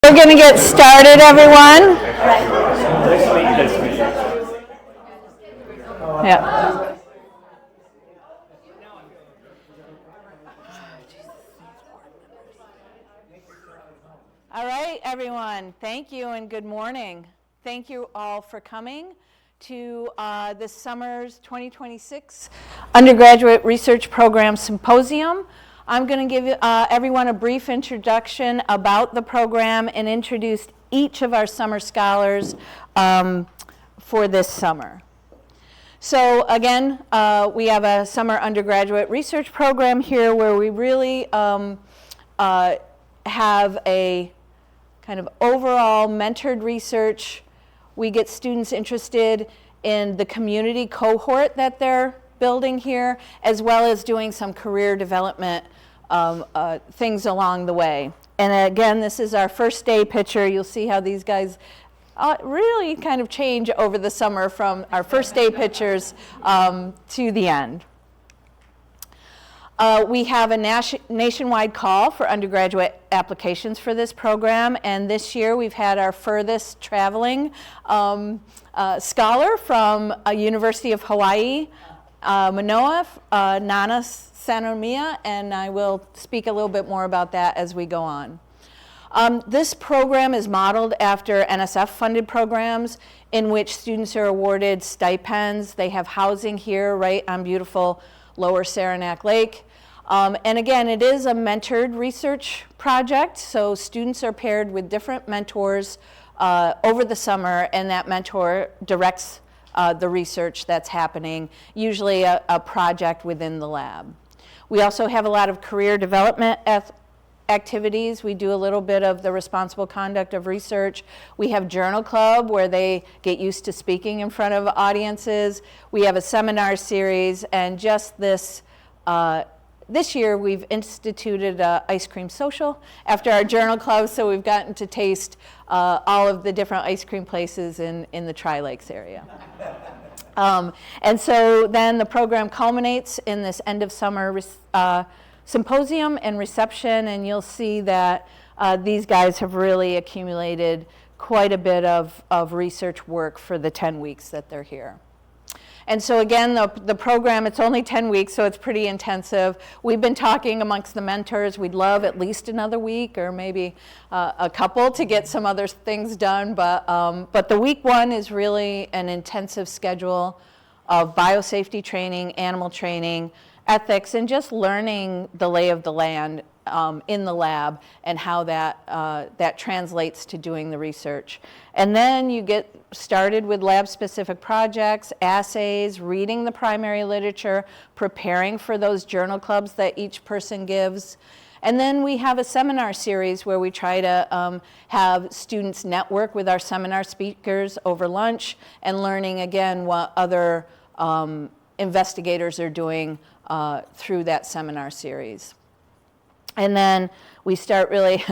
We're going to get started, everyone. Yeah. All right, everyone. Thank you and good morning. Thank you all for coming to this summer's 2026 Undergraduate Research Program Symposium. I'm going to give everyone a brief introduction about the program and introduce each of our summer scholars for this summer. So again, we have a summer undergraduate research program here where we really have a kind of overall mentored research. We get students interested in the community cohort that they're building here, as well as doing some career development things along the way. And again, this is our first day picture. You'll see how these guys really kind of change over the summer from our first day pictures to the end. We have a nationwide call for undergraduate applications for this program, and this year we've had our furthest traveling scholar from University of Hawaii, Manoa, Nana Sanomia, and I will speak a little bit more about that as we go on. This program is modeled after NSF-funded programs in which students are awarded stipends. They have housing here right on beautiful Lower Saranac Lake. And again, it is a mentored research project, so students are paired with different mentors over the summer, and that mentor directs the research that's happening, usually a project within the lab. We also have a lot of career development activities. We do a little bit of the responsible conduct of research. We have Journal Club where they get used to speaking in front of audiences. We have a seminar series, and just this year we've instituted an ice cream social after our Journal Club, so we've gotten to taste all of the different ice cream places in the Tri-Lakes area. And so then the program culminates in this end of summer symposium and reception, and you'll see that these guys have really accumulated quite a bit of research work for the 10 weeks that they're here. And so again, the program, it's only 10 weeks, so it's pretty intensive. We've been talking amongst the mentors. We'd love at least another week or maybe a couple to get some other things done. But the week one is really an intensive schedule of biosafety training, animal training, ethics, and just learning the lay of the land in the lab and how that translates to doing the research. And then you get started with lab-specific projects, assays, reading the primary literature, preparing for those journal clubs that each person gives. And then we have a seminar series where we try to have students network with our seminar speakers over lunch and learning, again, what other investigators are doing through that seminar series. And then we start really,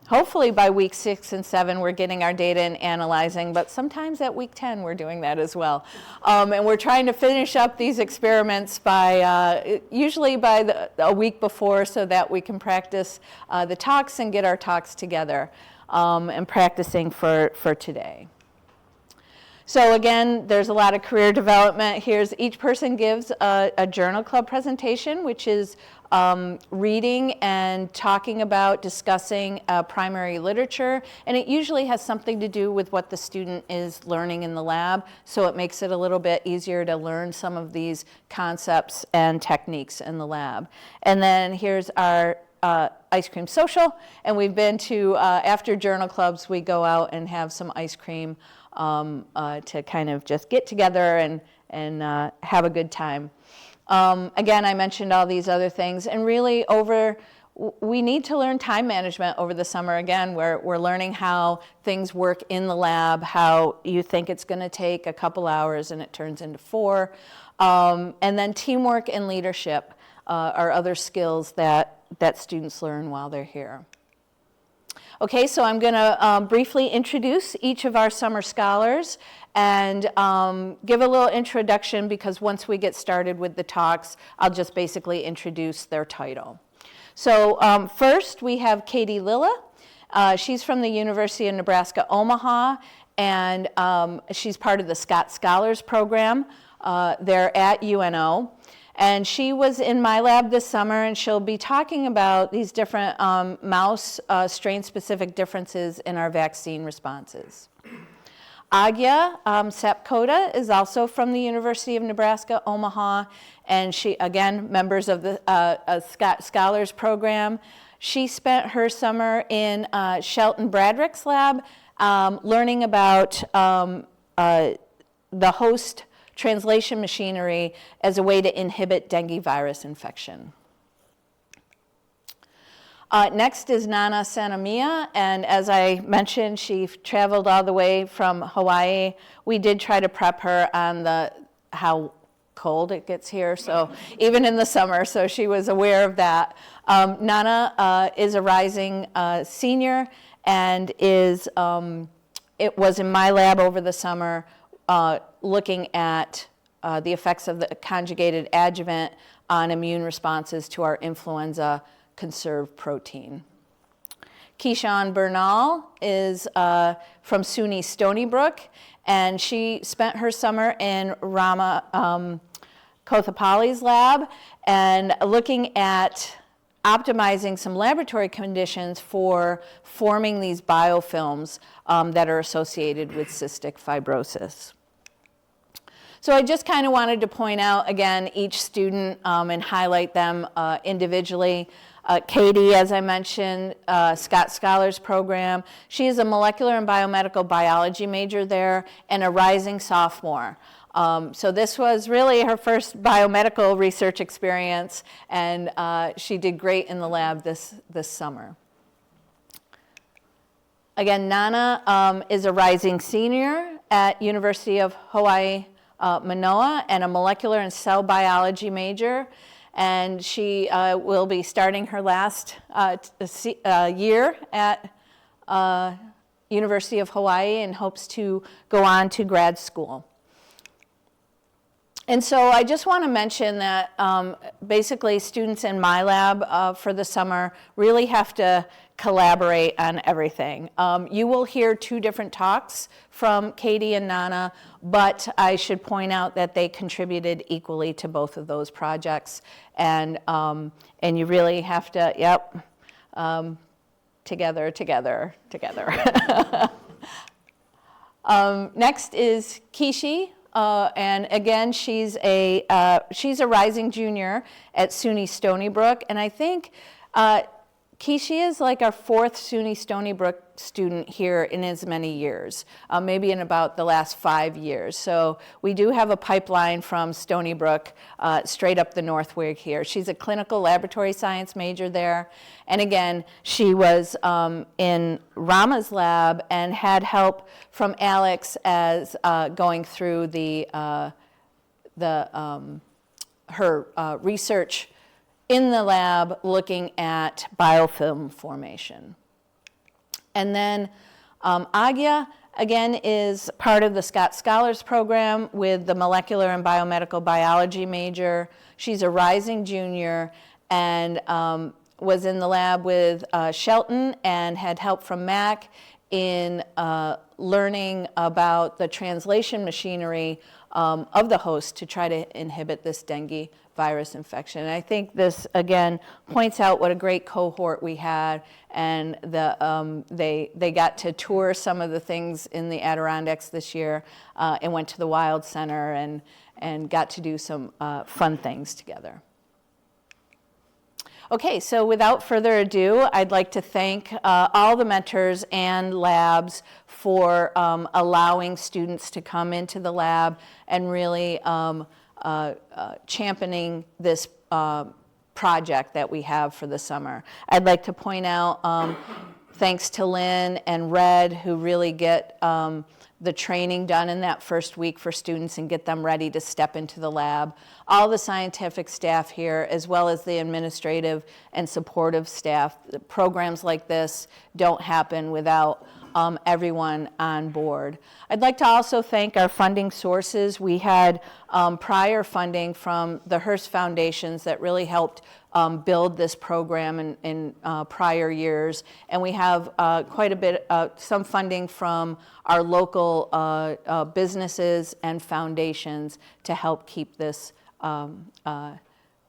hopefully by week 6 and 7, we're getting our data and analyzing, but sometimes at week 10, we're doing that as well. And we're trying to finish up these experiments by, usually by a week before, so that we can practice the talks and get our talks together and practicing for today. So again, there's a lot of career development. Each person gives a journal club presentation, which is reading and talking about, discussing primary literature, and it usually has something to do with what the student is learning in the lab, so it makes it a little bit easier to learn some of these concepts and techniques in the lab. And then here's our ice cream social, and we've been to, after journal clubs, we go out and have some ice cream to kind of just get together and have a good time. Again, I mentioned all these other things, and really we need to learn time management over the summer. Again, we're learning how things work in the lab, how you think it's going to take a couple hours and it turns into 4. And then teamwork and leadership are other skills that students learn while they're here. Okay, so I'm going to briefly introduce each of our summer scholars and give a little introduction, because once we get started with the talks, I'll just basically introduce their title. So first we have Katie Lilla, She's from the University of Nebraska, Omaha, and she's part of the Scott Scholars Program there at UNO. And she was in my lab this summer, and she'll be talking about these different mouse strain-specific differences in our vaccine responses. Agya Sapkota is also from the University of Nebraska, Omaha, and she, again, members of the Scott Scholars Program. She spent her summer in Shelton Bradrick's lab learning about the host translation machinery as a way to inhibit dengue virus infection. Next is Nana Sanamiya, and as I mentioned, she traveled all the way from Hawaii. We did try to prep her on how cold it gets here, so even in the summer, so she was aware of that. Nana is a rising senior and it was in my lab over the summer looking at the effects of the conjugated adjuvant on immune responses to our influenza conserved protein. Keishan Bernal is from SUNY Stony Brook, and she spent her summer in Rama Kothapalli's lab and looking at optimizing some laboratory conditions for forming these biofilms that are associated with cystic fibrosis. So I just kind of wanted to point out, again, each student and highlight them individually. Katie, as I mentioned, Scott Scholars Program. She is a molecular and biomedical biology major there and a rising sophomore. So this was really her first biomedical research experience, and she did great in the lab this summer. Again, Nana is a rising senior at University of Hawaii, Manoa, and a molecular and cell biology major. And she will be starting her last year at University of Hawaii and hopes to go on to grad school. And so I just want to mention that basically students in my lab for the summer really have to collaborate on everything. You will hear two different talks from Katie and Nana, but I should point out that they contributed equally to both of those projects. And you really have to, together. Next is Kishi. And again, she's a rising junior at SUNY Stony Brook, and I think Kishi is like our fourth SUNY Stony Brook student here in as many years, maybe in about the last 5 years. So we do have a pipeline from Stony Brook straight up the North Wing here. She's a clinical laboratory science major there, and again, she was in Rama's lab and had help from Alex as going through her research in the lab looking at biofilm formation. And then Agya, again, is part of the Scott Scholars Program with the molecular and biomedical biology major. She's a rising junior and was in the lab with Shelton and had help from Mac in learning about the translation machinery of the host to try to inhibit this dengue virus infection. And I think this, again, points out what a great cohort we had, and they got to tour some of the things in the Adirondacks this year and went to the Wild Center and got to do some fun things together. Okay, so without further ado, I'd like to thank all the mentors and labs for allowing students to come into the lab and really championing this project that we have for the summer. I'd like to point out thanks to Lynn and Red, who really get the training done in that first week for students and get them ready to step into the lab. All the scientific staff here, as well as the administrative and supportive staff. Programs like this don't happen without everyone on board. I'd like to also thank our funding sources. We had prior funding from the Hearst Foundations that really helped build this program in prior years. And we have quite a bit, some funding from our local businesses and foundations to help keep this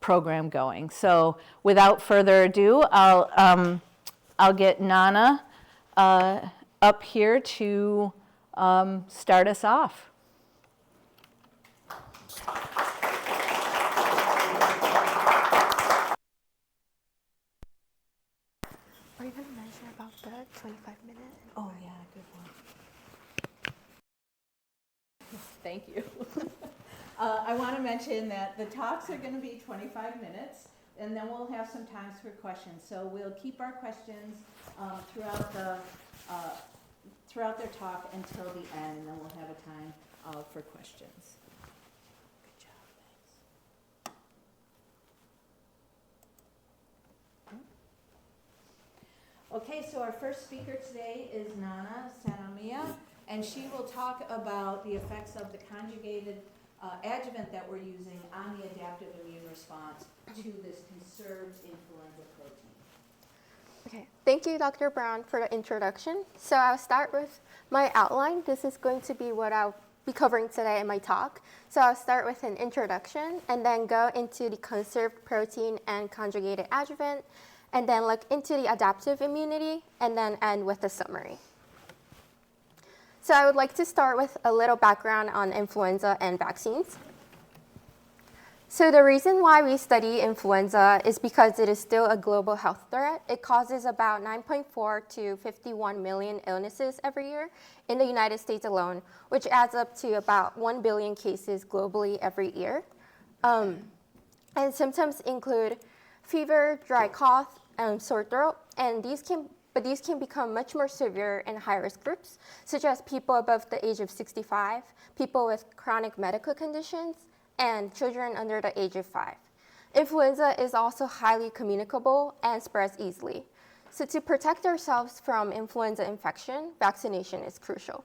program going. So without further ado, I'll get Nana up here to start us off. Are you going to mention about the 25-minute? Oh, yeah, good one. Thank you. I want to mention that the talks are going to be 25 minutes, and then we'll have some time for questions. So we'll keep our questions throughout their talk until the end, and then we'll have a time for questions. Good job, thanks. Okay, so our first speaker today is Nana Sanamiya, and she will talk about the effects of the conjugated adjuvant that we're using on the adaptive immune response to this conserved influenza protein. Okay, thank you, Dr. Brown, for the introduction. So I'll start with my outline. This is going to be what I'll be covering today in my talk. So I'll start with an introduction and then go into the conserved protein and conjugated adjuvant, and then look into the adaptive immunity, and then end with a summary. So I would like to start with a little background on influenza and vaccines. So the reason why we study influenza is because it is still a global health threat. It causes about 9.4 to 51 million illnesses every year in the United States alone, which adds up to about 1 billion cases globally every year. And symptoms include fever, dry cough, sore throat, and these can become much more severe in high-risk groups, such as people above the age of 65, people with chronic medical conditions, and children under the age of 5. Influenza is also highly communicable and spreads easily. So to protect ourselves from influenza infection, vaccination is crucial.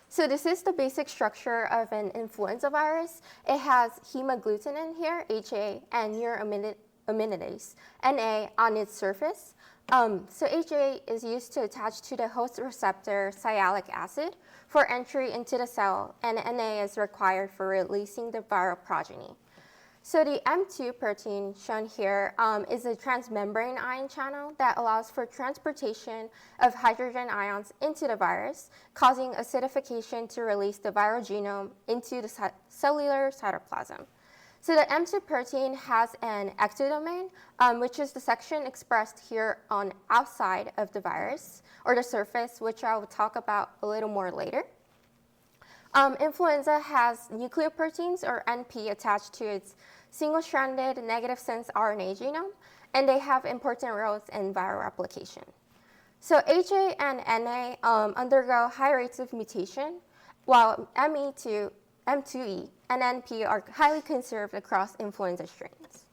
So this is the basic structure of an influenza virus. It has hemagglutinin here, HA, and neuraminidase, NA, on its surface. So HA is used to attach to the host receptor sialic acid for entry into the cell, and NA is required for releasing the viral progeny. So the M2 protein shown here is a transmembrane ion channel that allows for transportation of hydrogen ions into the virus, causing acidification to release the viral genome into the cellular cytoplasm. So the M2 protein has an ectodomain, which is the section expressed here on outside of the virus, or the surface, which I will talk about a little more later. Influenza has nucleoproteins, or NP, attached to its single-stranded negative sense RNA genome, and they have important roles in viral replication. So HA and NA undergo high rates of mutation, while M2E and NP are highly conserved across influenza strains.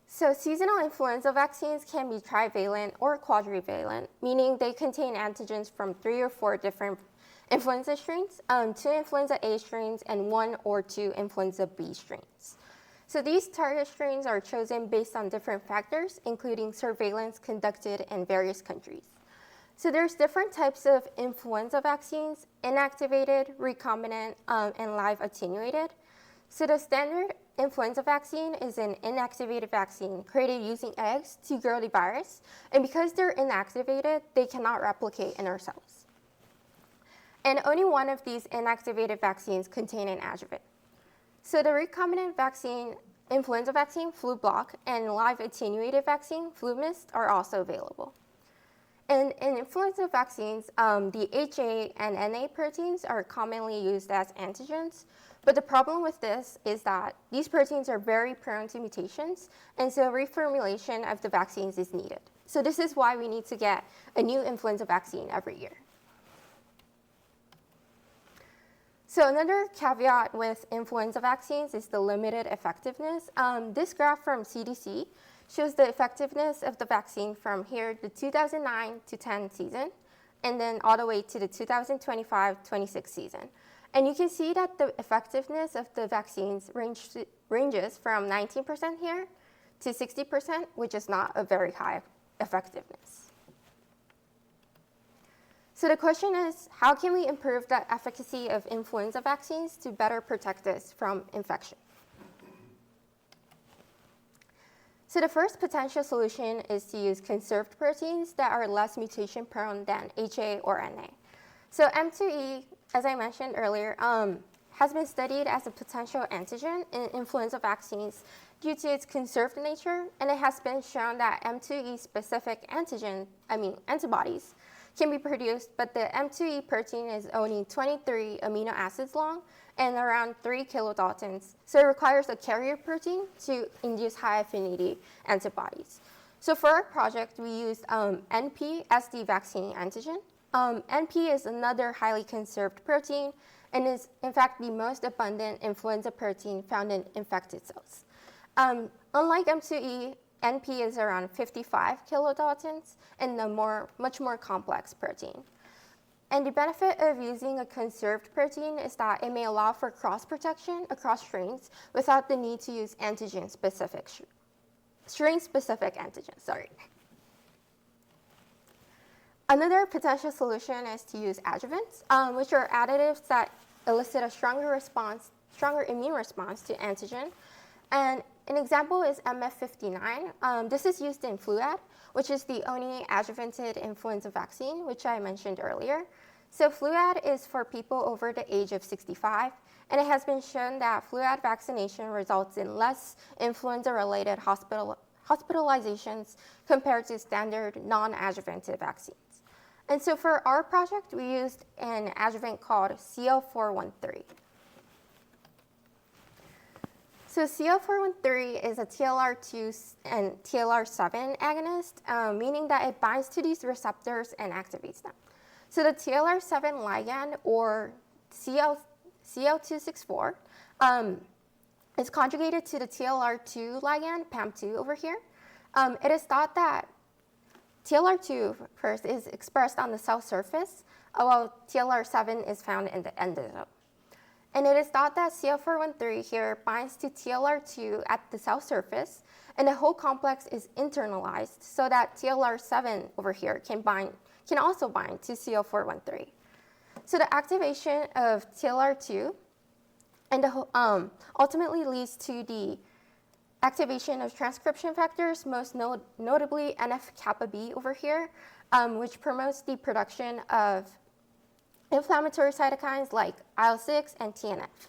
So seasonal influenza vaccines can be trivalent or quadrivalent, meaning they contain antigens from 3 or 4 different influenza strains, 2 influenza A strains, and 1 or 2 influenza B strains. So these target strains are chosen based on different factors, including surveillance conducted in various countries. So there's different types of influenza vaccines: inactivated, recombinant, and live attenuated. So the standard influenza vaccine is an inactivated vaccine created using eggs to grow the virus, and because they're inactivated, they cannot replicate in our cells. And only one of these inactivated vaccines contain an adjuvant. So the recombinant vaccine, influenza vaccine, Flublok, and live attenuated vaccine, Flumist, are also available. And in influenza vaccines, the HA and NA proteins are commonly used as antigens, But the problem with this is that these proteins are very prone to mutations, and so reformulation of the vaccines is needed. So this is why we need to get a new influenza vaccine every year. So another caveat with influenza vaccines is the limited effectiveness. This graph from CDC shows the effectiveness of the vaccine from here, the 2009 to 10 season, and then all the way to the 2025-26 season. And you can see that the effectiveness of the vaccines ranges from 19% here to 60%, which is not a very high effectiveness. So the question is, how can we improve the efficacy of influenza vaccines to better protect us from infection? So the first potential solution is to use conserved proteins that are less mutation prone than HA or NA. So M2E, as I mentioned earlier, has been studied as a potential antigen in influenza vaccines due to its conserved nature, and it has been shown that M2E specific antibodies can be produced, but the M2E protein is only 23 amino acids long and around 3 kilodaltons. So it requires a carrier protein to induce high affinity antibodies. So for our project, we used NP as the vaccine antigen. NP is another highly conserved protein and is in fact the most abundant influenza protein found in infected cells. Unlike M2E, NP is around 55 kilodaltons and a much more complex protein. And the benefit of using a conserved protein is that it may allow for cross-protection across strains without the need to use strain-specific antigens. Another potential solution is to use adjuvants, which are additives that elicit a stronger immune response to antigen. And an example is MF59. This is used in Fluad, which is the only adjuvanted influenza vaccine, which I mentioned earlier. So Fluad is for people over the age of 65, and it has been shown that Fluad vaccination results in less influenza-related hospitalizations compared to standard non-adjuvanted vaccines. And so for our project, we used an adjuvant called CL413. So CL413 is a TLR2 and TLR7 agonist, meaning that it binds to these receptors and activates them. So the TLR7 ligand, or CL264, is conjugated to the TLR2 ligand, PAM2 over here. It is thought that TLR2 first is expressed on the cell surface, while TLR7 is found in the endosome. And it is thought that CL413 here binds to TLR2 at the cell surface, and the whole complex is internalized so that TLR7 over here can also bind to CL413. So the activation of TLR2 and ultimately leads to the activation of transcription factors, most notably NF-kappa B over here, which promotes the production of inflammatory cytokines like IL-6 and TNF.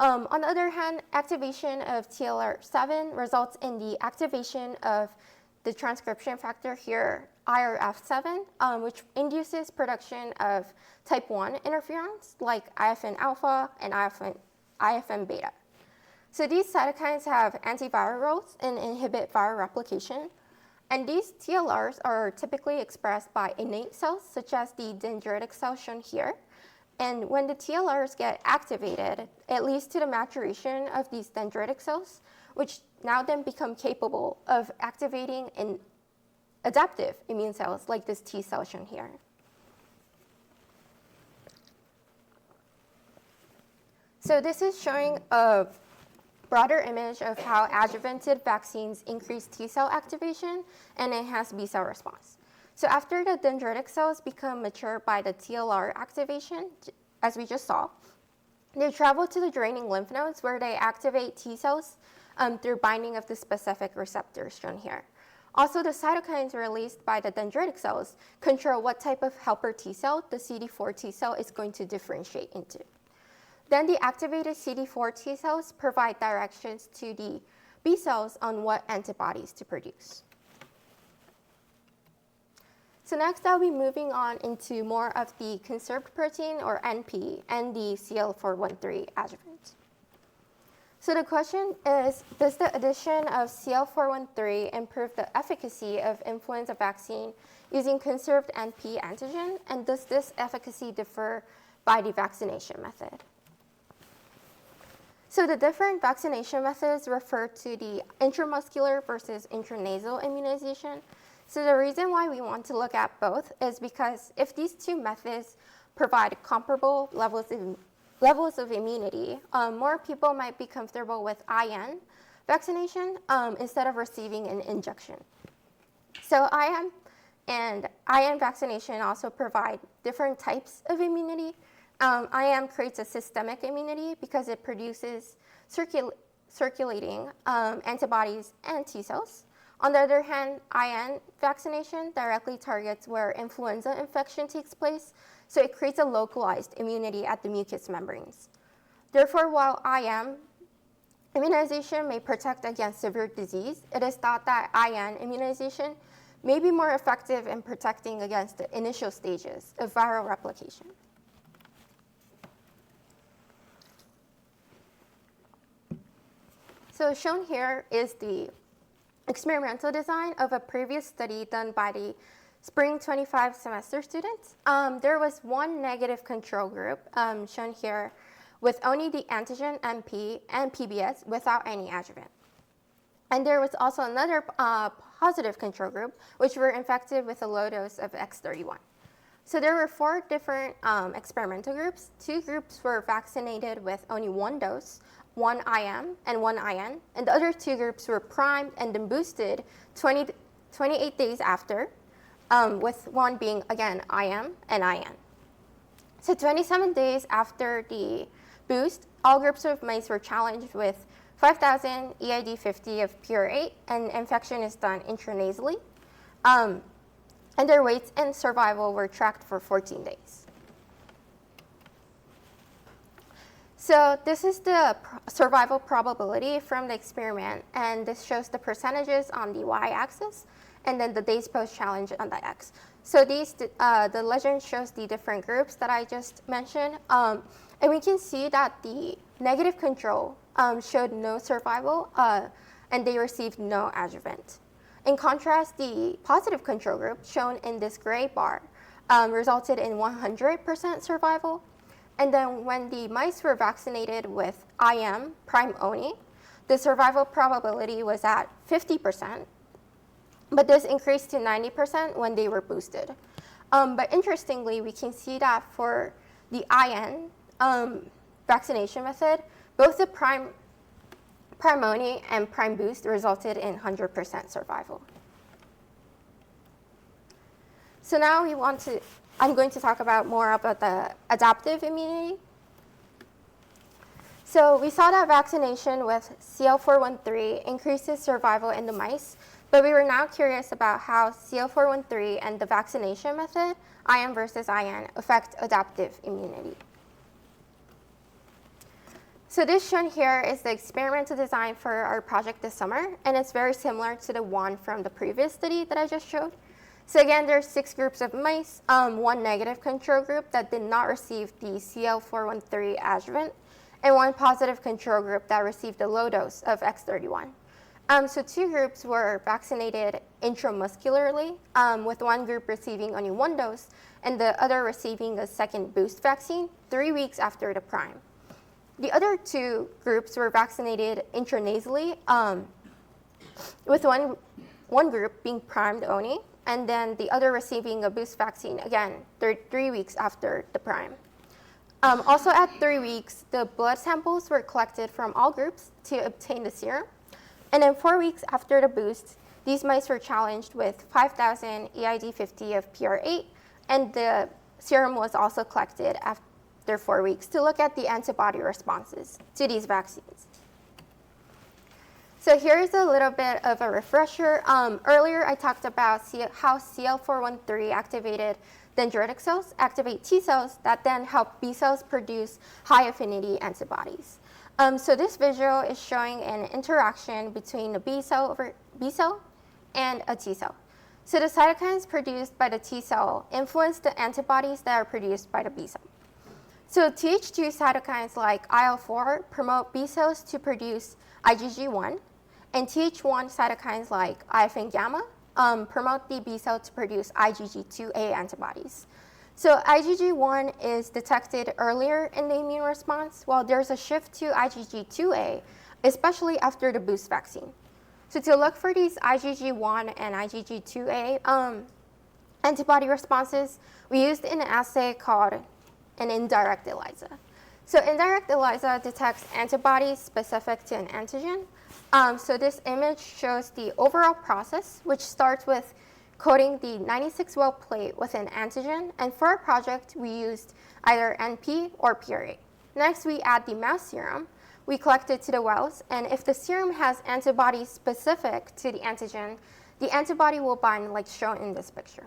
On the other hand, activation of TLR7 results in the activation of the transcription factor here, IRF7, which induces production of type 1 interferons like IFN alpha and IFN beta. So these cytokines have antiviral roles and inhibit viral replication. And these TLRs are typically expressed by innate cells, such as the dendritic cell shown here. And when the TLRs get activated, it leads to the maturation of these dendritic cells, which now then become capable of activating adaptive immune cells like this T cell shown here. So this is showing a broader image of how adjuvanted vaccines increase T cell activation and enhance B cell response. So after the dendritic cells become mature by the TLR activation, as we just saw, they travel to the draining lymph nodes where they activate T cells through binding of the specific receptors shown here. Also, the cytokines released by the dendritic cells control what type of helper T cell the CD4 T cell is going to differentiate into. Then the activated CD4 T cells provide directions to the B cells on what antibodies to produce. So next I'll be moving on into more of the conserved protein, or NP, and the CL413 adjuvant. So the question is, does the addition of CL413 improve the efficacy of influenza vaccine using conserved NP antigen, and does this efficacy differ by the vaccination method? So the different vaccination methods refer to the intramuscular versus intranasal immunization. So the reason why we want to look at both is because if these two methods provide comparable levels of immunity, more people might be comfortable with IN vaccination instead of receiving an injection. So IN and IN vaccination also provide different types of immunity. IM creates a systemic immunity because it produces circulating antibodies and T cells. On the other hand, IN vaccination directly targets where influenza infection takes place, so it creates a localized immunity at the mucous membranes. Therefore, while IM immunization may protect against severe disease, it is thought that IN immunization may be more effective in protecting against the initial stages of viral replication. So shown here is the experimental design of a previous study done by the spring 25 semester students. There was one negative control group shown here with only the antigen NP and PBS without any adjuvant. And there was also another positive control group which were infected with a low dose of X31. So there were 4 different experimental groups. 2 groups were vaccinated with only 1 dose, 1 IM and 1 IN, and the other 2 groups were primed and then boosted 28 days after, with one being, again, IM and IN. So 27 days after the boost, all groups of mice were challenged with 5,000 EID50 of PR8, and infection is done intranasally. And their weights and survival were tracked for 14 days. So this is the survival probability from the experiment, and this shows the percentages on the y-axis, and then the days post-challenge on the x. So the legend shows the different groups that I just mentioned, and we can see that the negative control showed no survival, and they received no adjuvant. In contrast, the positive control group, shown in this gray bar, resulted in 100% survival. And then when the mice were vaccinated with IM prime only, the survival probability was at 50%, but this increased to 90% when they were boosted. But interestingly, we can see that for the IN vaccination method, both the prime only and prime boost resulted in 100% survival. So now I'm going to talk more about the adaptive immunity. So we saw that vaccination with CL413 increases survival in the mice, but we were now curious about how CL413 and the vaccination method, IM versus IN, affect adaptive immunity. So this shown here is the experimental design for our project this summer, and it's very similar to the one from the previous study that I just showed. So again, there's 6 groups of mice, 1 negative control group that did not receive the CL413 adjuvant, and 1 positive control group that received a low dose of X31. So 2 groups were vaccinated intramuscularly, with 1 group receiving only 1 dose, and the other receiving a second boost vaccine 3 weeks after the prime. The other 2 groups were vaccinated intranasally, with one group being primed only, and then the other receiving a boost vaccine, again, 3 weeks after the prime. Also at 3 weeks, the blood samples were collected from all groups to obtain the serum. And then 4 weeks after the boost, these mice were challenged with 5,000 EID50 of PR8, and the serum was also collected after 4 weeks to look at the antibody responses to these vaccines. So here's a little bit of a refresher. Earlier, I talked about how CL413 activated dendritic cells activate T cells that then help B cells produce high affinity antibodies. So this visual is showing an interaction between a B cell and a T cell. So the cytokines produced by the T cell influence the antibodies that are produced by the B cell. So Th2 cytokines like IL-4 promote B cells to produce IgG1, and Th1 cytokines like IFN gamma promote the B cell to produce IgG2A antibodies. So IgG1 is detected earlier in the immune response, while there's a shift to IgG2A, especially after the boost vaccine. So to look for these IgG1 and IgG2A antibody responses, we used an assay called an indirect ELISA. So indirect ELISA detects antibodies specific to an antigen. So this image shows the overall process, which starts with coating the 96-well plate with an antigen. And for our project, we used either NP or purate. Next, we add the mouse serum. We collect it to the wells, and if the serum has antibodies specific to the antigen, the antibody will bind like shown in this picture.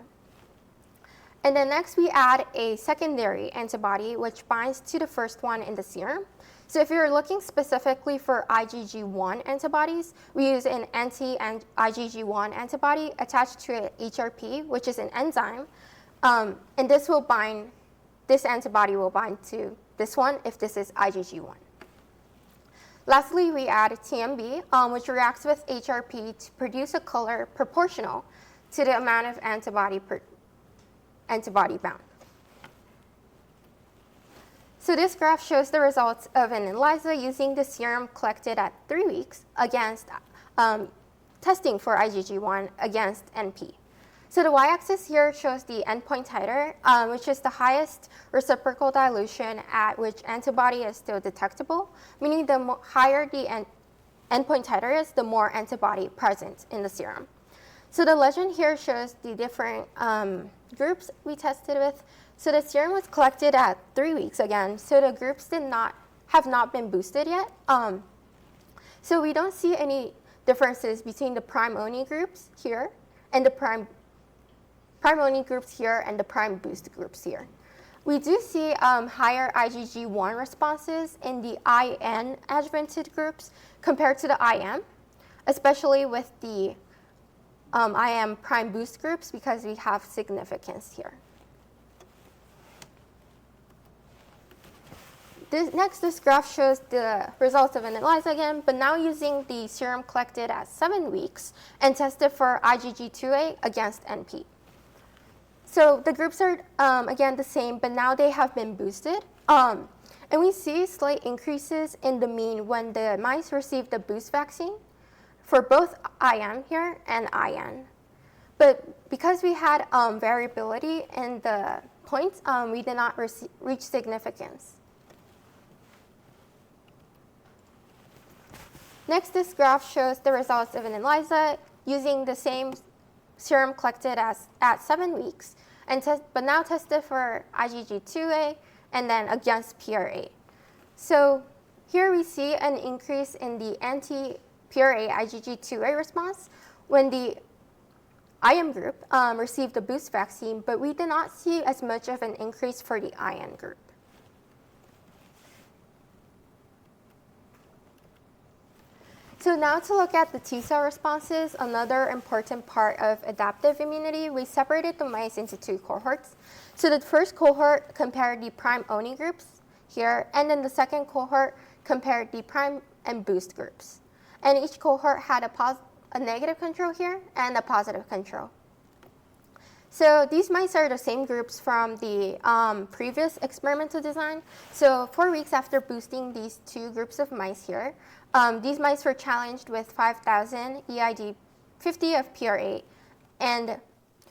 And then next we add a secondary antibody which binds to the first one in the serum. So if you're looking specifically for IgG1 antibodies, we use an anti-IgG1 antibody attached to an HRP, which is an enzyme, and this antibody will bind to this one if this is IgG1. Lastly, we add TMB, which reacts with HRP to produce a color proportional to the amount of antibody bound. So this graph shows the results of an ELISA using the serum collected at 3 weeks against testing for IgG1 against NP. So the y-axis here shows the endpoint titer, which is the highest reciprocal dilution at which antibody is still detectable, meaning the higher the endpoint titer is, the more antibody present in the serum. So the legend here shows the different groups we tested with. So the serum was collected at 3 weeks again, so the groups have not been boosted yet. So we don't see any differences between the prime-only groups here and the prime-only groups here and the prime boost groups here. We do see higher IgG1 responses in the IN adjuvanted groups compared to the IM, especially with the IM prime boost groups because we have significance here. This graph shows the results of an ELISA again, but now using the serum collected at 7 weeks and tested for IgG2A against NP. So the groups are, again, the same, but now they have been boosted. And we see slight increases in the mean when the mice received the boost vaccine for both IM here and IN. But because we had variability in the points, we did not reach significance. Next, this graph shows the results of an ELISA using the same serum collected at 7 weeks, but now tested for IgG2A and then against PRA. So here we see an increase in the anti-PRA IgG2A response when the IM group received the boost vaccine, but we did not see as much of an increase for the IN group. So now to look at the T cell responses, another important part of adaptive immunity, we separated the mice into 2 cohorts. So the first cohort compared the prime-only groups here, and then the second cohort compared the prime and boost groups. And each cohort had a negative control here and a positive control. So these mice are the same groups from the previous experimental design. So 4 weeks after boosting these 2 groups of mice here, these mice were challenged with 5,000 EID 50 of PR8, and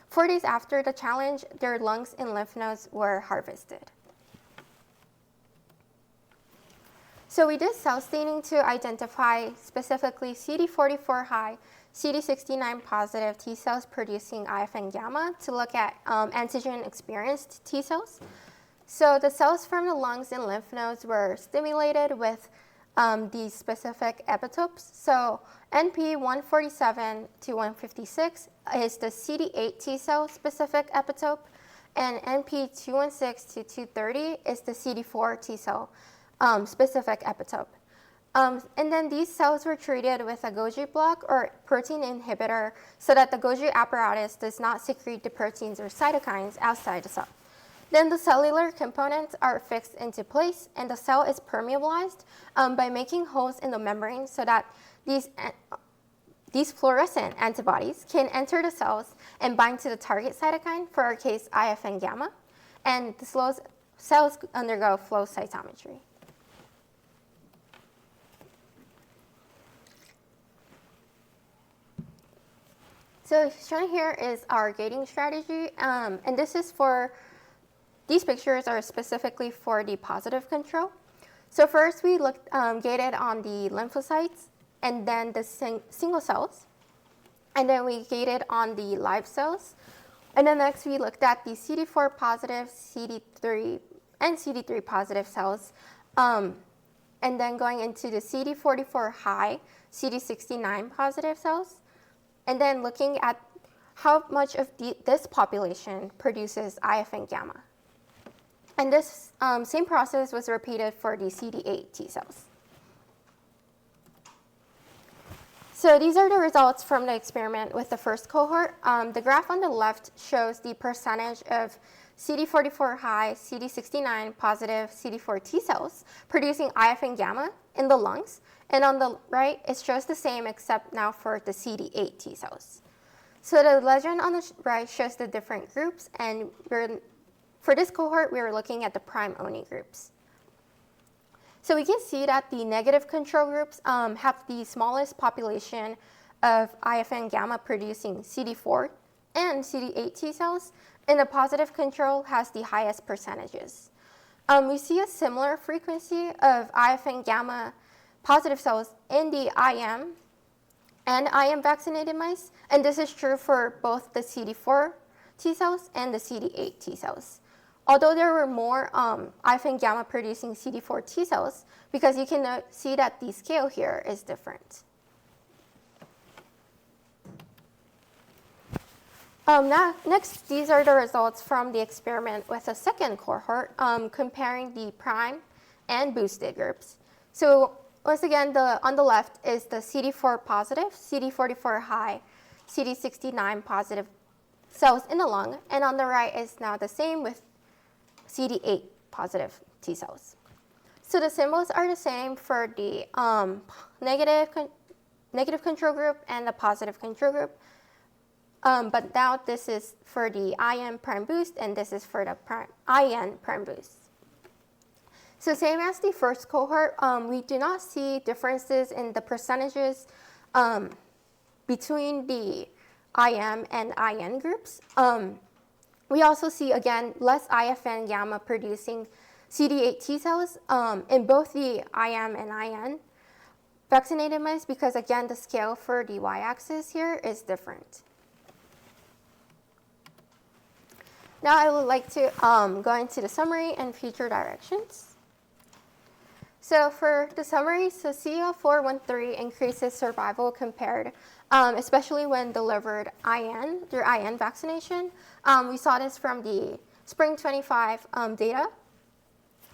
4 days after the challenge, their lungs and lymph nodes were harvested. So we did cell staining to identify specifically CD44 high, CD69 positive T cells producing IFN gamma to look at antigen experienced T cells. So the cells from the lungs and lymph nodes were stimulated with these specific epitopes. So NP 147 to 156 is the CD8 T cell specific epitope, and NP 216 to 230 is the CD4 T cell specific epitope. And then these cells were treated with a Golgi block or protein inhibitor so that the Golgi apparatus does not secrete the proteins or cytokines outside the cell. Then the cellular components are fixed into place, and the cell is permeabilized by making holes in the membrane so that these fluorescent antibodies can enter the cells and bind to the target cytokine, for our case, IFN gamma, and the cells undergo flow cytometry. So shown here is our gating strategy, and these pictures are specifically for the positive control. So first we gated on the lymphocytes and then the single cells, and then we gated on the live cells. And then next we looked at the CD4 positive, CD3, and CD3 positive cells, and then going into the CD44 high, CD69 positive cells, and then looking at how much of this population produces IFN gamma. And this same process was repeated for the CD8 T cells. So these are the results from the experiment with the first cohort. The graph on the left shows the percentage of CD44 high, CD69 positive CD4 T cells producing IFN gamma in the lungs. And on the right, it shows the same except now for the CD8 T cells. So the legend on the right shows the different groups, and for this cohort, we were looking at the prime-only groups. So we can see that the negative control groups have the smallest population of IFN gamma producing CD4 and CD8 T cells, and the positive control has the highest percentages. We see a similar frequency of IFN gamma positive cells in the IM and IM vaccinated mice, and this is true for both the CD4 T cells and the CD8 T cells. Although there were more IFN gamma producing CD4 T cells, because you can see that the scale here is different. Next, these are the results from the experiment with a second cohort comparing the prime and boosted groups. So once again, on the left is the CD4 positive, CD44 high, CD69 positive cells in the lung, and on the right is now the same with CD8 positive T cells. So the symbols are the same for the negative control group and the positive control group, but now this is for the IM prime boost, and this is for the IN prime boost. So same as the first cohort, we do not see differences in the percentages between the IM and IN groups. We also see, again, less IFN gamma producing CD8 T cells in both the IM and IN vaccinated mice because, again, the scale for the y-axis here is different. Now I would like to go into the summary and future directions. So for the summary, so CL413 increases survival compared, especially when delivered through IN vaccination. We saw this from the Spring 25 data.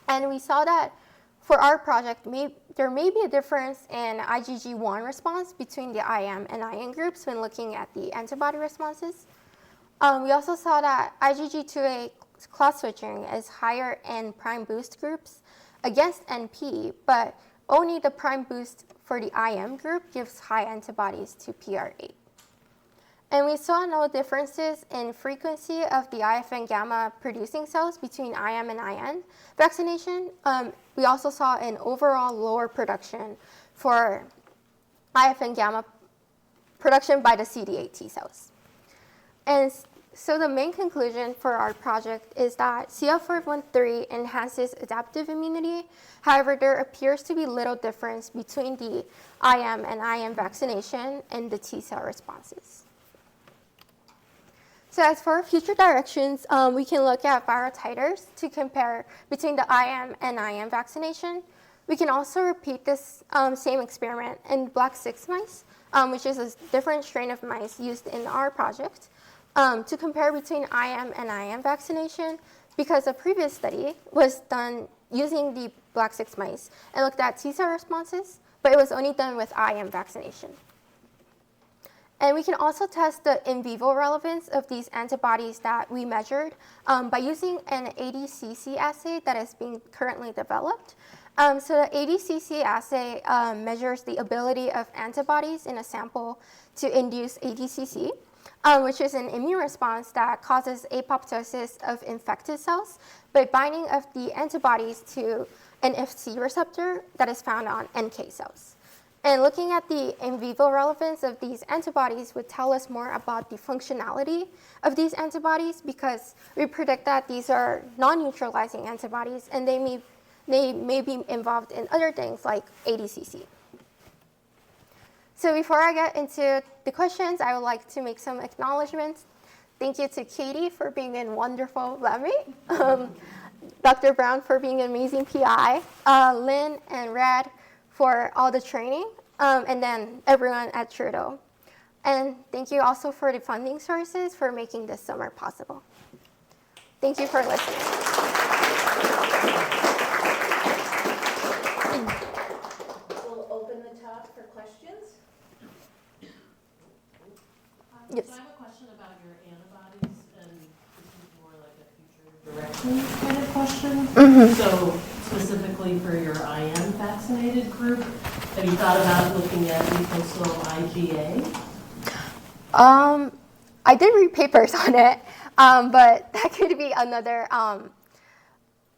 And we saw that for our project, there may be a difference in IgG1 response between the IM and IN groups when looking at the antibody responses. We also saw that IgG2A class switching is higher in prime boost groups against NP, but only the prime boost for the IM group gives high antibodies to PR8. And we saw no differences in frequency of the IFN gamma producing cells between IM and IN vaccination. We also saw an overall lower production for IFN gamma production by the CD8 T cells. And so the main conclusion for our project is that CL413 enhances adaptive immunity. However, there appears to be little difference between the IM and IN vaccination and the T cell responses. So as for future directions, we can look at viral titers to compare between the IM and IN vaccination. We can also repeat this same experiment in black 6 mice, which is a different strain of mice used in our project, to compare between IM and IN vaccination, because a previous study was done using the black 6 mice and looked at T cell responses, but it was only done with IM vaccination. And we can also test the in vivo relevance of these antibodies that we measured by using an ADCC assay that is being currently developed. So the ADCC assay measures the ability of antibodies in a sample to induce ADCC, which is an immune response that causes apoptosis of infected cells by binding of the antibodies to an Fc receptor that is found on NK cells. And looking at the in vivo relevance of these antibodies would tell us more about the functionality of these antibodies, because we predict that these are non-neutralizing antibodies and they may be involved in other things like ADCC. So before I get into the questions, I would like to make some acknowledgments. Thank you to Katie for being a wonderful labmate, Dr. Brown for being an amazing PI, Lynn and Rad for all the training, and then everyone at Trudeau. And thank you also for the funding sources for making this summer possible. Thank you for listening. We'll open the talk for questions. Yes. So I have a question about your antibodies, and this is more like a future direction kind of question. So specifically for your IM vaccinated group, have you thought about looking at mucosal IgA? I did read papers on it, but that could be another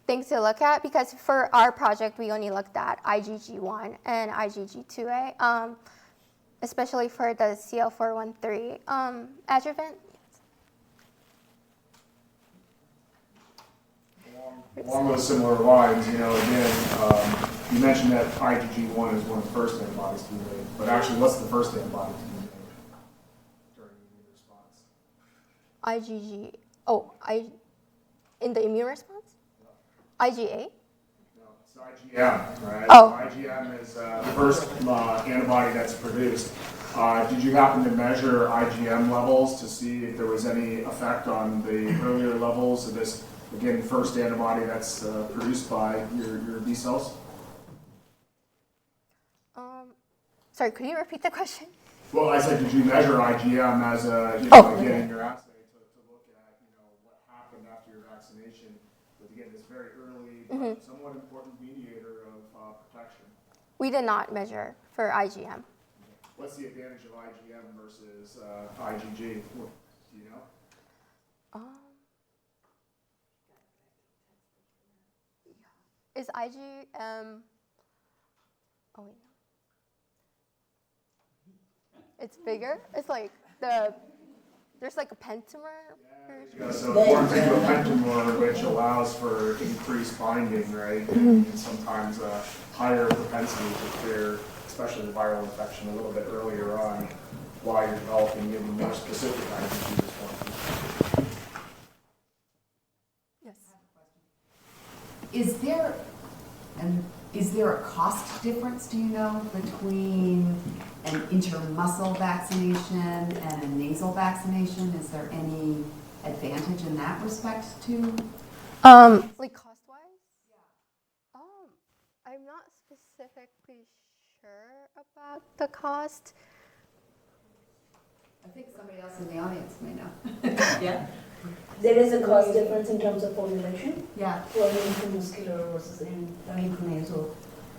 thing to look at, because for our project, we only looked at IgG1 and IgG2A, especially for the CL413 adjuvant. Along those similar lines, again, you mentioned that IgG1 is one of the first antibodies to be made, but actually, what's the first antibody to be made during the immune response? In the immune response? IgA? No, it's IgM, right? Oh. So IgM is the first antibody that's produced. Did you happen to measure IgM levels to see if there was any effect on the earlier levels of this, again, first antibody that's produced by your B cells? Sorry, could you repeat the question? Well, I said, did you measure IgM as again, in your assay to look at, what happened after your vaccination with, again, this very early, but somewhat important mediator of protection? We did not measure for IgM. What's the advantage of IgM versus IgG? Do you know? Is IgM? Oh wait, no. It's bigger. It's like there's like a pentamer. Yeah, so it forms into a pentamer, which allows for increased binding, right? And sometimes a higher propensity to clear, especially the viral infection, a little bit earlier on, while you're developing maybe more specific IgG responses. Yes. Is there a cost difference, do you know, between an intermuscle vaccination and a nasal vaccination? Is there any advantage in that respect too? Like cost-wise? Yeah. I'm not specifically sure about the cost. I think somebody else in the audience may know. Yeah. There is a cost difference in terms of formulation Yeah. for an intramuscular versus an intranasal.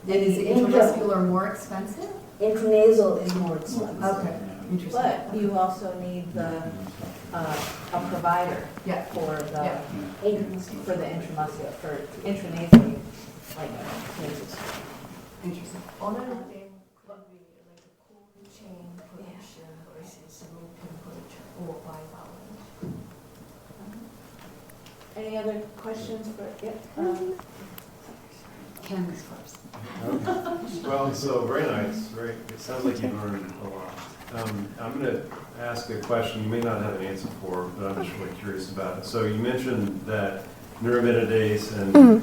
And is intramuscular more expensive? Intranasal is more expensive. Okay. Interesting. But you also need a provider Yeah. for the Yeah. intramuscular, for intranasal, like nasal. Interesting. Other thing could be like a cold chain production versus room temperature or bivalent. Any other questions for, Ken is first. Well, so very nice. Very. It sounds like you've learned a lot. I'm going to ask a question you may not have an answer for, but I'm just really curious about it. So you mentioned that neuraminidase and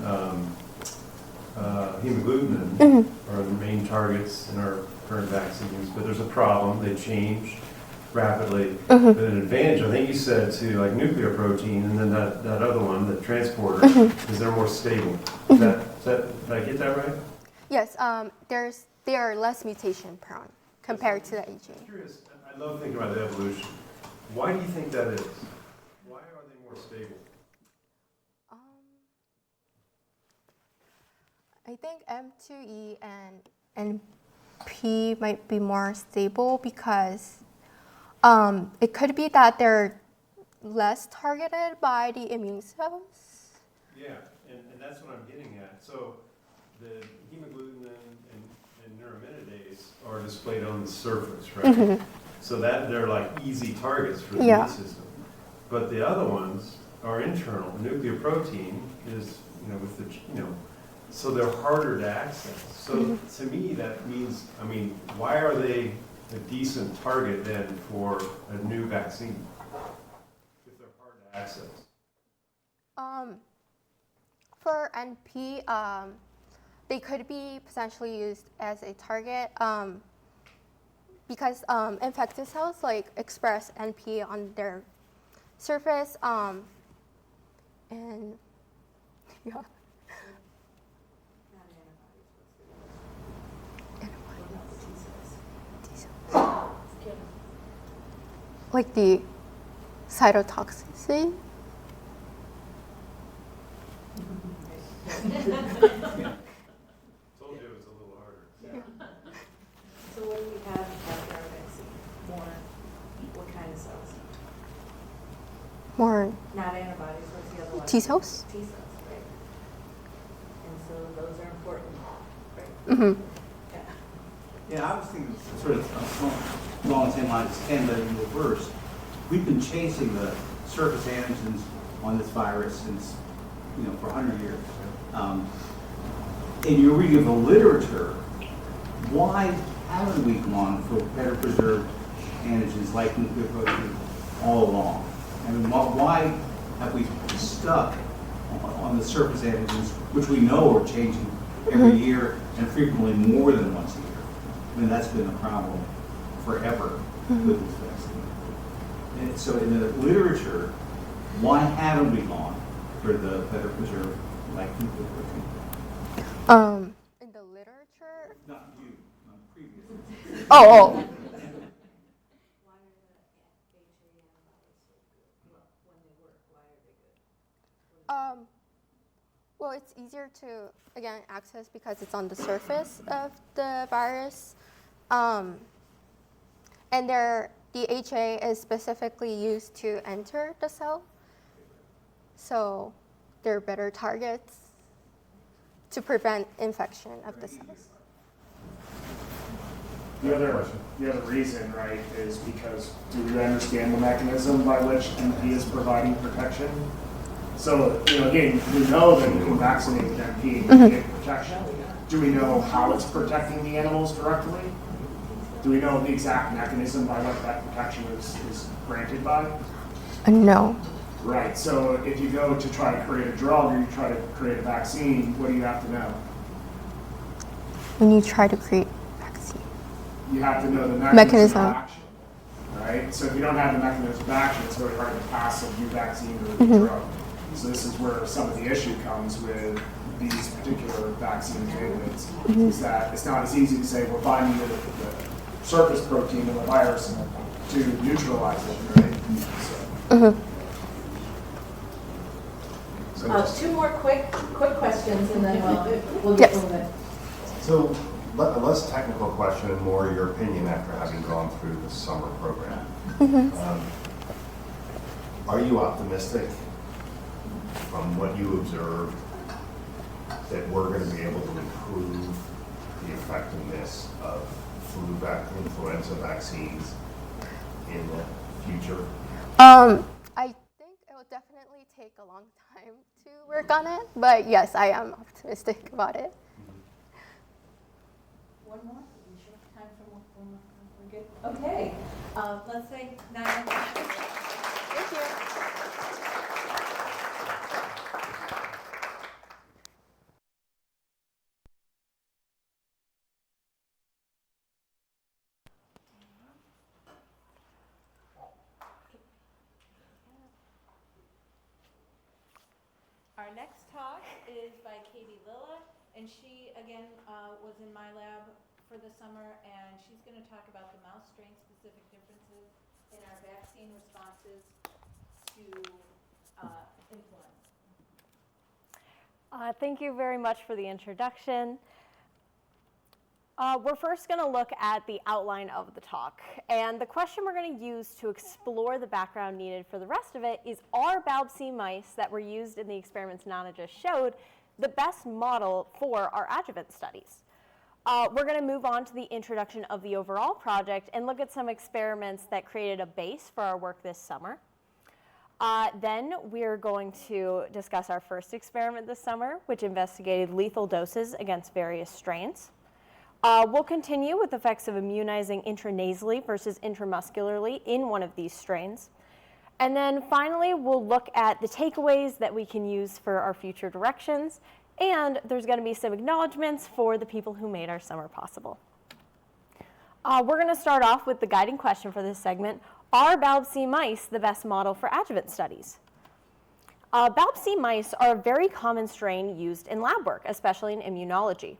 hemagglutinin are the main targets in our current vaccines, but there's a problem. They change rapidly. But an advantage, I think you said, to like nuclear protein, and then that other one, the transporter, is they're more stable. Did I get that right? Yes. There's they are less mutation prone compared to the HA. I'm curious, I love thinking about the evolution. Why do you think that is? Why are they more stable? I think M2E and P might be more stable because it could be that they're less targeted by the immune cells. Yeah, and that's what I'm getting at. So the hemagglutinin and neuraminidase are displayed on the surface, right? Mm-hmm. So that they're like easy targets for the Yeah. immune system. But the other ones are internal. The nuclear protein is, with the, so they're harder to access. So to me, that means, why are they a decent target then for a new vaccine if they're hard to access? For NP, they could be potentially used as a target because infected cells express NP on their surface, and yeah. Like the cytotoxicity. Told you it was a little harder. So what do we have after our vaccine? More, what kind of cells? More Not antibodies, what's the other one? T cells. T cells, right. And so those are important, right? Mm-hmm. Yeah. Yeah, I was thinking sort of along the same lines as Ken, but in reverse. We've been chasing the surface antigens on this virus since, for 100 years. In your reading of the literature, why haven't we gone for better preserved antigens like nuclear protein all along? I mean, why have we stuck on the surface antigens, which we know are changing every year and frequently more than once a year? I mean, that's been a problem forever with this vaccine. And so in the literature, why haven't we gone for the better preserved like nuclear protein? In the literature. Not you, previous. Oh. Why are the HA antibodies so good? Well, when they work, why are they good? Well, it's easier to, again, access because it's on the surface of the virus. And the HA is specifically used to enter the cell. So they're better targets to prevent infection of the cells. The other reason, right, is because do we understand the mechanism by which NP is providing protection? So, again, we know that you can vaccinate with NP and get protection. Do we know how it's protecting the animals directly? Do we know the exact mechanism by what that protection is granted by? No. Right, so if you go to try to create a drug or you try to create a vaccine, what do you have to know? When you try to create vaccine. You have to know the mechanism of action, right? So if you don't have the mechanism of action, it's very hard to pass a new vaccine or a new drug. So this is where some of the issue comes with these particular vaccine candidates, is that it's not as easy to say we're binding the surface protein of the virus to neutralize it, right? So. Two more quick questions and then we'll get moving. So, a less technical question and more your opinion after having gone through the summer program. Are you optimistic from what you observed that we're going to be able to improve the effectiveness of influenza vaccines in the future? I think it will definitely take a long time to work on it, but yes, I am optimistic about it. One more? Are you sure? Time for one more? We're good? Okay. Let's say 9. Thank you. Our next talk is by Katie Lilla, and she, again, was in my lab for the summer, and she's going to talk about the mouse strain-specific differences in our vaccine responses to influenza. Thank you very much for the introduction. We're first going to look at the outline of the talk. And the question we're going to use to explore the background needed for the rest of it is, are BALB/c mice that were used in the experiments Nana just showed the best model for our adjuvant studies? We're going to move on to the introduction of the overall project and look at some experiments that created a base for our work this summer. Then we're going to discuss our first experiment this summer, which investigated lethal doses against various strains. We'll continue with effects of immunizing intranasally versus intramuscularly in one of these strains. And then finally, we'll look at the takeaways that we can use for our future directions. And there's going to be some acknowledgments for the people who made our summer possible. We're going to start off with the guiding question for this segment. Are BALB/c mice the best model for adjuvant studies? BALB/c mice are a very common strain used in lab work, especially in immunology.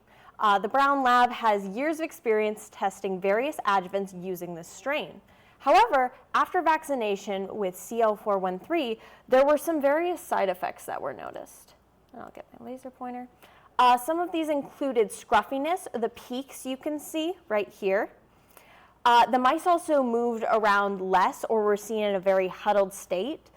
The Brown Lab has years of experience testing various adjuvants using this strain. However, after vaccination with CL413, there were some various side effects that were noticed. And I'll get my laser pointer. Some of these included scruffiness, the peaks you can see right here. The mice also moved around less or were seen in a very huddled state.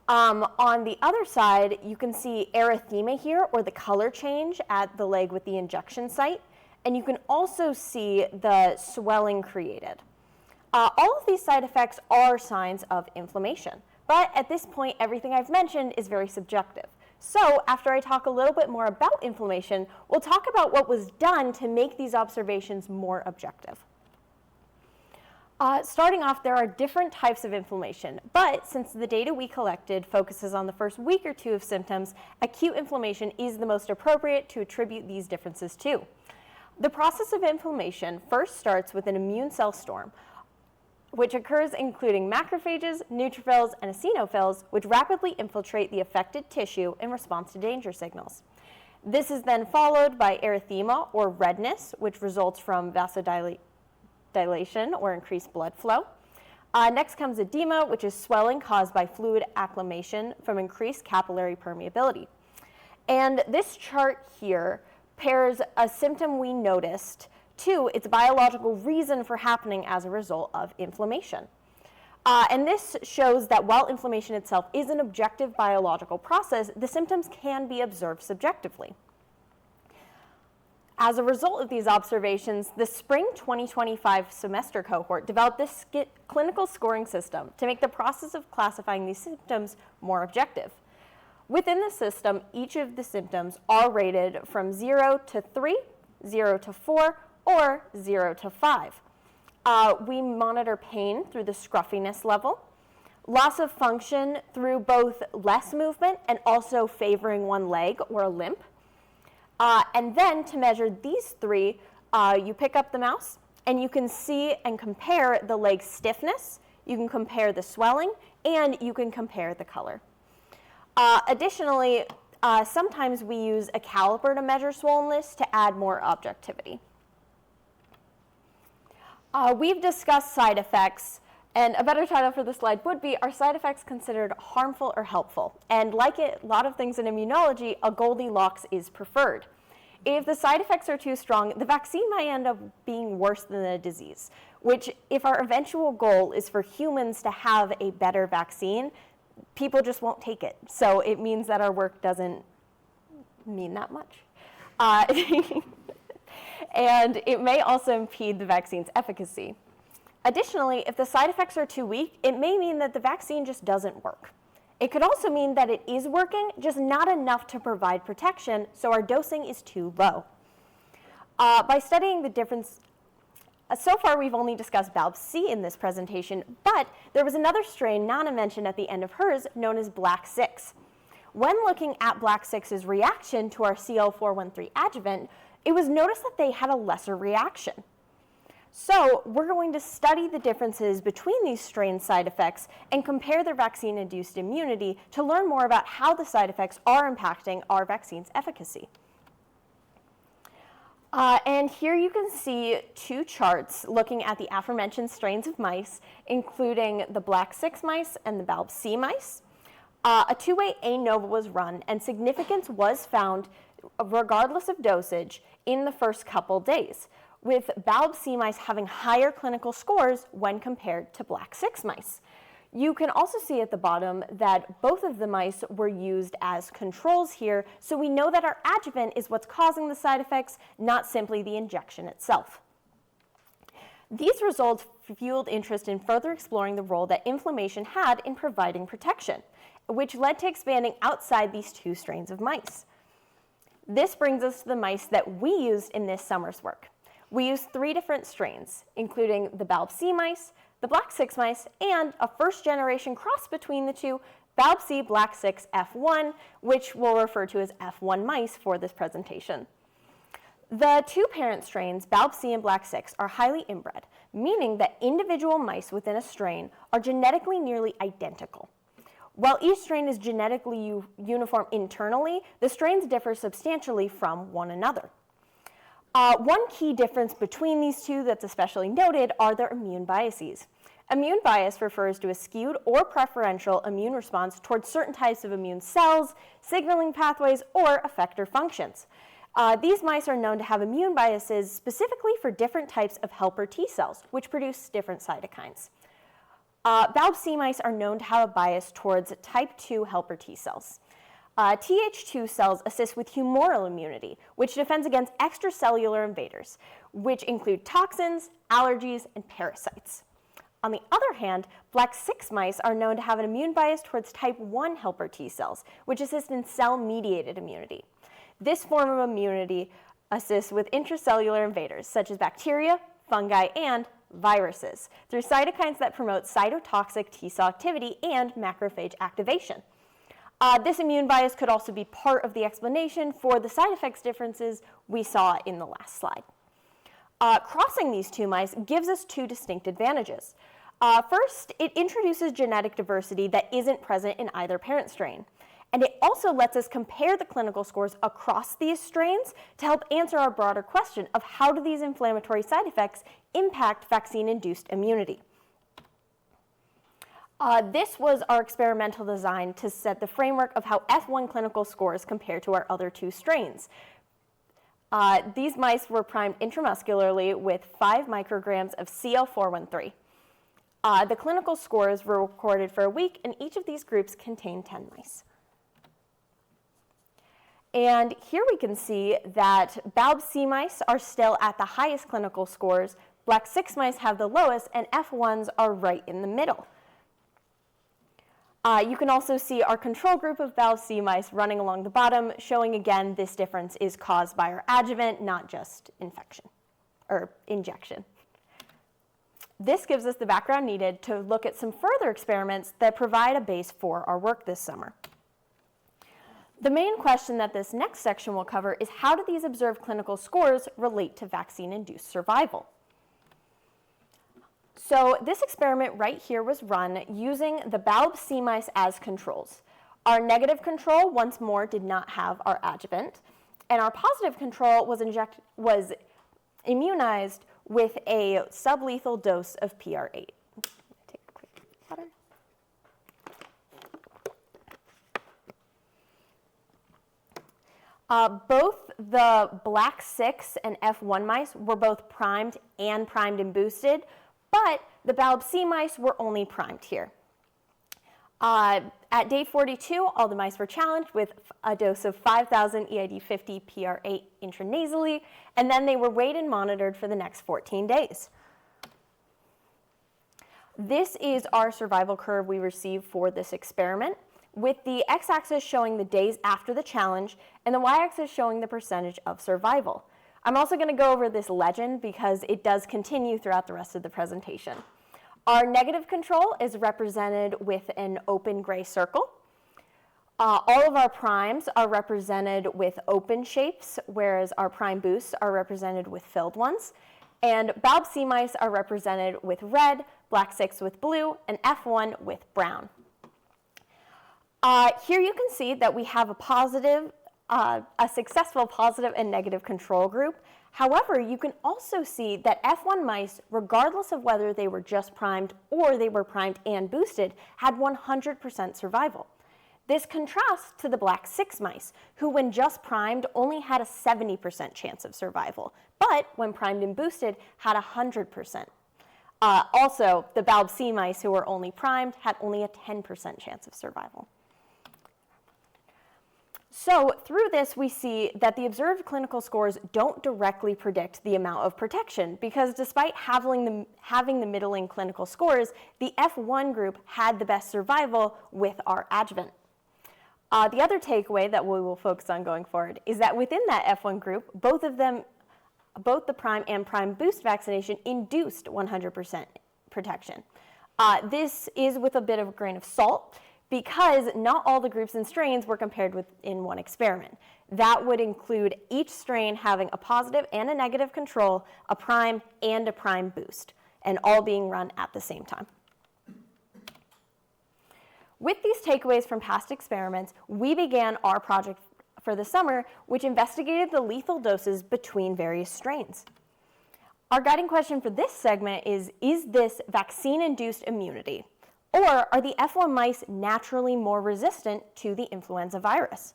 On the other side, you can see erythema here, or the color change at the leg with the injection site. And you can also see the swelling created. All of these side effects are signs of inflammation. But at this point, everything I've mentioned is very subjective. So after I talk a little bit more about inflammation, we'll talk about what was done to make these observations more objective. Starting off, there are different types of inflammation, but since the data we collected focuses on the first week or two of symptoms, acute inflammation is the most appropriate to attribute these differences to. The process of inflammation first starts with an immune cell storm, which occurs including macrophages, neutrophils, and eosinophils, which rapidly infiltrate the affected tissue in response to danger signals. This is then followed by erythema, or redness, which results from vasodilation or increased blood flow. Next comes edema, which is swelling caused by fluid acclimation from increased capillary permeability. And this chart here pairs a symptom we noticed to its biological reason for happening as a result of inflammation. And this shows that while inflammation itself is an objective biological process, the symptoms can be observed subjectively. As a result of these observations, the spring 2025 semester cohort developed this clinical scoring system to make the process of classifying these symptoms more objective. Within the system, each of the symptoms are rated from 0 to 3, 0 to 4, or 0 to 5. We monitor pain through the scruffiness level, loss of function through both less movement and also favoring one leg or a limp. And then to measure these three, you pick up the mouse and you can see and compare the leg stiffness, you can compare the swelling, and you can compare the color. Additionally, sometimes we use a caliper to measure swollenness to add more objectivity. We've discussed side effects, and a better title for the slide would be, are side effects considered harmful or helpful? And like a lot of things in immunology, a Goldilocks is preferred. If the side effects are too strong, the vaccine might end up being worse than the disease, which if our eventual goal is for humans to have a better vaccine, people just won't take it. So it means that our work doesn't mean that much. And it may also impede the vaccine's efficacy. Additionally, if the side effects are too weak, it may mean that the vaccine just doesn't work. It could also mean that it is working, just not enough to provide protection, so our dosing is too low. By studying the difference, so far we've only discussed BALB/c in this presentation, but there was another strain Nana mentioned at the end of hers, known as Black 6. When looking at Black 6's reaction to our CL413 adjuvant, it was noticed that they had a lesser reaction. So we're going to study the differences between these strain side effects and compare their vaccine-induced immunity to learn more about how the side effects are impacting our vaccine's efficacy. And here you can see two charts looking at the aforementioned strains of mice, including the black 6 mice and the Balb C mice. A two-way ANOVA was run, and significance was found regardless of dosage in the first couple days, with Balb C mice having higher clinical scores when compared to black 6 mice. You can also see at the bottom that both of the mice were used as controls here, so we know that our adjuvant is what's causing the side effects, not simply the injection itself. These results fueled interest in further exploring the role that inflammation had in providing protection, which led to expanding outside these two strains of mice. This brings us to the mice that we used in this summer's work. We used 3 different strains, including the Balb C mice, the black 6 mice, and a first-generation cross between the two, Balb C black 6 F1, which we'll refer to as F1 mice for this presentation. The 2 parent strains, Balb C and black 6, are highly inbred, meaning that individual mice within a strain are genetically nearly identical. While each strain is genetically uniform internally, the strains differ substantially from one another. One key difference between these two that's especially noted are their immune biases. Immune bias refers to a skewed or preferential immune response towards certain types of immune cells, signaling pathways, or effector functions. These mice are known to have immune biases specifically for different types of helper T cells, which produce different cytokines. Balb C mice are known to have a bias towards type 2 helper T cells. Th2 cells assist with humoral immunity, which defends against extracellular invaders, which include toxins, allergies, and parasites. On the other hand, black 6 mice are known to have an immune bias towards type 1 helper T cells, which assist in cell-mediated immunity. This form of immunity assists with intracellular invaders, such as bacteria, fungi, and viruses, through cytokines that promote cytotoxic T cell activity and macrophage activation. This immune bias could also be part of the explanation for the side effects differences we saw in the last slide. Crossing these 2 mice gives us 2 distinct advantages. First, it introduces genetic diversity that isn't present in either parent strain. And it also lets us compare the clinical scores across these strains to help answer our broader question of how do these inflammatory side effects impact vaccine-induced immunity. This was our experimental design to set the framework of how F1 clinical scores compare to our other 2 strains. These mice were primed intramuscularly with 5 micrograms of CL413. The clinical scores were recorded for a week, and each of these groups contained 10 mice. And here we can see that Balb C mice are still at the highest clinical scores, black 6 mice have the lowest, and F1s are right in the middle. You can also see our control group of Balb C mice running along the bottom, showing again this difference is caused by our adjuvant, not just infection or injection. This gives us the background needed to look at some further experiments that provide a base for our work this summer. The main question that this next section will cover is how do these observed clinical scores relate to vaccine-induced survival? So this experiment right here was run using the Balb C mice as controls. Our negative control, once more, did not have our adjuvant, and our positive control was immunized with a sublethal dose of PR8. Take a quick water. Both the black 6 and F1 mice were both primed and boosted, but the Balb C mice were only primed here. At day 42, all the mice were challenged with a dose of 5,000 EID50 PR8 intranasally, and then they were weighed and monitored for the next 14 days. This is our survival curve we received for this experiment, with the x-axis showing the days after the challenge and the y-axis showing the percentage of survival. I'm also going to go over this legend because it does continue throughout the rest of the presentation. Our negative control is represented with an open gray circle. All of our primes are represented with open shapes, whereas our prime boosts are represented with filled ones. And Balb C mice are represented with red, black 6 with blue, and F1 with brown. Here you can see that we have a successful positive and negative control group. However, you can also see that F1 mice, regardless of whether they were just primed or they were primed and boosted, had 100% survival. This contrasts to the black 6 mice, who when just primed only had a 70% chance of survival, but when primed and boosted had 100%. Also, the Balb C mice who were only primed had only a 10% chance of survival. So through this, we see that the observed clinical scores don't directly predict the amount of protection, because despite having the middling clinical scores, the F1 group had the best survival with our adjuvant. The other takeaway that we will focus on going forward is that within that F1 group, both the prime and prime boost vaccination induced 100% protection. This is with a bit of a grain of salt, because not all the groups and strains were compared in one experiment. That would include each strain having a positive and a negative control, a prime and a prime boost, and all being run at the same time. With these takeaways from past experiments, we began our project for the summer, which investigated the lethal doses between various strains. Our guiding question for this segment is this vaccine-induced immunity? Or are the F1 mice naturally more resistant to the influenza virus?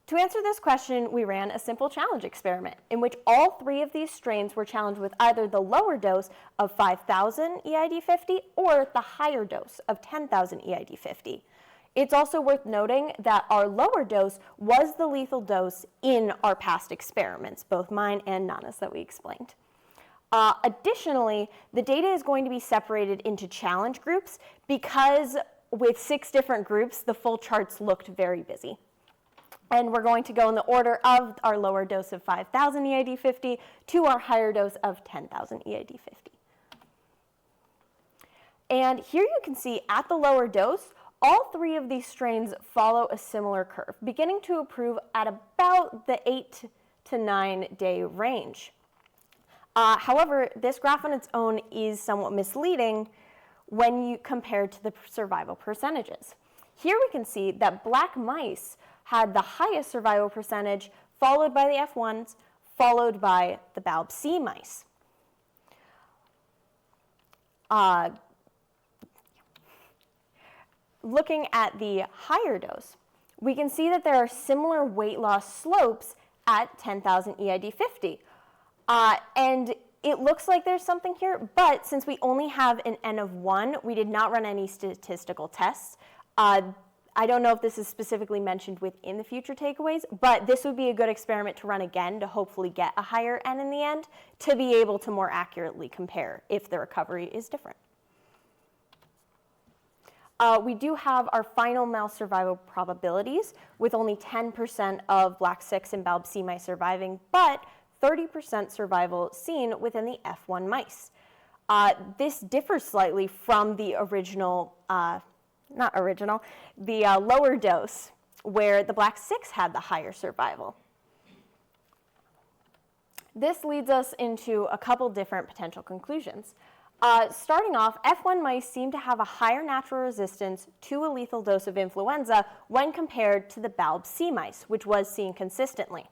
To answer this question, we ran a simple challenge experiment in which all 3 of these strains were challenged with either the lower dose of 5,000 EID50 or the higher dose of 10,000 EID50. It's also worth noting that our lower dose was the lethal dose in our past experiments, both mine and Nana's that we explained. Additionally, the data is going to be separated into challenge groups because with 6 different groups, the full charts looked very busy. And we're going to go in the order of our lower dose of 5,000 EID50 to our higher dose of 10,000 EID50. And here you can see at the lower dose, all 3 of these strains follow a similar curve, beginning to improve at about the 8 to 9 day range. However, this graph on its own is somewhat misleading when you compare to the survival percentages. Here we can see that black mice had the highest survival percentage, followed by the F1s, followed by the Balb C mice. Looking at the higher dose, we can see that there are similar weight loss slopes at 10,000 EID50. And it looks like there's something here, but since we only have an N of 1, we did not run any statistical tests. I don't know if this is specifically mentioned within the future takeaways, but this would be a good experiment to run again to hopefully get a higher N in the end to be able to more accurately compare if the recovery is different. We do have our final mouse survival probabilities with only 10% of black 6 and Balb C mice surviving, but 30% survival seen within the F1 mice. This differs slightly from the lower dose, where the black 6 had the higher survival. This leads us into a couple different potential conclusions. Starting off, F1 mice seem to have a higher natural resistance to a lethal dose of influenza when compared to the Balb C mice, which was seen consistently.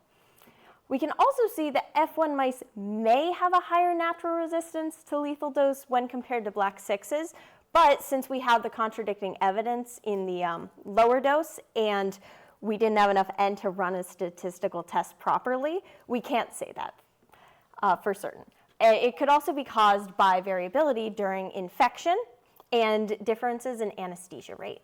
We can also see that F1 mice may have a higher natural resistance to lethal dose when compared to black 6s, but since we have the contradicting evidence in the lower dose and we didn't have enough N to run a statistical test properly, we can't say that for certain. It could also be caused by variability during infection and differences in anesthesia rate.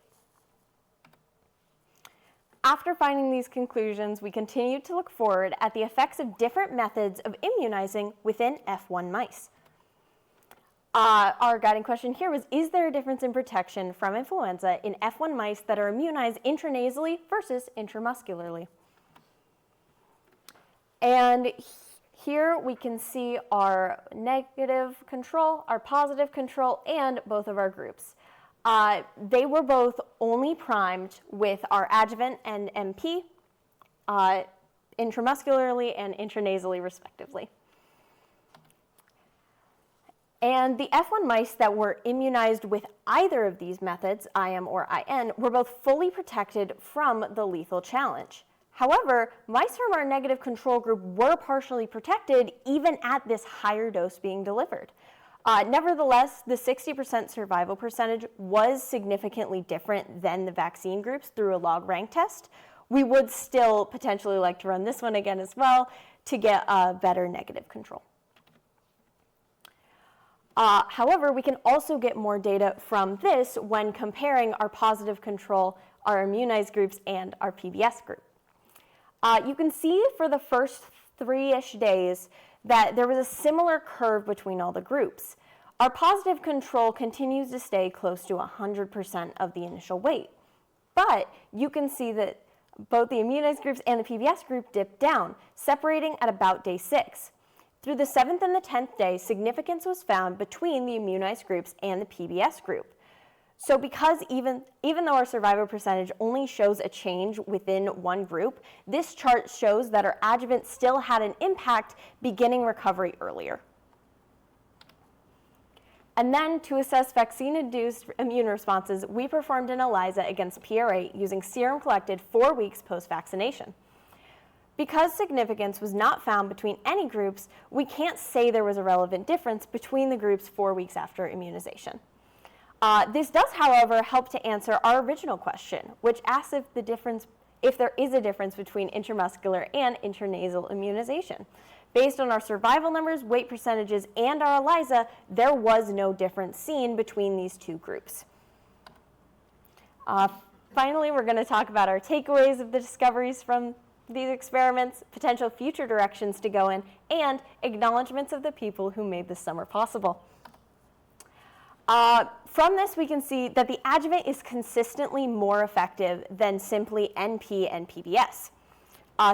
After finding these conclusions, we continued to look forward at the effects of different methods of immunizing within F1 mice. Our guiding question here was, is there a difference in protection from influenza in F1 mice that are immunized intranasally versus intramuscularly? And here we can see our negative control, our positive control, and both of our groups. They were both only primed with our adjuvant and MP, intramuscularly and intranasally respectively. And the F1 mice that were immunized with either of these methods, IM or IN, were both fully protected from the lethal challenge. However, mice from our negative control group were partially protected even at this higher dose being delivered. Nevertheless, the 60% survival percentage was significantly different than the vaccine groups through a log rank test. We would still potentially like to run this one again as well to get a better negative control. However, we can also get more data from this when comparing our positive control, our immunized groups, and our PBS group. You can see for the first 3-ish days that there was a similar curve between all the groups. Our positive control continues to stay close to 100% of the initial weight. But you can see that both the immunized groups and the PBS group dipped down, separating at about day 6. Through the 7th and the 10th day, significance was found between the immunized groups and the PBS group. So because even though our survival percentage only shows a change within one group, this chart shows that our adjuvant still had an impact beginning recovery earlier. And then to assess vaccine-induced immune responses, we performed an ELISA against PRA using serum collected 4 weeks post-vaccination. Because significance was not found between any groups, we can't say there was a relevant difference between the groups 4 weeks after immunization. This does, however, help to answer our original question, which asks if there is a difference between intramuscular and intranasal immunization. Based on our survival numbers, weight percentages, and our ELISA, there was no difference seen between these two groups. Finally, we're going to talk about our takeaways of the discoveries from these experiments, potential future directions to go in, and acknowledgments of the people who made this summer possible. From this, we can see that the adjuvant is consistently more effective than simply NP and PBS.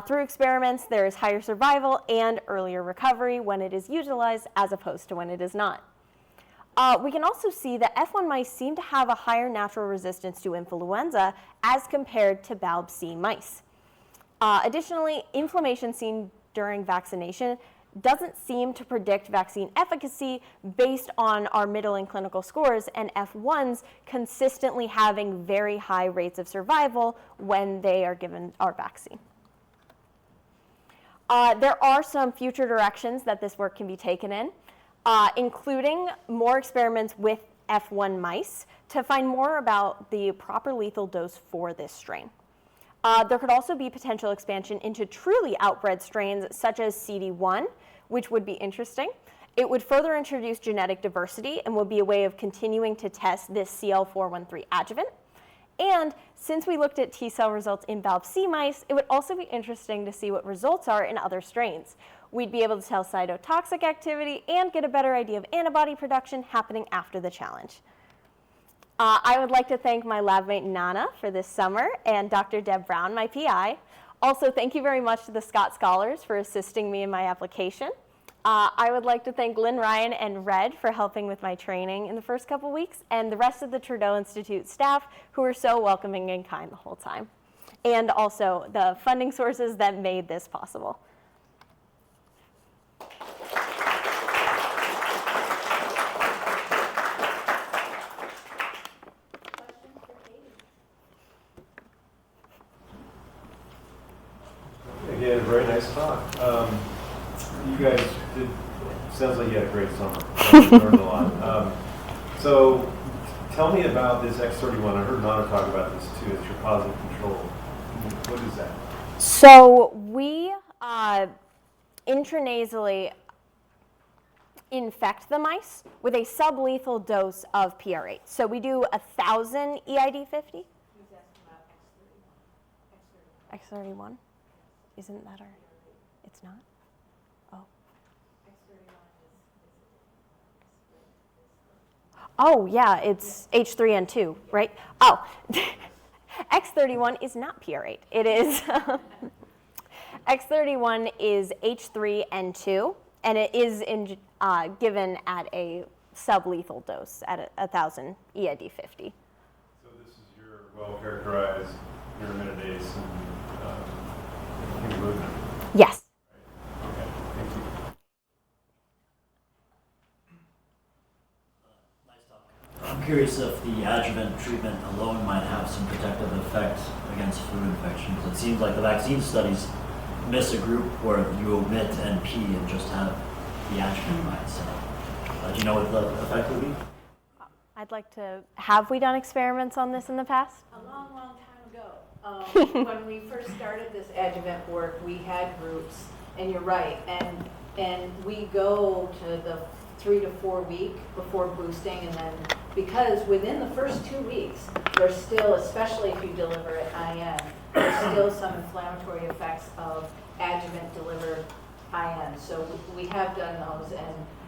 Through experiments, there is higher survival and earlier recovery when it is utilized as opposed to when it is not. We can also see that F1 mice seem to have a higher natural resistance to influenza as compared to BALB/C mice. Additionally, inflammation seen during vaccination doesn't seem to predict vaccine efficacy based on our middle and clinical scores, and F1s consistently having very high rates of survival when they are given our vaccine. There are some future directions that this work can be taken in, including more experiments with F1 mice to find more about the proper lethal dose for this strain. There could also be potential expansion into truly outbred strains such as CD1, which would be interesting. It would further introduce genetic diversity and would be a way of continuing to test this CL413 adjuvant. And since we looked at T-cell results in BALB/C mice, it would also be interesting to see what results are in other strains. We'd be able to tell cytotoxic activity and get a better idea of antibody production happening after the challenge. I would like to thank my lab mate Nana for this summer and Dr. Deb Brown, my PI. Also, thank you very much to the Scott Scholars for assisting me in my application. I would like to thank Lynn Ryan and Red for helping with my training in the first couple weeks, and the rest of the Trudeau Institute staff who were so welcoming and kind the whole time, and also the funding sources that made this possible. Again, very nice talk. You guys did, sounds like you had a great summer. You learned a lot. So tell me about this X31. I heard Nana talk about this too. It's your positive control. What is that? So we intranasally infect the mice with a sublethal dose of PR8. So we do 1,000 EID50. X31? Isn't that our? It's not? Oh. Oh, yeah, it's H3N2, right? Oh, X31 is not PR8. It is, X31 is H3N2, and it is given at a sublethal dose at 1,000 EID50. So this is your well-characterized neuraminidase and hemoglobin? Yes. Okay, thank you. Nice talk. curious if the adjuvant treatment alone might have some protective effect against flu infections. It seems like the vaccine studies miss a group where you omit NP and just have the adjuvant by itself. Do you know what the effect would be? I'd like to, have we done experiments on this in the past? A long, long time ago, when we first started this adjuvant work, we had groups, and you're right, and we go to the 3 to 4 week before boosting, and then because within the first 2 weeks, there's still, especially if you deliver it IM, there's still some inflammatory effects of adjuvant delivered IM. So we have done those,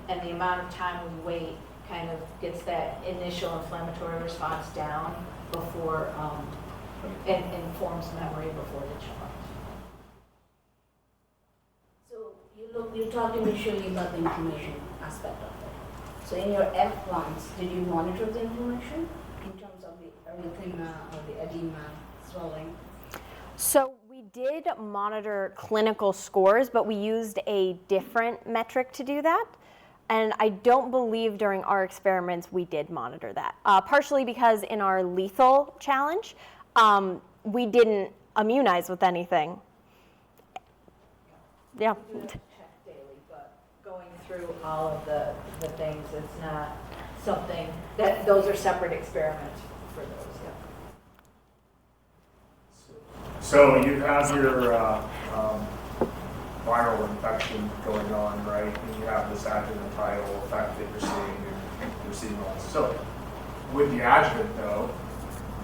and the amount of time we wait kind of gets that initial inflammatory response down before, and forms memory before the challenge. So you talked initially about the inflammation aspect of it. So in your F1s, did you monitor the inflammation in terms of the erythema or the edema, swelling? So we did monitor clinical scores, but we used a different metric to do that. And I don't believe during our experiments we did monitor that. Partially because in our lethal challenge, we didn't immunize with anything. Yeah. We do have to check daily, but going through all of the things, it's not something that, those are separate experiments for those, yeah. So you have your viral infection going on, right? And you have this adjuvant-tidal effect that you're seeing all this. So with the adjuvant, though,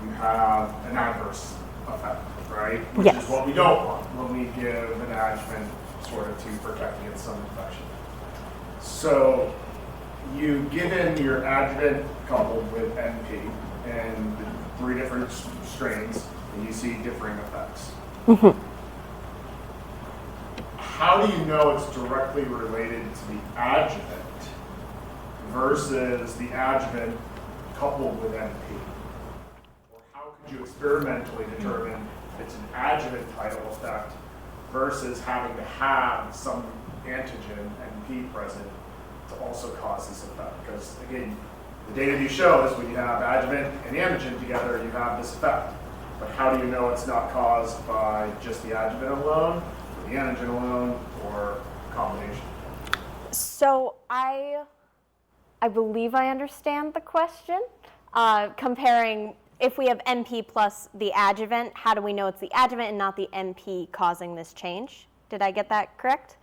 you have an adverse effect, right? Which Yes. is what we don't want when we give an adjuvant sort of to protect against some infection. So you give in your adjuvant coupled with NP and 3 different strains, and you see differing effects. Mm-hmm. How do you know it's directly related to the adjuvant versus the adjuvant coupled with NP? Or how could you experimentally determine it's an adjuvant tidal effect versus having to have some antigen, NP, present to also cause this effect? Because again, the data you show is when you have adjuvant and antigen together, you have this effect. But how do you know it's not caused by just the adjuvant alone, or the antigen alone, or a combination? So I believe I understand the question. Comparing if we have NP plus the adjuvant, how do we know it's the adjuvant and not the NP causing this change? Did I get that correct?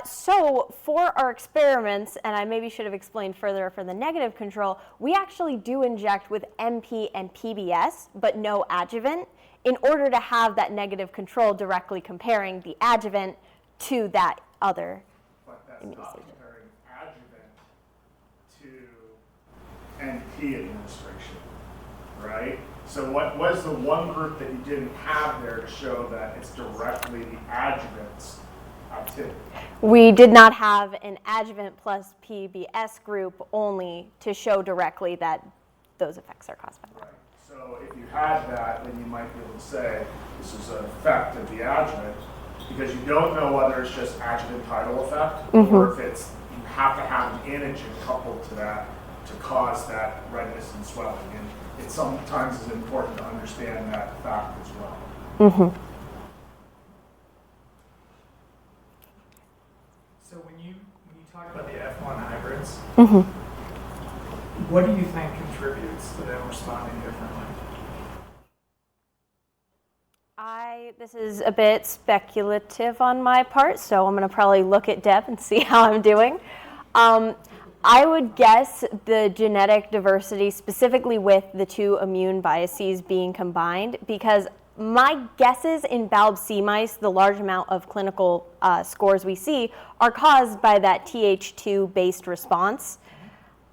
So for our experiments, and I maybe should have explained further for the negative control, we actually do inject with NP and PBS, but no adjuvant, in order to have that negative control directly comparing the adjuvant to that other But that's not comparing adjuvant to NP administration, right? So what was the one group that you didn't have there to show that it's directly the adjuvant's activity? We did not have an adjuvant plus PBS group only to show directly that those effects are caused by that. Right. So if you had that, then you might be able to say this is an effect of the adjuvant, because you don't know whether it's just adjuvant tidal effect, or if it's you have to have an antigen coupled to that to cause that redness and swelling. And it sometimes is important to understand that fact as well. Mm-hmm. So when you talk about the F1 hybrids, Mm-hmm. what do you think contributes to them responding differently? This is a bit speculative on my part, so I'm going to probably look at Deb and see how I'm doing. I would guess the genetic diversity, specifically with the 2 immune biases being combined, because my guesses in BALB/C mice, the large amount of clinical scores we see, are caused by that Th2-based response.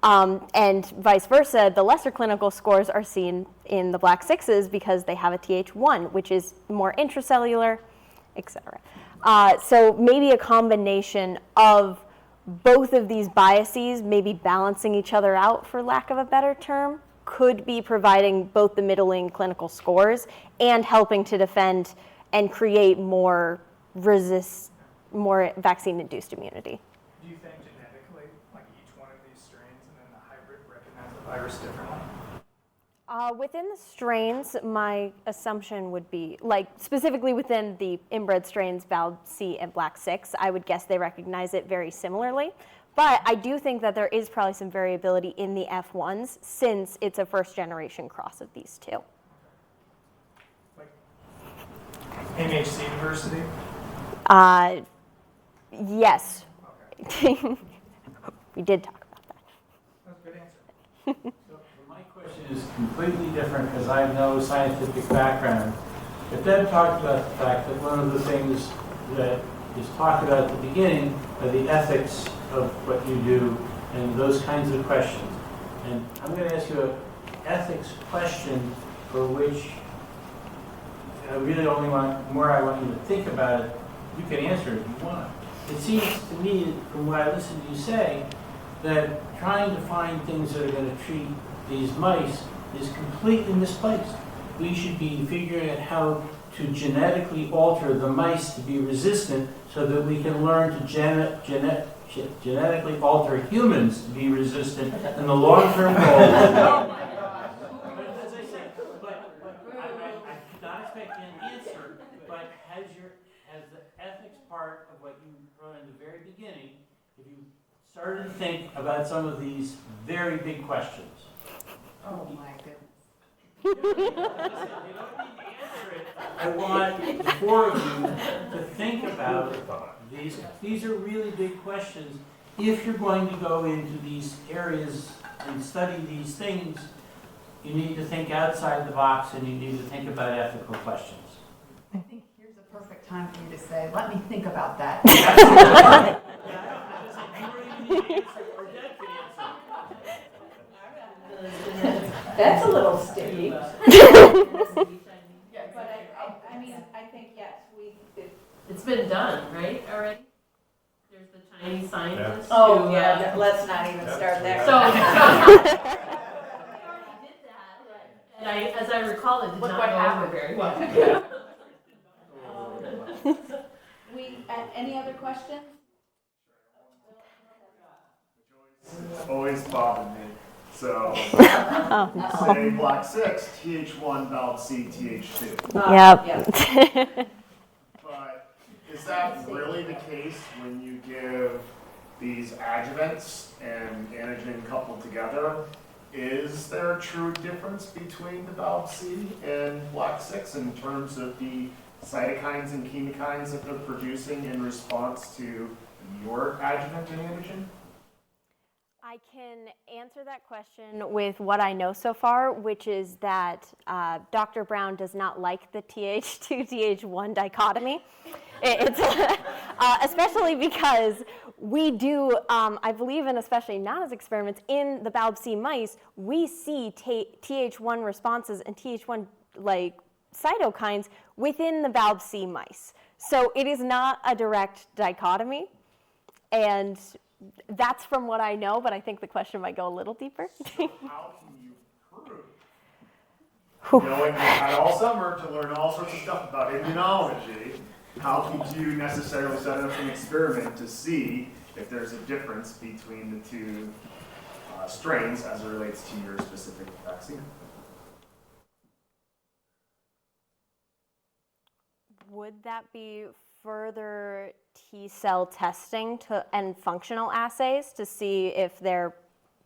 And vice versa, the lesser clinical scores are seen in the black 6s because they have a Th1, which is more intracellular, et cetera. So maybe a combination of both of these biases, maybe balancing each other out, for lack of a better term, could be providing both the middling clinical scores and helping to defend and create more vaccine-induced immunity. Do you think genetically, like each one of these strains and then the hybrid recognize the virus differently? Within the strains, my assumption would be, like specifically within the inbred strains, BALB-C and Black 6, I would guess they recognize it very similarly. But I do think that there is probably some variability in the F1s since it's a first generation cross of these two. Like MHC diversity? Yes. Okay. We did talk about that. That's a good answer. So my question is completely different because I have no scientific background. But Deb talked about the fact that one of the things that is talked about at the beginning are the ethics of what you do and those kinds of questions. And I'm going to ask you an ethics question for which I really only want, the more I want you to think about it, you can answer it if you want. It seems to me, from what I listen to you say, that trying to find things that are going to treat these mice is completely misplaced. We should be figuring out how to genetically alter the mice to be resistant so that we can learn to genetically alter humans to be resistant in the long-term goal. Oh my God. But as I said, I'm not expecting an answer, but has the ethics part of what you wrote in the very beginning, if you started to think about some of these very big questions? Oh my goodness. You don't need to answer it. I want the four of you to think about these. These are really big questions. If you're going to go into these areas and study these things, you need to think outside the box and you need to think about ethical questions. I think here's a perfect time for you to say, let me think about that. That's a little sticky. But I mean, I think, yes, It's been done, right, already? There's the Chinese scientists. oh, who, yeah, let's not even start that. And as I recall, it did Look not what go over happened. very well. Any other questions? Always bothered me. So, say Black 6, TH1, BALB-C, TH2. Yep. But is that really the case when you give these adjuvants and antigen coupled together? Is there a true difference between the BALB-C and Black 6 in terms of the cytokines and chemokines that they're producing in response to your adjuvant and antigen? I can answer that question with what I know so far, which is that Dr. Brown does not like the TH2, TH1 dichotomy. It's especially because we do, I believe in especially Nana's experiments, in the BALB-C mice, we see TH1 responses and TH1 like cytokines within the BALB-C mice. So it is not a direct dichotomy, and that's from what I know, but I think the question might go a little deeper. So how can you prove, knowing you had all summer to learn all sorts of stuff about immunology, how could you necessarily set up an experiment to see if there's a difference between the two strains as it relates to your specific vaccine? Would that be further T-cell testing and functional assays to see if they're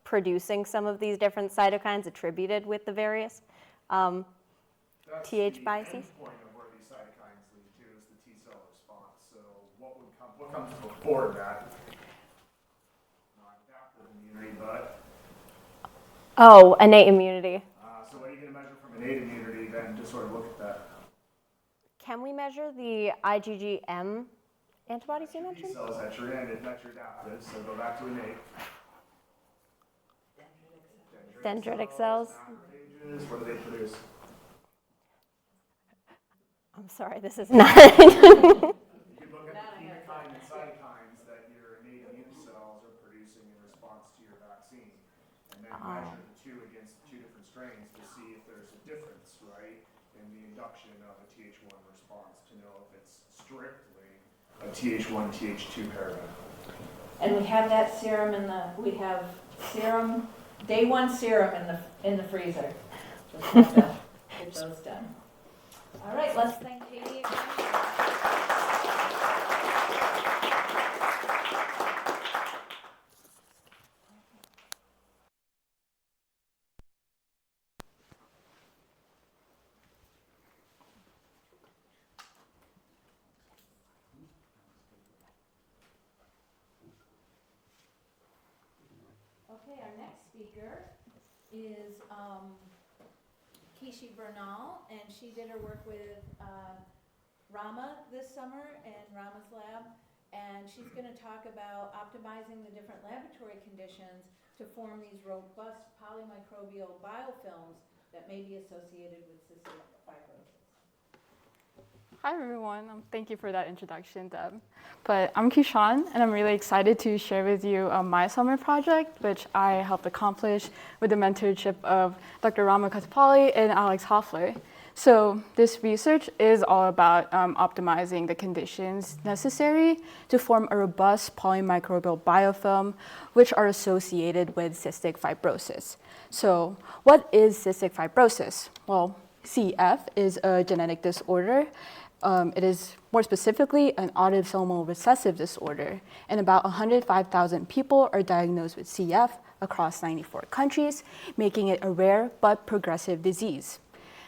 producing some of these different cytokines attributed with the various TH biases? That's the endpoint of where these cytokines lead to is the T-cell response. So what comes before that? Not adaptive immunity, but... Oh, innate immunity. So what are you going to measure from innate immunity then to sort of look at that? Can we measure the IgG-M antibodies you mentioned? T-cells that you're in, that's your adaptive, so go back to innate. Dendritic cells. Macrophages, what do they produce? I'm sorry, this is not. You can look at the chemokine and cytokines that your innate immune cells are producing in response to your vaccine, and then measure the two against two different strains to see if there's a difference, right, in the induction of a TH1 response to know if it's strictly a TH1, TH2 paradigm. And we have that serum we have serum day 1 serum in the freezer. Just have to get those done. All right, let's thank Katie again. Okay, our next speaker is Kishi Bernal, and she did her work with Rama this summer in Rama's lab, and she's going to talk about optimizing the different laboratory conditions to form these robust polymicrobial biofilms that may be associated with cystic fibrosis. Hi everyone, thank you for that introduction, Deb. But I'm Kishan, and I'm really excited to share with you my summer project, which I helped accomplish with the mentorship of Dr. Rama Katapali and Alex Hoffler. So this research is all about optimizing the conditions necessary to form a robust polymicrobial biofilm, which are associated with cystic fibrosis. So what is cystic fibrosis? Well, CF is a genetic disorder. It is more specifically an autosomal recessive disorder, and about 105,000 people are diagnosed with CF across 94 countries, making it a rare but progressive disease.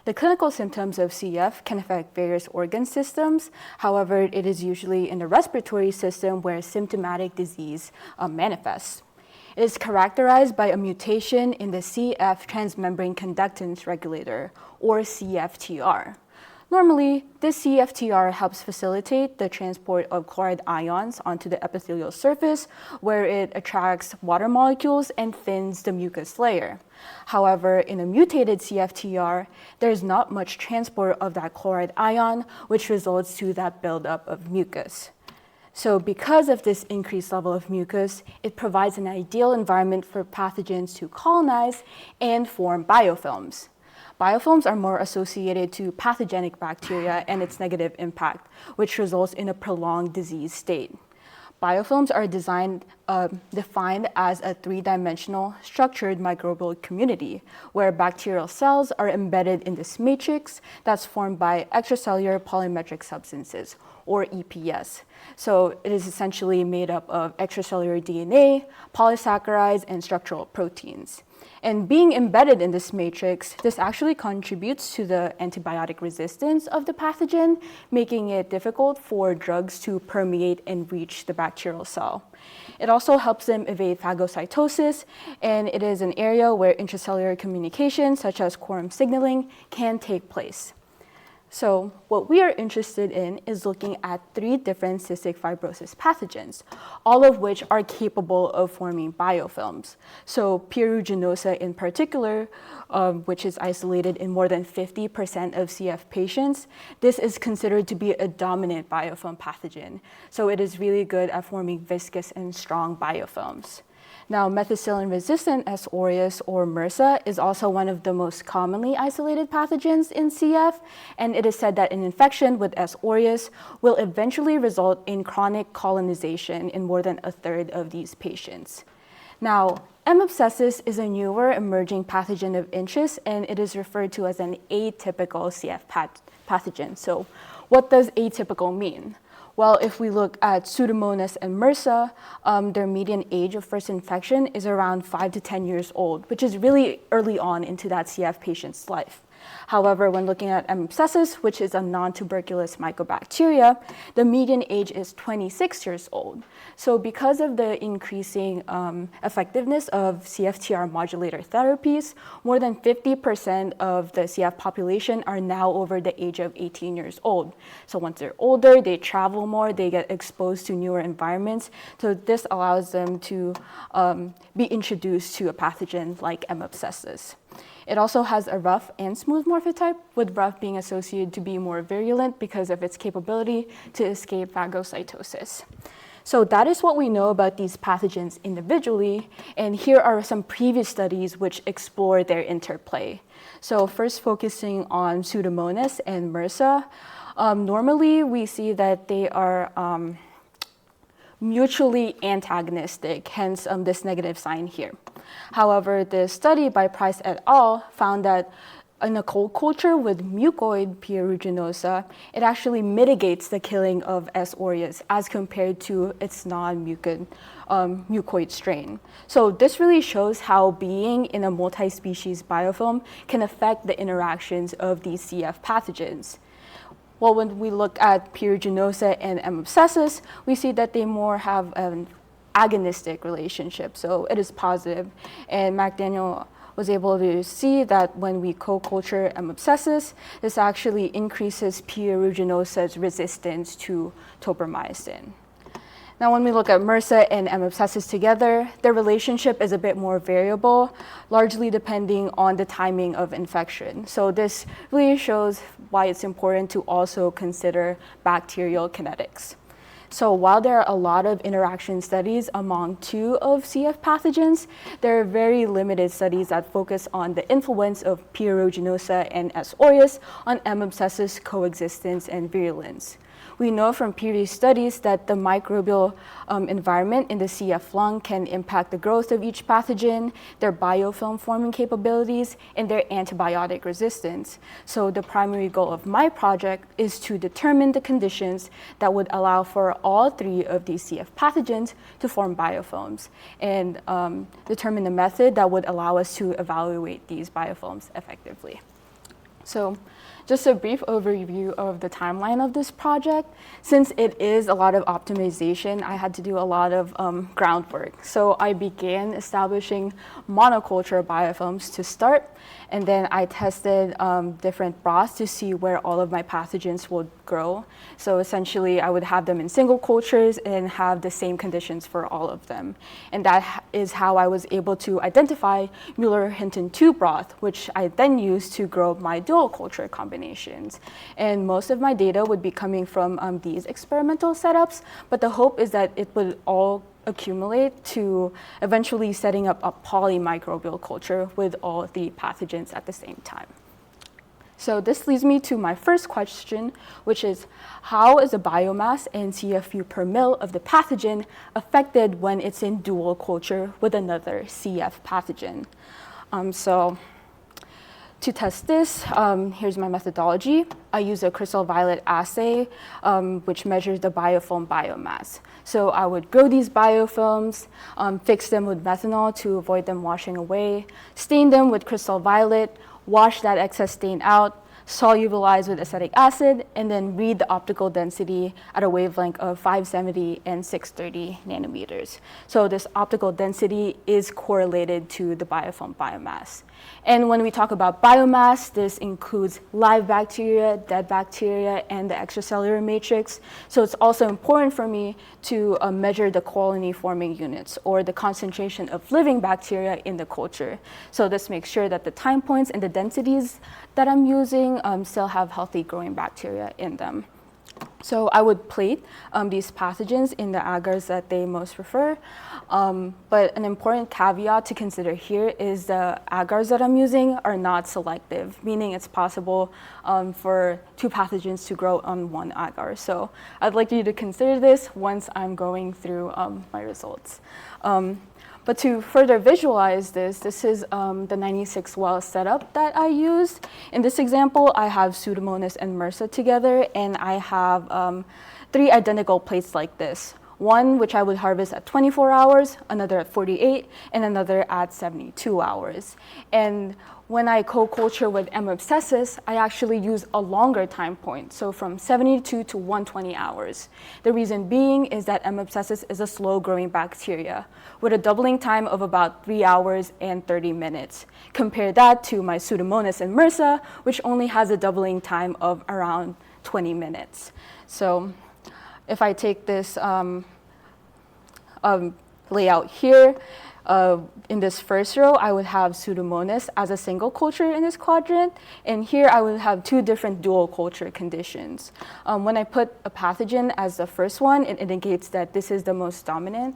The clinical symptoms of CF can affect various organ systems. However, it is usually in the respiratory system where symptomatic disease manifests. It is characterized by a mutation in the CF transmembrane conductance regulator, or CFTR. Normally, this CFTR helps facilitate the transport of chloride ions onto the epithelial surface, where it attracts water molecules and thins the mucus layer. However, in a mutated CFTR, there's not much transport of that chloride ion, which results to that buildup of mucus. So because of this increased level of mucus, it provides an ideal environment for pathogens to colonize and form biofilms. Biofilms are more associated to pathogenic bacteria and its negative impact, which results in a prolonged disease state. Biofilms are defined as a three-dimensional structured microbial community, where bacterial cells are embedded in this matrix that's formed by extracellular polymetric substances, or EPS. So it is essentially made up of extracellular DNA, polysaccharides, and structural proteins. And being embedded in this matrix, this actually contributes to the antibiotic resistance of the pathogen, making it difficult for drugs to permeate and reach the bacterial cell. It also helps them evade phagocytosis, and it is an area where intracellular communication, such as quorum signaling, can take place. So what we are interested in is looking at 3 different cystic fibrosis pathogens, all of which are capable of forming biofilms. So puruginosa in particular, which is isolated in more than 50% of CF patients, this is considered to be a dominant biofilm pathogen. So it is really good at forming viscous and strong biofilms. Now, methicillin-resistant S. aureus, or MRSA, is also one of the most commonly isolated pathogens in CF, and it is said that an infection with S. aureus will eventually result in chronic colonization in more than a third of these patients. Now, M. abscessus is a newer emerging pathogen of interest, and it is referred to as an atypical CF pathogen. So what does atypical mean? Well, if we look at Pseudomonas and MRSA, their median age of first infection is around 5 to 10 years old, which is really early on into that CF patient's life. However, when looking at M. abscessus, which is a non-tuberculous mycobacteria, the median age is 26 years old. So because of the increasing effectiveness of CFTR modulator therapies, more than 50% of the CF population are now over the age of 18 years old. So once they're older, they travel more, they get exposed to newer environments. So this allows them to be introduced to a pathogen like M. abscessus. It also has a rough and smooth morphotype, with rough being associated to be more virulent because of its capability to escape phagocytosis. So that is what we know about these pathogens individually, and here are some previous studies which explore their interplay. So first focusing on Pseudomonas and MRSA, normally we see that they are mutually antagonistic, hence this negative sign here. However, the study by Price et al. Found that in a cold culture with mucoid P. aeruginosa, it actually mitigates the killing of S. aureus as compared to its non-mucoid mucoid strain. So this really shows how being in a multi-species biofilm can affect the interactions of these CF pathogens. Well, when we look at P. aeruginosa and M. abscessus, we see that they more have an agonistic relationship, so it is positive. And McDaniel was able to see that when we co-culture M. abscessus, this actually increases P. aeruginosa's resistance to tobramycin. Now, when we look at MRSA and M. abscessus together, their relationship is a bit more variable, largely depending on the timing of infection. So this really shows why it's important to also consider bacterial kinetics. So while there are a lot of interaction studies among two of CF pathogens, there are very limited studies that focus on the influence of P. aeruginosa and S. aureus on M. abscessus coexistence and virulence. We know from previous studies that the microbial environment in the CF lung can impact the growth of each pathogen, their biofilm forming capabilities, and their antibiotic resistance. So the primary goal of my project is to determine the conditions that would allow for all three of these CF pathogens to form biofilms and determine the method that would allow us to evaluate these biofilms effectively. So just a brief overview of the timeline of this project. Since it is a lot of optimization, I had to do a lot of groundwork. So I began establishing monoculture biofilms to start, and then I tested different broths to see where all of my pathogens would grow. So essentially, I would have them in single cultures and have the same conditions for all of them. And that is how I was able to identify Mueller-Hinton 2 broth, which I then used to grow my dual culture combinations. And most of my data would be coming from these experimental setups, but the hope is that it would all accumulate to eventually setting up a polymicrobial culture with all the pathogens at the same time. So this leads me to my first question, which is how is the biomass and CFU per mil of the pathogen affected when it's in dual culture with another CF pathogen? So to test this, here's my methodology. I use a crystal violet assay, which measures the biofilm biomass. So I would grow these biofilms, fix them with methanol to avoid them washing away, stain them with crystal violet, wash that excess stain out, solubilize with acetic acid, and then read the optical density at a wavelength of 570 and 630 nanometers. So this optical density is correlated to the biofilm biomass. And when we talk about biomass, this includes live bacteria, dead bacteria, and the extracellular matrix. So it's also important for me to measure the colony forming units, or the concentration of living bacteria in the culture. So this makes sure that the time points and the densities that I'm using still have healthy growing bacteria in them. So I would plate these pathogens in the agars that they most prefer. But an important caveat to consider here is the agars that I'm using are not selective, meaning it's possible for two pathogens to grow on one agar. So I'd like you to consider this once I'm going through my results. But to further visualize this, this is the 96 well setup that I used. In this example, I have Pseudomonas and MRSA together, and I have 3 identical plates like this. One which I would harvest at 24 hours, another at 48, and another at 72 hours. And when I co-culture with M. abscessus, I actually use a longer time point, so from 72 to 120 hours. The reason being is that M. abscessus is a slow-growing bacteria with a doubling time of about 3 hours and 30 minutes. Compare that to my Pseudomonas and MRSA, which only has a doubling time of around 20 minutes. So if I take this layout here, in this first row, I would have Pseudomonas as a single culture in this quadrant, and here I would have 2 different dual culture conditions. When I put a pathogen as the first one, it indicates that this is the most dominant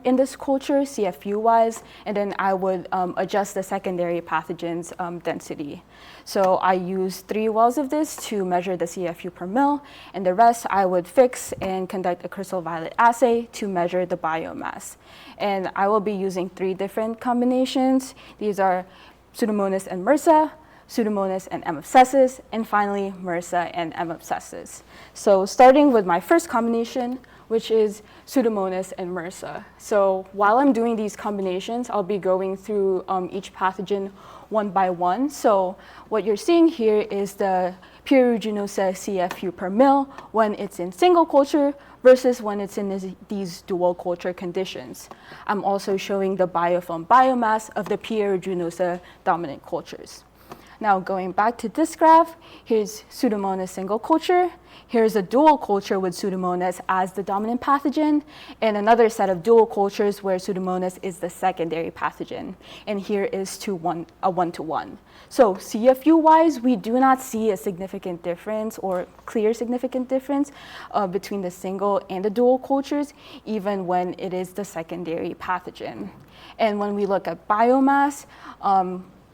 in this culture, CFU-wise, and then I would adjust the secondary pathogens density. So I use 3 wells of this to measure the CFU per mil, and the rest I would fix and conduct a crystal violet assay to measure the biomass. And I will be using 3 different combinations. These are Pseudomonas and MRSA, Pseudomonas and M. abscessus, and finally MRSA and M. abscessus. So starting with my first combination, which is Pseudomonas and MRSA. So while I'm doing these combinations, I'll be going through each pathogen one by one. So what you're seeing here is the P. aeruginosa CFU per mil when it's in single culture versus when it's in these dual culture conditions. I'm also showing the biofilm biomass of the P. aeruginosa dominant cultures. Now going back to this graph, here's Pseudomonas single culture. Here's a dual culture with Pseudomonas as the dominant pathogen, and another set of dual cultures where Pseudomonas is the secondary pathogen. And here is a 1-to-1. So CFU-wise, we do not see a significant difference or clear significant difference between the single and the dual cultures, even when it is the secondary pathogen. And when we look at biomass,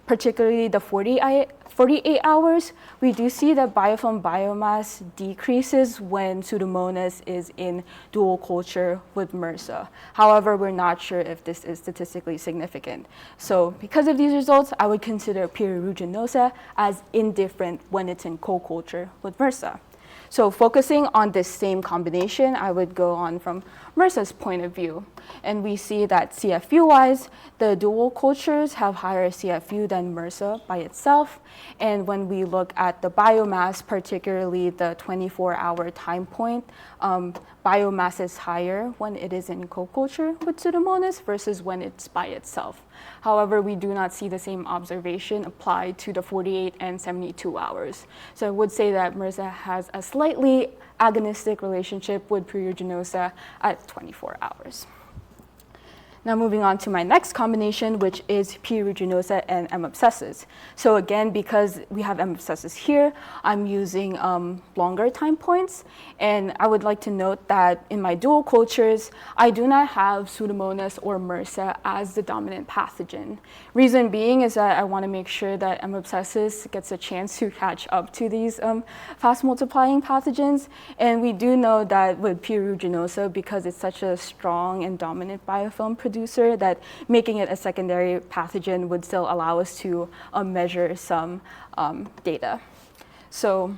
particularly the 48 hours, we do see that biofilm biomass decreases when Pseudomonas is in dual culture with MRSA. However, we're not sure if this is statistically significant. So because of these results, I would consider P. aeruginosa as indifferent when it's in co-culture with MRSA. So focusing on this same combination, I would go on from MRSA's point of view. And we see that CFU-wise, the dual cultures have higher CFU than MRSA by itself. And when we look at the biomass, particularly the 24-hour time point, biomass is higher when it is in co-culture with Pseudomonas versus when it's by itself. However, we do not see the same observation applied to the 48 and 72 hours. So I would say that MRSA has a slightly agonistic relationship with P. aeruginosa at 24 hours. Now moving on to my next combination, which is P. aeruginosa and M. abscessus. So again, because we have M. abscessus here, I'm using longer time points. And I would like to note that in my dual cultures, I do not have Pseudomonas or MRSA as the dominant pathogen. Reason being is that I want to make sure that M. abscessus gets a chance to catch up to these fast multiplying pathogens. And we do know that with P. aeruginosa, because it's such a strong and dominant biofilm producer, that making it a secondary pathogen would still allow us to measure some data. So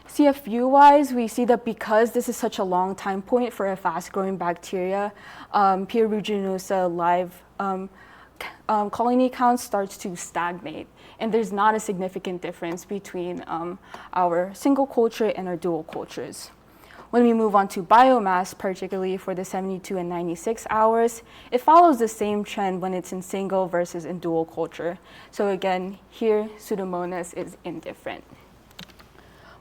CFU-wise, we see that because this is such a long time point for a fast-growing bacteria, P. aeruginosa live colony count starts to stagnate. And there's not a significant difference between our single culture and our dual cultures. When we move on to biomass, particularly for the 72 and 96 hours, it follows the same trend when it's in single versus in dual culture. So again, here, Pseudomonas is indifferent.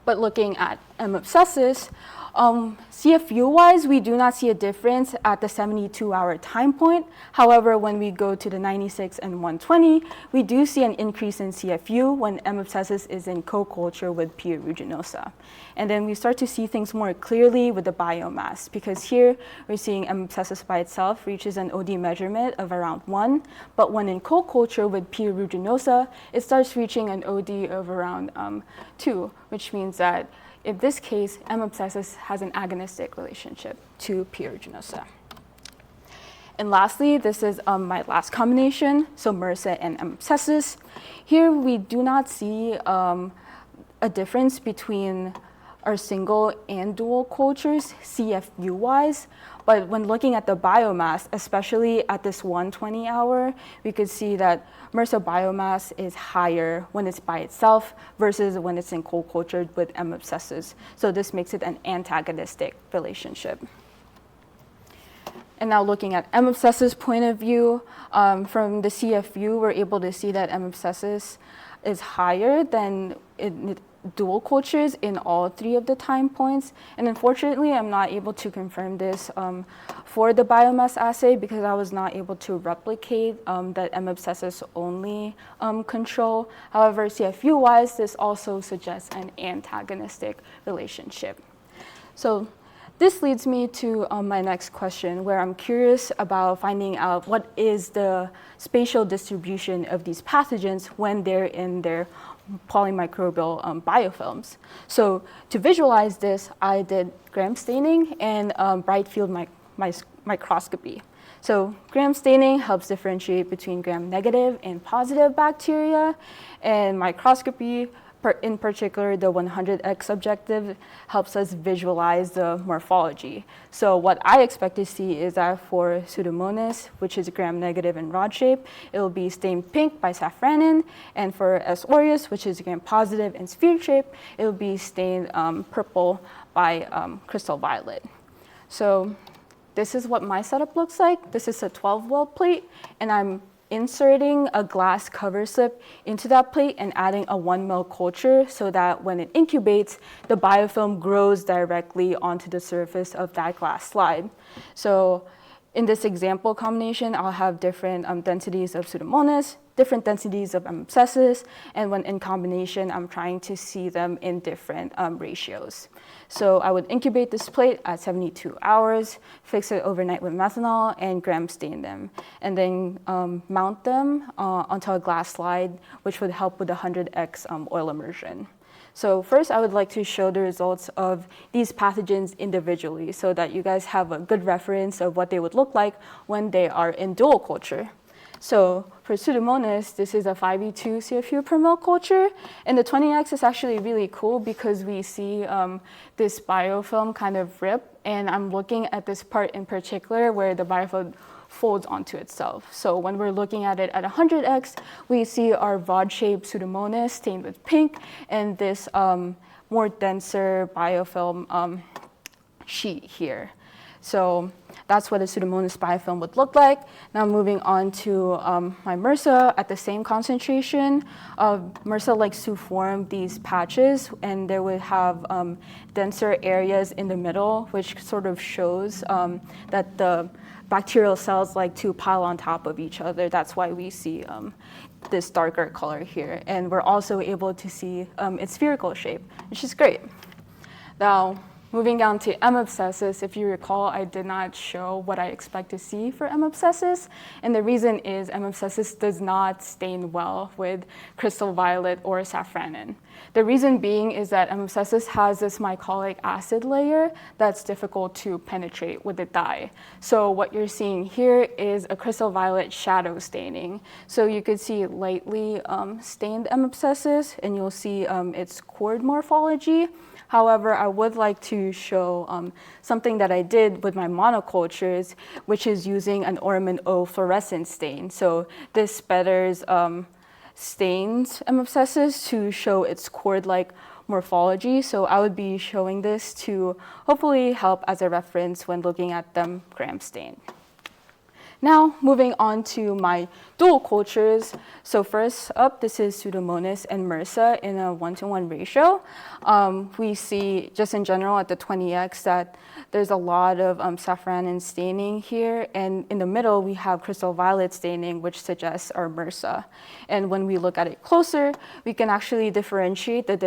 But looking at M. abscessus, CFU-wise, we do not see a difference at the 72-hour time point. However, when we go to the 96 and 120, we do see an increase in CFU when M. abscessus is in co-culture with P. aeruginosa. And then we start to see things more clearly with the biomass, because here we're seeing M. abscessus by itself reaches an OD measurement of around 1, but when in co-culture with P. aeruginosa, it starts reaching an OD of around 2, which means that in this case, M. abscessus has an agonistic relationship to P. aeruginosa. And lastly, this is my last combination, so MRSA and M. abscessus. Here we do not see a difference between our single and dual cultures CFU-wise, but when looking at the biomass, especially at this 120 hour, we could see that MRSA biomass is higher when it's by itself versus when it's in co-culture with M. abscessus. So this makes it an antagonistic relationship. And now looking at M. abscessus point of view, from the CFU, we're able to see that M. abscessus is higher than in dual cultures in all 3 of the time points. And unfortunately, I'm not able to confirm this for the biomass assay because I was not able to replicate that M. abscessus only control. However, CFU-wise, this also suggests an antagonistic relationship. So this leads me to my next question, where I'm curious about finding out what is the spatial distribution of these pathogens when they're in their polymicrobial biofilms. So to visualize this, I did gram staining and bright field microscopy. So gram staining helps differentiate between gram-negative and positive bacteria, and microscopy, in particular the 100x objective, helps us visualize the morphology. So what I expect to see is that for Pseudomonas, which is gram-negative and rod shape, it will be stained pink by safranin, and for S. aureus, which is gram-positive and sphere shape, it will be stained purple by crystal violet. So this is what my setup looks like. This is a 12-well plate, and I'm inserting a glass cover slip into that plate and adding a 1 ml culture so that when it incubates, the biofilm grows directly onto the surface of that glass slide. So in this example combination, I'll have different densities of Pseudomonas, different densities of M. abscessus, and when in combination, I'm trying to see them in different ratios. So I would incubate this plate at 72 hours, fix it overnight with methanol, and gram stain them, and then mount them onto a glass slide, which would help with the 100x oil immersion. So first, I would like to show the results of these pathogens individually so that you guys have a good reference of what they would look like when they are in dual culture. So for Pseudomonas, this is a 5E2 CFU per ml culture, and the 20x is actually really cool because we see this biofilm kind of rip, and I'm looking at this part in particular where the biofilm folds onto itself. So when we're looking at it at 100x, we see our rod-shaped Pseudomonas stained with pink, and this more denser biofilm sheet here. So that's what a Pseudomonas biofilm would look like. Now moving on to my MRSA at the same concentration. MRSA likes to form these patches, and they would have denser areas in the middle, which sort of shows that the bacterial cells like to pile on top of each other. That's why we see this darker color here. And we're also able to see its spherical shape, which is great. Now, moving down to M. abscessus, if you recall, I did not show what I expect to see for M. abscessus. And the reason is M. abscessus does not stain well with crystal violet or safranin. The reason being is that M. abscessus has this mycolic acid layer that's difficult to penetrate with the dye. So what you're seeing here is a crystal violet shadow staining. So you could see lightly stained M. abscessus, and you'll see its cord morphology. However, I would like to show something that I did with my monocultures, which is using an Orman O fluorescent stain. So this betters stains M. abscessus to show its cord-like morphology. So I would be showing this to hopefully help as a reference when looking at them gram stained. Now, moving on to my dual cultures. So first up, this is Pseudomonas and MRSA in a 1-to-1 ratio. We see, just in general at the 20x, that there's a lot of safranin staining here. And in the middle, we have crystal violet staining, which suggests our MRSA. And when we look at it closer, we can actually differentiate the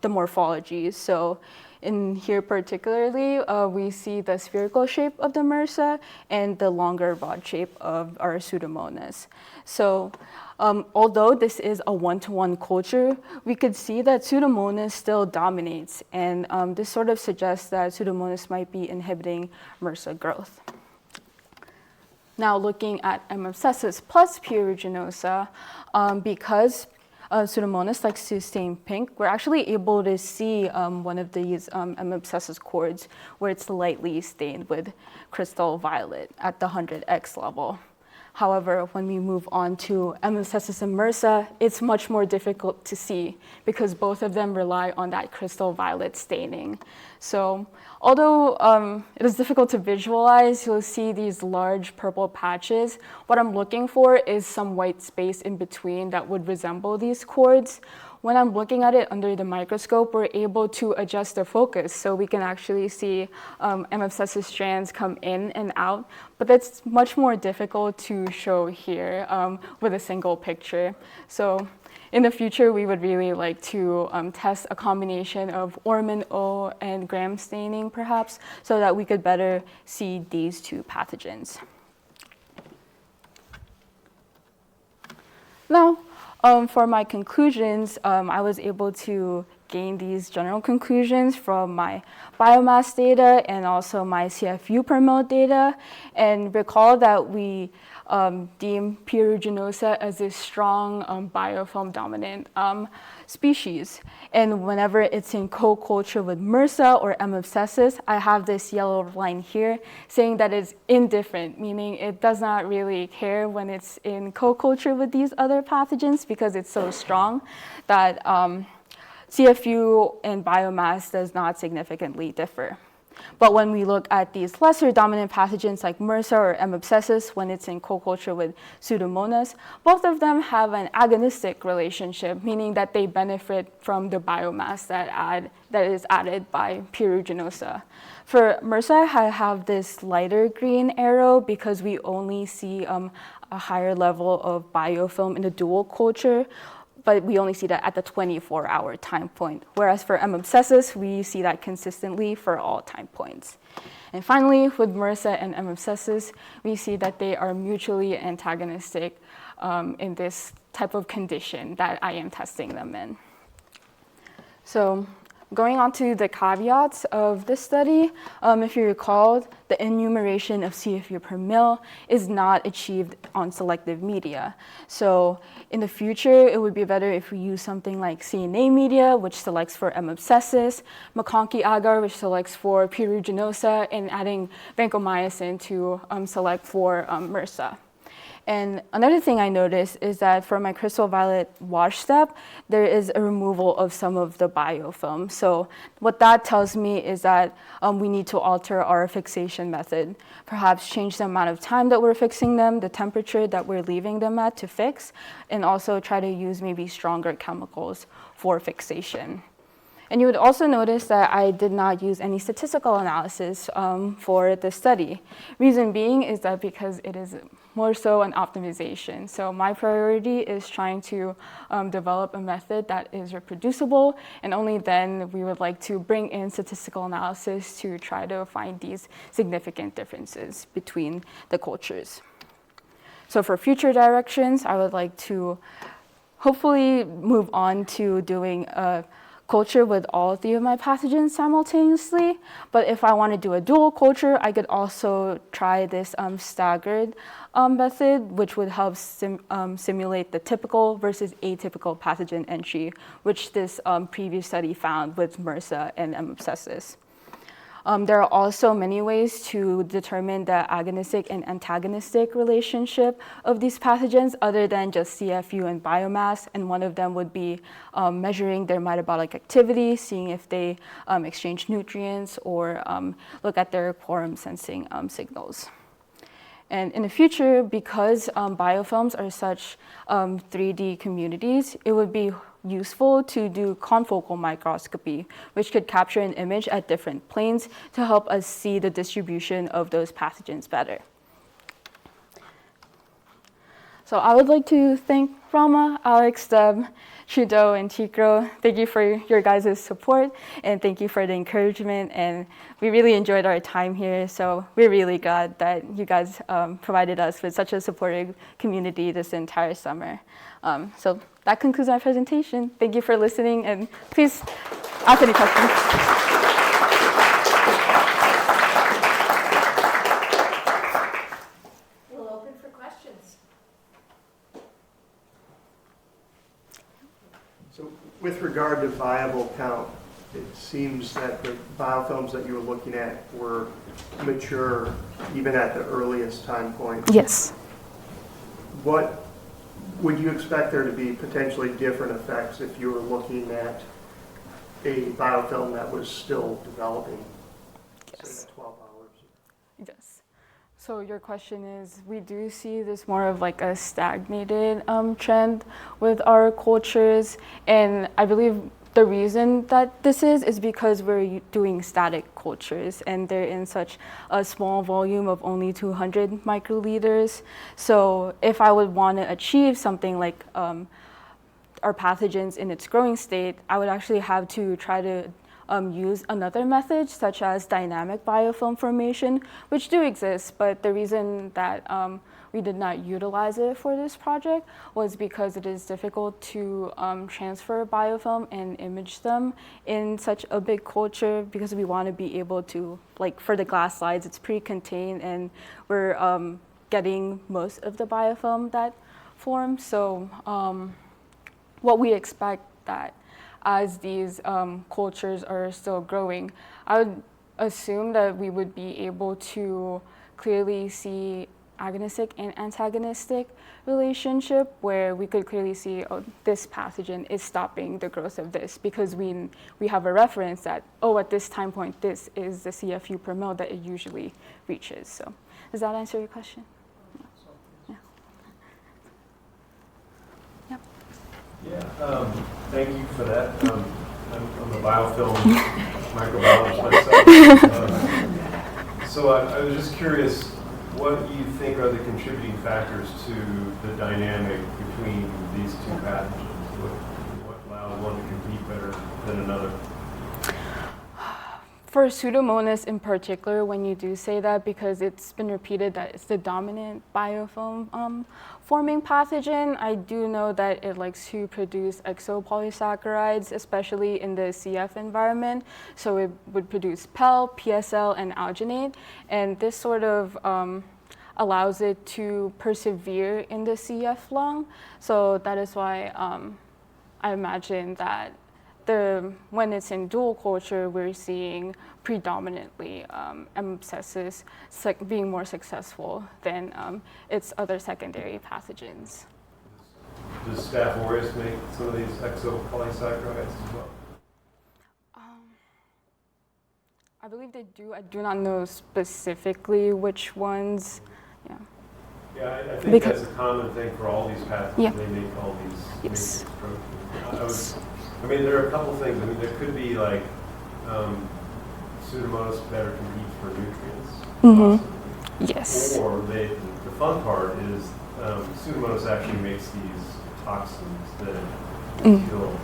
morphologies. So in here particularly, we see the spherical shape of the MRSA and the longer rod shape of our Pseudomonas. So although this is a 1-to-1 culture, we could see that Pseudomonas still dominates. And this sort of suggests that Pseudomonas might be inhibiting MRSA growth. Now looking at M. abscessus plus P. aeruginosa, because Pseudomonas likes to stain pink, we're actually able to see one of these M. abscessus cords where it's lightly stained with crystal violet at the 100x level. However, when we move on to M. abscessus and MRSA, it's much more difficult to see because both of them rely on that crystal violet staining. So although it is difficult to visualize, you'll see these large purple patches. What I'm looking for is some white space in between that would resemble these cords. When I'm looking at it under the microscope, we're able to adjust the focus so we can actually see M. abscessus strands come in and out, but that's much more difficult to show here with a single picture. So in the future, we would really like to test a combination of Orman O and gram staining, perhaps, so that we could better see these two pathogens. Now, for my conclusions, I was able to gain these general conclusions from my biomass data and also my CFU per mil data, and recall that we deem P. aeruginosa as a strong biofilm dominant species. And whenever it's in co-culture with MRSA or M. abscessus, I have this yellow line here saying that it's indifferent, meaning it does not really care when it's in co-culture with these other pathogens because it's so strong that CFU and biomass does not significantly differ. But when we look at these lesser dominant pathogens like MRSA or M. abscessus, when it's in co-culture with Pseudomonas, both of them have an agonistic relationship, meaning that they benefit from the biomass that is added by P. aeruginosa. For MRSA, I have this lighter green arrow because we only see a higher level of biofilm in the dual culture, but we only see that at the 24-hour time point. Whereas for M. abscessus, we see that consistently for all time points. And finally, with MRSA and M. abscessus, we see that they are mutually antagonistic in this type of condition that I am testing them in. So going on to the caveats of this study, if you recall, the enumeration of CFU per mil is not achieved on selective media. So in the future, it would be better if we use something like CNA media, which selects for M. abscessus, McConkey agar, which selects for P. aeruginosa, and adding vancomycin to select for MRSA. And another thing I noticed is that for my crystal violet wash step, there is a removal of some of the biofilm. So what that tells me is that we need to alter our fixation method. Perhaps change the amount of time that we're fixing them, the temperature that we're leaving them at to fix, and also try to use maybe stronger chemicals for fixation. And you would also notice that I did not use any statistical analysis for the study. Reason being is that because it is more so an optimization. So my priority is trying to develop a method that is reproducible, and only then we would like to bring in statistical analysis to try to find these significant differences between the cultures. So for future directions, I would like to hopefully move on to doing a culture with all three of my pathogens simultaneously. But if I want to do a dual culture, I could also try this staggered method, which would help simulate the typical versus atypical pathogen entry, which this previous study found with MRSA and M. abscessus. There are also many ways to determine the agonistic and antagonistic relationship of these pathogens other than just CFU and biomass, and one of them would be measuring their metabolic activity, seeing if they exchange nutrients or look at their quorum sensing signals. And in the future, because biofilms are such 3D communities, it would be useful to do confocal microscopy, which could capture an image at different planes to help us see the distribution of those pathogens better. So I would like to thank Rama, Alex, Deb, Trudeau, and Tikro. Thank you for your guys' support, and thank you for the encouragement. And we really enjoyed our time here, so we're really glad that you guys provided us with such a supportive community this entire summer. So that concludes my presentation. Thank you for listening, and please ask any questions. We'll open for questions. So with regard to viable count, it seems that the biofilms that you were looking at were mature even at the earliest time point. Yes. What would you expect there to be potentially different effects if you were looking at a biofilm that was still developing, Yes. say, 12 hours? Yes. So your question is, we do see this more of like a stagnated trend with our cultures, and I believe the reason that this is because we're doing static cultures, and they're in such a small volume of only 200 microliters. So if I would want to achieve something like are pathogens in its growing state, I would actually have to try to use another method, such as dynamic biofilm formation, which do exist, but the reason that we did not utilize it for this project was because it is difficult to transfer biofilm and image them in such a big culture, because we want to be able to, like for the glass slides, it's pre-contained and we're getting most of the biofilm that forms. So what we expect that as these cultures are still growing, I would assume that we would be able to clearly see agonistic and antagonistic relationship, where we could clearly see, oh, this pathogen is stopping the growth of this, because we have a reference that, oh, at this time point, this is the CFU per mil that it usually reaches. So does that answer your question? Yeah, thank you for that. I'm a biofilm microbiologist myself. So I was just curious, what you think are the contributing factors to the dynamic between these two pathogens? What allows one to compete better than another? For Pseudomonas in particular, when you do say that, because it's been repeated that it's the dominant biofilm forming pathogen, I do know that it likes to produce exopolysaccharides, especially in the CF environment. So it would produce PEL, PSL, and alginate. And this sort of allows it to persevere in the CF lung. So that is why I imagine that when it's in dual culture, we're seeing predominantly M. abscessus being more successful than its other secondary pathogens. Does Staph aureus make some of these exopolysaccharides as well? I believe they do. I do not know specifically which ones. Yeah. Yeah, I think that's a common thing for all these pathogens. Yeah. They make all these Yes. proteins. I mean, there are a couple things. I mean, there could be like Pseudomonas better compete for nutrients. Mm-hmm. Yes. Or the fun part is Pseudomonas actually makes these toxins that kill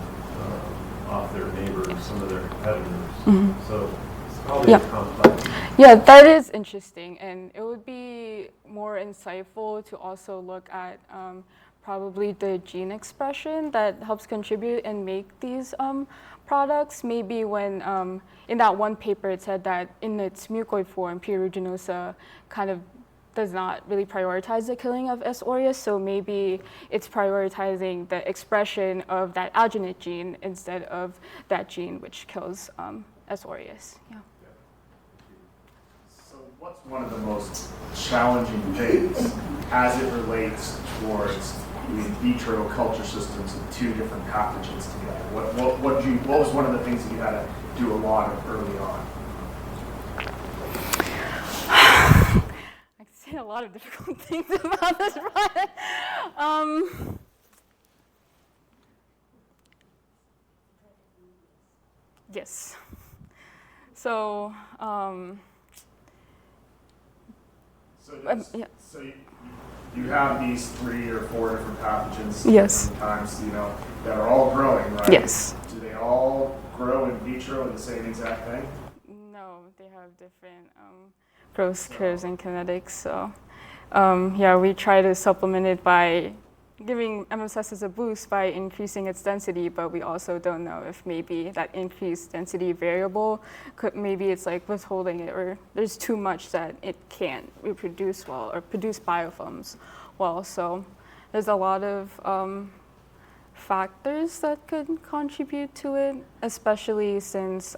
off their neighbors, some of their competitors. Mm-hmm. So it's probably complex. Yeah, that is interesting, and it would be more insightful to also look at probably the gene expression that helps contribute and make these products. Maybe when, in that one paper, it said that in its mucoid form, P. aeruginosa kind of does not really prioritize the killing of S. aureus, so maybe it's prioritizing the expression of that alginate gene instead of that gene which kills S. aureus. Yeah. So what's one of the most challenging things as it relates towards the in vitro culture systems of two different pathogens together? What was one of the things that you had to do a lot of early on? I could say a lot of difficult things about this project. Yes. So, yeah. So you have these 3 or 4 different pathogens. Yes. Sometimes, that are all growing, right? Yes. Do they all grow in vitro in the same exact thing? No, they have different growth curves and kinetics. So, yeah, we try to supplement it by giving M. abscessus a boost by increasing its density, but we also don't know if maybe that increased density variable maybe it's like withholding it, or there's too much that it can't reproduce well or produce biofilms well. So there's a lot of factors that could contribute to it, especially since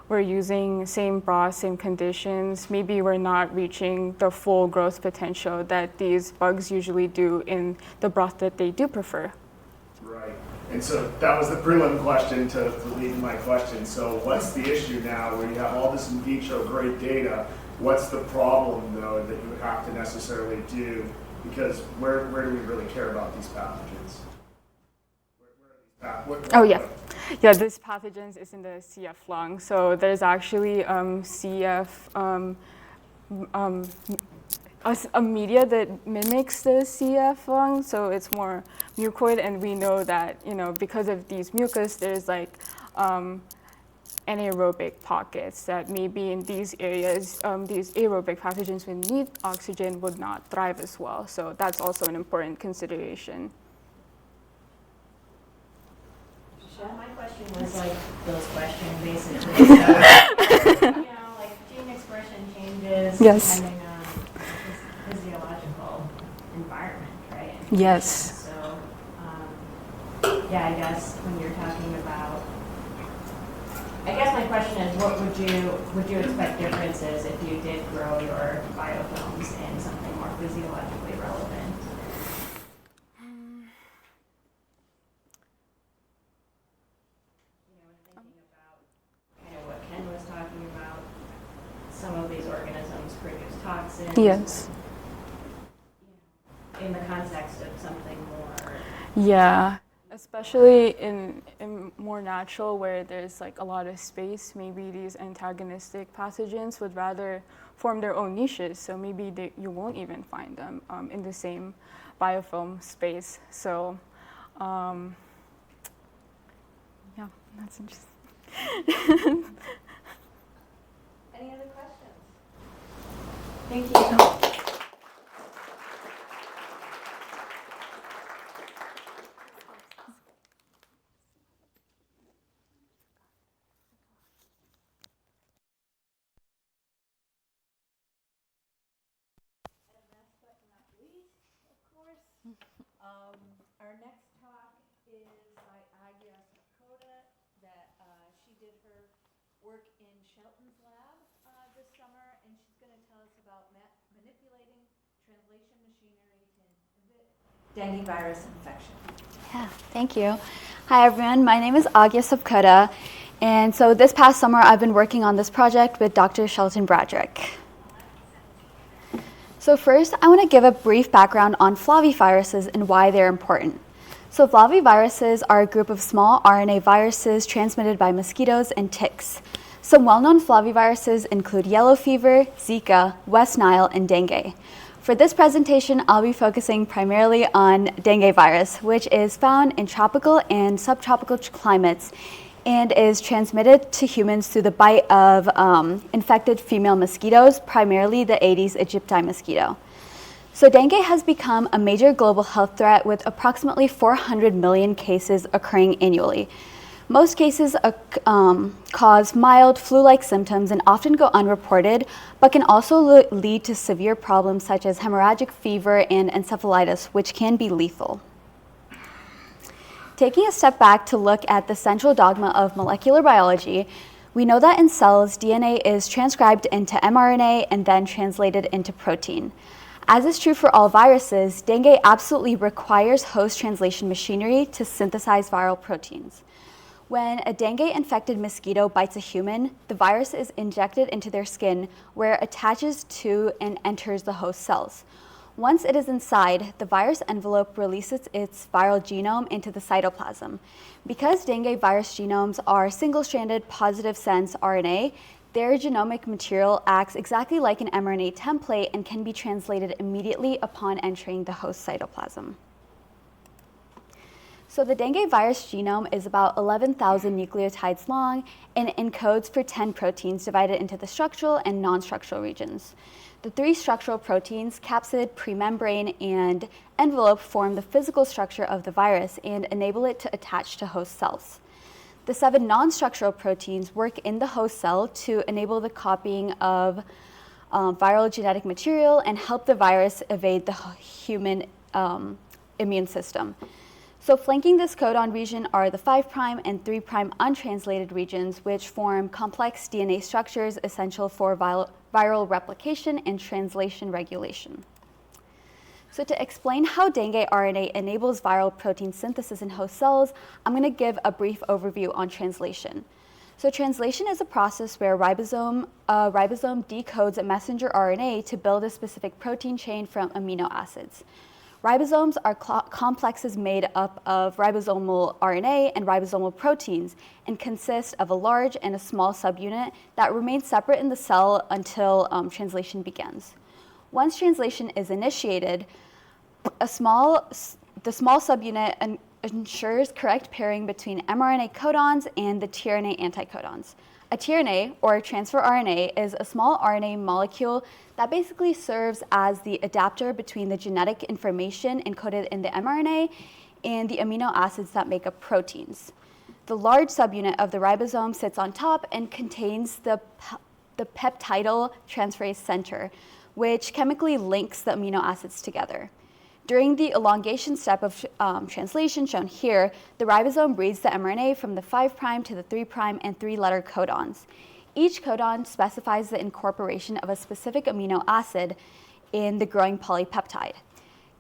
we're using same broth, same conditions. Maybe we're not reaching the full growth potential that these bugs usually do in the broth that they do prefer. Right. And so that was the prelim question to lead my question. So what's the issue now where you have all this in vitro great data? What's the problem, though, that you would have to necessarily do? Because where do we really care about these pathogens? Oh, yeah. Yeah, this pathogens is in the CF lung. So there's actually CF, a media that mimics the CF lung. So it's more mucoid, and we know that, because of these mucus, there's like anaerobic pockets that maybe in these areas, these aerobic pathogens who need oxygen would not thrive as well. So that's also an important consideration. My question was like Bill's question, basically. So, like gene expression changes Yes. depending on the physiological environment, right? Yes. So, yeah, I guess when you're talking about, I guess my question is, what would you expect differences if you did grow your biofilms in something more physiologically relevant? Ken was talking about, some of these organisms produce toxins. Yes. In the context of something more. Yeah, especially in more natural where there's like a lot of space, maybe these antagonistic pathogens would rather form their own niches. So maybe you won't even find them in the same biofilm space. So yeah, that's interesting. Any other questions? Thank you. Our next talk is by Agia Sakota, that she did her work in Shelton's lab this summer, and she's going to tell us about manipulating translation machinery to inhibit dengue virus infection. Yeah, thank you. Hi everyone, my name is Agia Sakota, and so this past summer I've been working on this project with Dr. Shelton Bradrick. So first, I want to give a brief background on flaviviruses and why they're important. So flaviviruses are a group of small RNA viruses transmitted by mosquitoes and ticks. Some well-known flaviviruses include yellow fever, Zika, West Nile, and dengue. For this presentation, I'll be focusing primarily on dengue virus, which is found in tropical and subtropical climates and is transmitted to humans through the bite of infected female mosquitoes, primarily the Aedes aegypti mosquito. So dengue has become a major global health threat with approximately 400 million cases occurring annually. Most cases cause mild flu-like symptoms and often go unreported, but can also lead to severe problems such as hemorrhagic fever and encephalitis, which can be lethal. Taking a step back to look at the central dogma of molecular biology, we know that in cells, DNA is transcribed into mRNA and then translated into protein. As is true for all viruses, dengue absolutely requires host translation machinery to synthesize viral proteins. When a dengue-infected mosquito bites a human, the virus is injected into their skin where it attaches to and enters the host cells. Once it is inside, the virus envelope releases its viral genome into the cytoplasm. Because dengue virus genomes are single-stranded positive sense RNA, their genomic material acts exactly like an mRNA template and can be translated immediately upon entering the host cytoplasm. So the dengue virus genome is about 11,000 nucleotides long and encodes for 10 proteins divided into the structural and non-structural regions. The 3 structural proteins, capsid, premembrane, and envelope, form the physical structure of the virus and enable it to attach to host cells. The 7 non-structural proteins work in the host cell to enable the copying of viral genetic material and help the virus evade the human immune system. So flanking this codon region are the 5' and 3' untranslated regions, which form complex DNA structures essential for viral replication and translation regulation. So to explain how dengue RNA enables viral protein synthesis in host cells, I'm going to give a brief overview on translation. So translation is a process where ribosome decodes a messenger RNA to build a specific protein chain from amino acids. Ribosomes are complexes made up of ribosomal RNA and ribosomal proteins and consist of a large and a small subunit that remain separate in the cell until translation begins. Once translation is initiated, a small the small subunit ensures correct pairing between mRNA codons and the tRNA anticodons. A tRNA, or transfer RNA, is a small RNA molecule that basically serves as the adapter between the genetic information encoded in the mRNA and the amino acids that make up proteins. The large subunit of the ribosome sits on top and contains the peptidyl transferase center, which chemically links the amino acids together. During the elongation step of translation shown here, the ribosome reads the mRNA from the 5' to the 3' and 3-letter codons. Each codon specifies the incorporation of a specific amino acid in the growing polypeptide.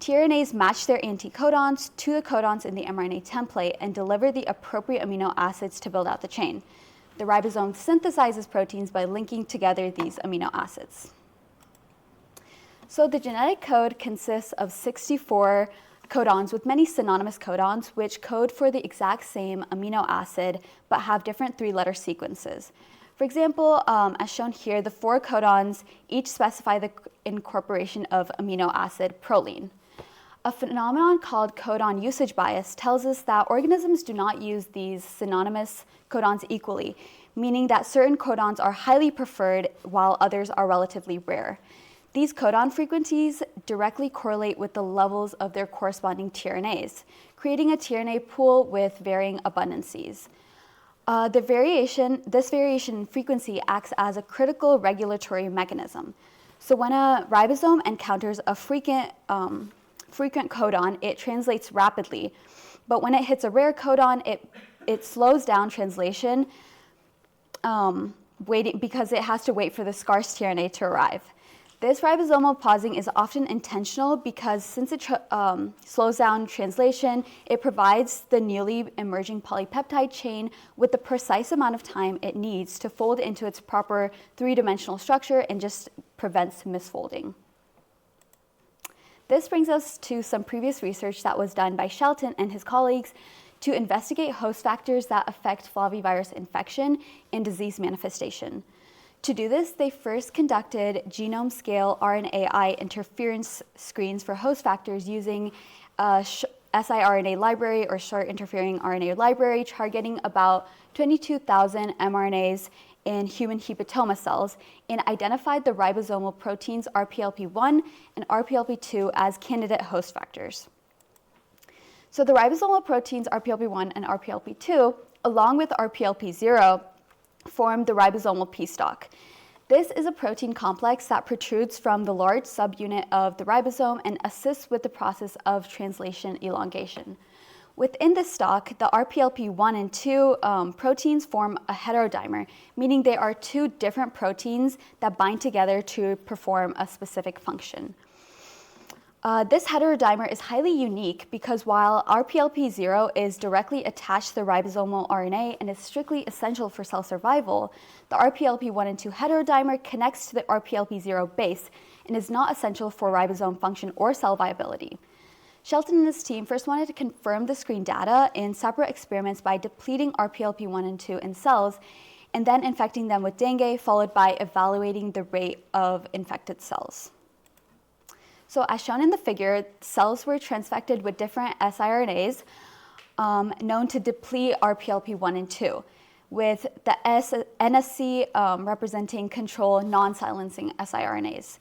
tRNAs match their anticodons to the codons in the mRNA template and deliver the appropriate amino acids to build out the chain. The ribosome synthesizes proteins by linking together these amino acids. So the genetic code consists of 64 codons with many synonymous codons which code for the exact same amino acid but have different 3-letter sequences. For example, as shown here, the 4 codons each specify the incorporation of amino acid proline. A phenomenon called codon usage bias tells us that organisms do not use these synonymous codons equally, meaning that certain codons are highly preferred while others are relatively rare. These codon frequencies directly correlate with the levels of their corresponding tRNAs, creating a tRNA pool with varying abundances. This variation in frequency acts as a critical regulatory mechanism. So when a ribosome encounters a frequent codon, it translates rapidly, but when it hits a rare codon, it slows down translation, because it has to wait for the scarce tRNA to arrive. This ribosomal pausing is often intentional because since it slows down translation, it provides the newly emerging polypeptide chain with the precise amount of time it needs to fold into its proper 3-dimensional structure and just prevents misfolding. This brings us to some previous research that was done by Shelton and his colleagues to investigate host factors that affect flavivirus infection and disease manifestation. To do this, they first conducted genome-scale RNAi interference screens for host factors using a siRNA library or short interfering RNA library targeting about 22,000 mRNAs in human hepatoma cells and identified the ribosomal proteins RPLP1 and RPLP2 as candidate host factors. So the ribosomal proteins RPLP1 and RPLP2, along with RPLP0, form the ribosomal P-stalk. This is a protein complex that protrudes from the large subunit of the ribosome and assists with the process of translation elongation. Within this stalk, the RPLP1 and 2 proteins form a heterodimer, meaning they are 2 different proteins that bind together to perform a specific function. This heterodimer is highly unique because while RPLP0 is directly attached to the ribosomal RNA and is strictly essential for cell survival, the RPLP1 and 2 heterodimer connects to the RPLP0 base and is not essential for ribosome function or cell viability. Shelton and his team first wanted to confirm the screen data in separate experiments by depleting RPLP1 and 2 in cells and then infecting them with dengue, followed by evaluating the rate of infected cells. So as shown in the figure, cells were transfected with different siRNAs known to deplete RPLP1 and 2, with the NSC representing control non-silencing siRNAs.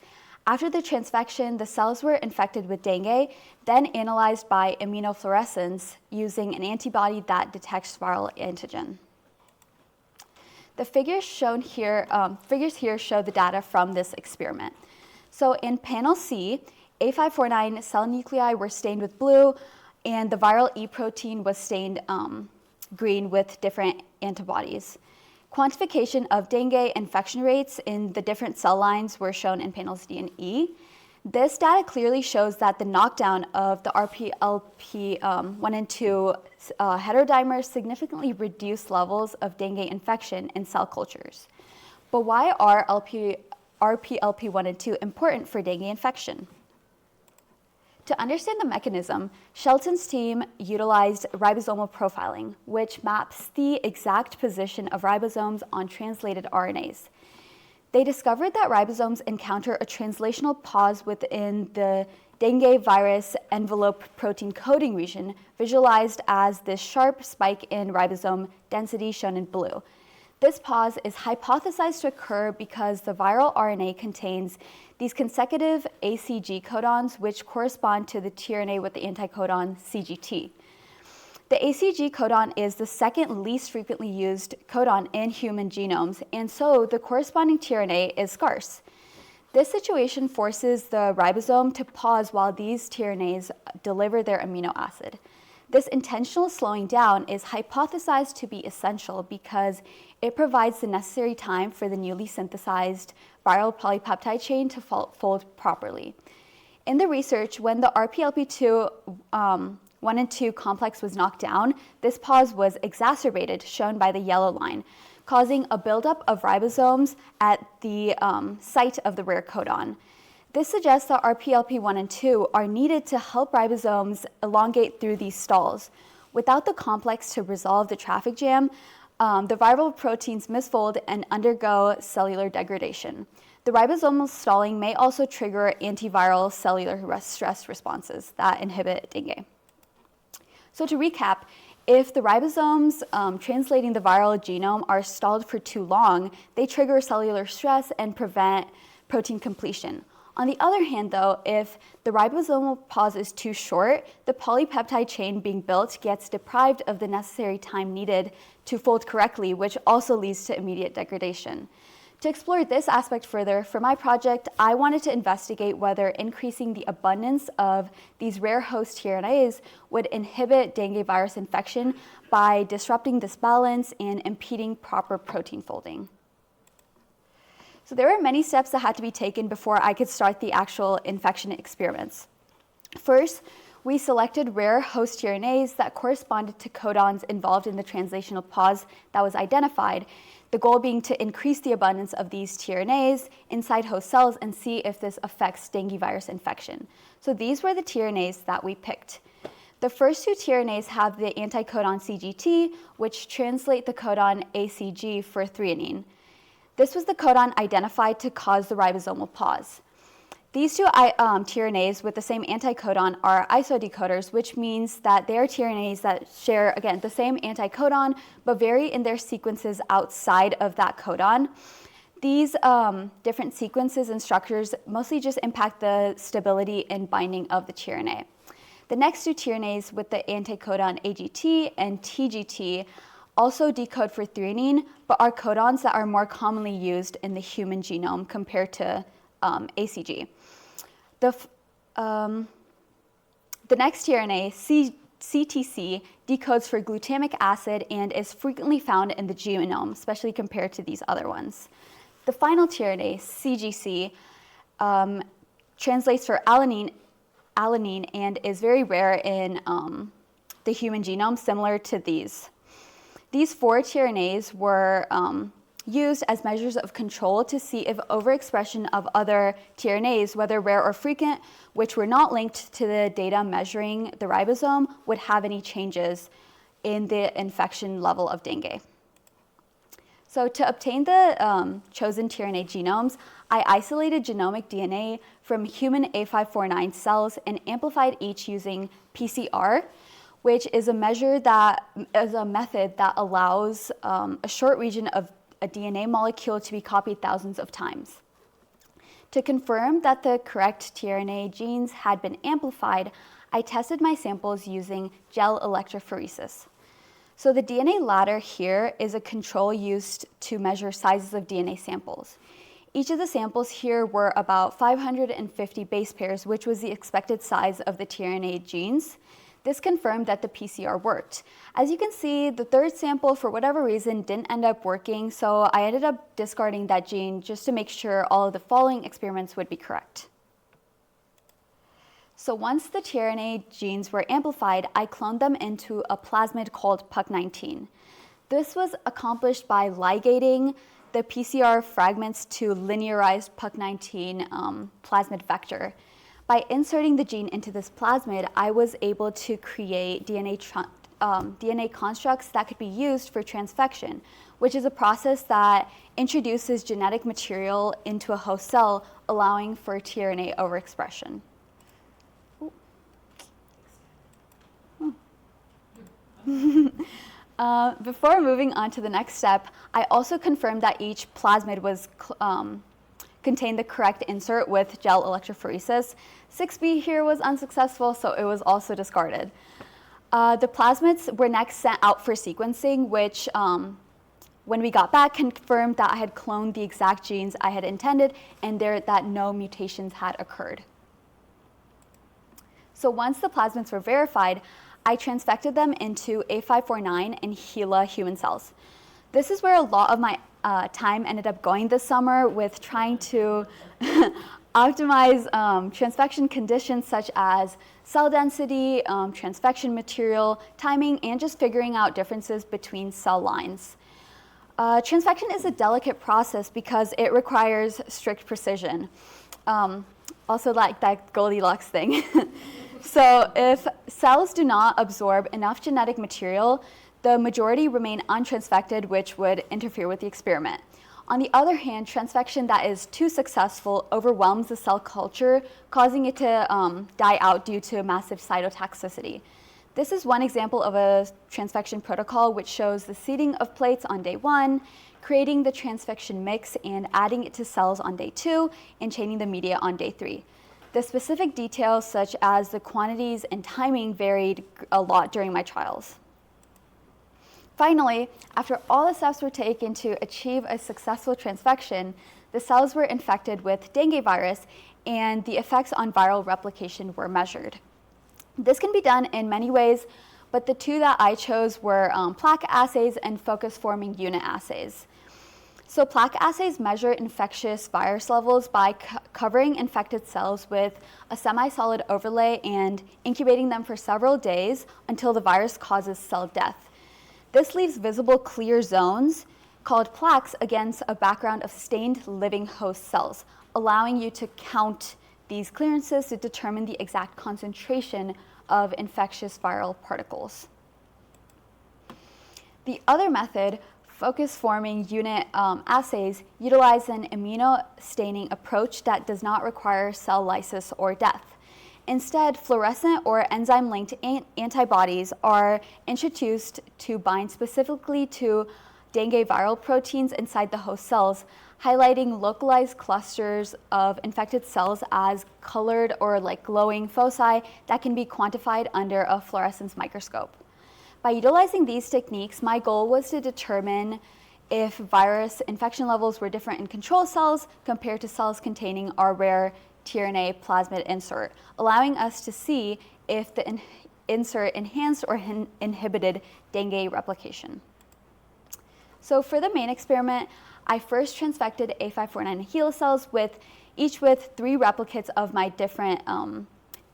After the transfection, the cells were infected with dengue, then analyzed by immunofluorescence using an antibody that detects viral antigen. The figures here show the data from this experiment. So in panel C, A549 cell nuclei were stained with blue, and the viral E protein was stained green with different antibodies. Quantification of dengue infection rates in the different cell lines were shown in panels D and E. This data clearly shows that the knockdown of the RPLP1 and 2 heterodimers significantly reduced levels of dengue infection in cell cultures. But why are RPLP1 and 2 important for dengue infection? To understand the mechanism, Shelton's team utilized ribosomal profiling, which maps the exact position of ribosomes on translated RNAs. They discovered that ribosomes encounter a translational pause within the dengue virus envelope protein coding region, visualized as this sharp spike in ribosome density shown in blue. This pause is hypothesized to occur because the viral RNA contains these consecutive ACG codons, which correspond to the tRNA with the anticodon CGT. The ACG codon is the second least frequently used codon in human genomes, and so the corresponding tRNA is scarce. This situation forces the ribosome to pause while these tRNAs deliver their amino acid. This intentional slowing down is hypothesized to be essential because it provides the necessary time for the newly synthesized viral polypeptide chain to fold properly. In the research, when the RPLP2 1 and 2 complex was knocked down, this pause was exacerbated, shown by the yellow line, causing a buildup of ribosomes at the site of the rare codon. This suggests that RPLP1 and 2 are needed to help ribosomes elongate through these stalls. Without the complex to resolve the traffic jam, the viral proteins misfold and undergo cellular degradation. The ribosomal stalling may also trigger antiviral cellular stress responses that inhibit dengue. So to recap, if the ribosomes translating the viral genome are stalled for too long, they trigger cellular stress and prevent protein completion. On the other hand, though, if the ribosomal pause is too short, the polypeptide chain being built gets deprived of the necessary time needed to fold correctly, which also leads to immediate degradation. To explore this aspect further, for my project, I wanted to investigate whether increasing the abundance of these rare host tRNAs would inhibit dengue virus infection by disrupting this balance and impeding proper protein folding. So there were many steps that had to be taken before I could start the actual infection experiments. First, we selected rare host tRNAs that corresponded to codons involved in the translational pause that was identified, the goal being to increase the abundance of these tRNAs inside host cells and see if this affects dengue virus infection. So these were the tRNAs that we picked. The first two tRNAs have the anticodon CGT, which translate the codon ACG for threonine. This was the codon identified to cause the ribosomal pause. These two tRNAs with the same anticodon are isodecoders, which means that they are tRNAs that share, again, the same anticodon, but vary in their sequences outside of that codon. These different sequences and structures mostly just impact the stability and binding of the tRNA. The next two tRNAs with the anticodon AGT and TGT also decode for threonine, but are codons that are more commonly used in the human genome compared to ACG. The next tRNA, CTC, decodes for glutamic acid and is frequently found in the genome, especially compared to these other ones. The final tRNA, CGC, translates for alanine and is very rare in the human genome, similar to these. These four tRNAs were used as measures of control to see if overexpression of other tRNAs, whether rare or frequent, which were not linked to the data measuring the ribosome, would have any changes in the infection level of dengue. So to obtain the chosen tRNA genomes, I isolated genomic DNA from human A549 cells and amplified each using PCR, which is a method that allows a short region of a DNA molecule to be copied thousands of times. To confirm that the correct tRNA genes had been amplified, I tested my samples using gel electrophoresis. So the DNA ladder here is a control used to measure sizes of DNA samples. Each of the samples here were about 550 base pairs, which was the expected size of the tRNA genes. This confirmed that the PCR worked. As you can see, the third sample, for whatever reason, didn't end up working, so I ended up discarding that gene just to make sure all of the following experiments would be correct. So once the tRNA genes were amplified, I cloned them into a plasmid called PUC19. This was accomplished by ligating the PCR fragments to linearized PUC19 plasmid vector. By inserting the gene into this plasmid, I was able to create DNA constructs that could be used for transfection, which is a process that introduces genetic material into a host cell, allowing for tRNA overexpression. Before moving on to the next step, I also confirmed that each plasmid was contained the correct insert with gel electrophoresis. 6B here was unsuccessful, so it was also discarded. The plasmids were next sent out for sequencing, which when we got back confirmed that I had cloned the exact genes I had intended and that no mutations had occurred. So once the plasmids were verified, I transfected them into A549 and HeLa human cells. This is where a lot of my time ended up going this summer, with trying to optimize transfection conditions such as cell density, transfection material, timing, and just figuring out differences between cell lines. Transfection is a delicate process because it requires strict precision. Also like that Goldilocks thing. So if cells do not absorb enough genetic material, the majority remain untransfected, which would interfere with the experiment. On the other hand, transfection that is too successful overwhelms the cell culture, causing it to die out due to massive cytotoxicity. This is one example of a transfection protocol which shows the seeding of plates on day 1, creating the transfection mix and adding it to cells on day 2, and chaining the media on day 3. The specific details, such as the quantities and timing, varied a lot during my trials. Finally, after all the steps were taken to achieve a successful transfection, the cells were infected with dengue virus and the effects on viral replication were measured. This can be done in many ways, but the two that I chose were plaque assays and focus-forming unit assays. So plaque assays measure infectious virus levels by covering infected cells with a semi-solid overlay and incubating them for several days until the virus causes cell death. This leaves visible clear zones called plaques against a background of stained living host cells, allowing you to count these clearances to determine the exact concentration of infectious viral particles. The other method, focus-forming unit assays, utilize an immunostaining approach that does not require cell lysis or death. Instead, fluorescent or enzyme-linked antibodies are introduced to bind specifically to dengue viral proteins inside the host cells, highlighting localized clusters of infected cells as colored or like glowing foci that can be quantified under a fluorescence microscope. By utilizing these techniques, my goal was to determine if virus infection levels were different in control cells compared to cells containing our rare tRNA plasmid insert, allowing us to see if the insert enhanced or inhibited dengue replication. So for the main experiment, I first transfected A549 HeLa cells each with 3 replicates of my different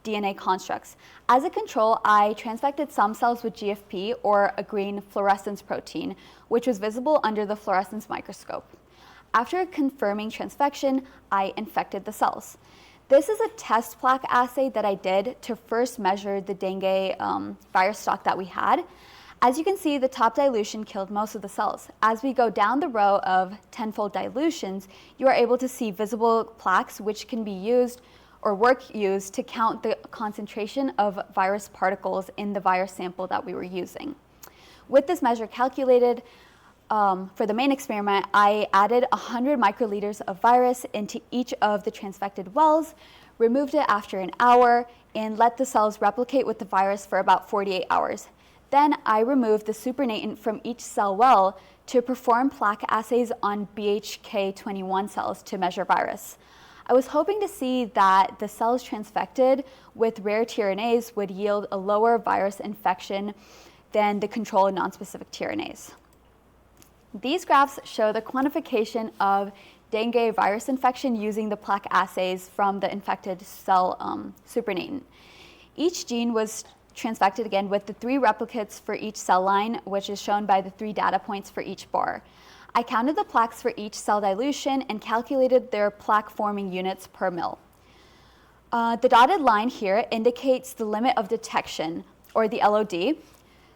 DNA constructs. As a control, I transfected some cells with GFP, or a green fluorescence protein, which was visible under the fluorescence microscope. After confirming transfection, I infected the cells. This is a test plaque assay that I did to first measure the dengue virus stock that we had. As you can see, the top dilution killed most of the cells. As we go down the row of tenfold dilutions, you are able to see visible plaques which can be used or were used to count the concentration of virus particles in the virus sample that we were using. With this measure calculated, for the main experiment, I added 100 microliters of virus into each of the transfected wells, removed it after an hour, and let the cells replicate with the virus for about 48 hours. Then I removed the supernatant from each cell well to perform plaque assays on BHK21 cells to measure virus. I was hoping to see that the cells transfected with rare tRNAs would yield a lower virus infection than the control nonspecific tRNAs. These graphs show the quantification of dengue virus infection using the plaque assays from the infected cell supernatant. Each gene was transfected again with the 3 replicates for each cell line, which is shown by the 3 data points for each bar. I counted the plaques for each cell dilution and calculated their plaque-forming units per mil. The dotted line here indicates the limit of detection, or the LOD.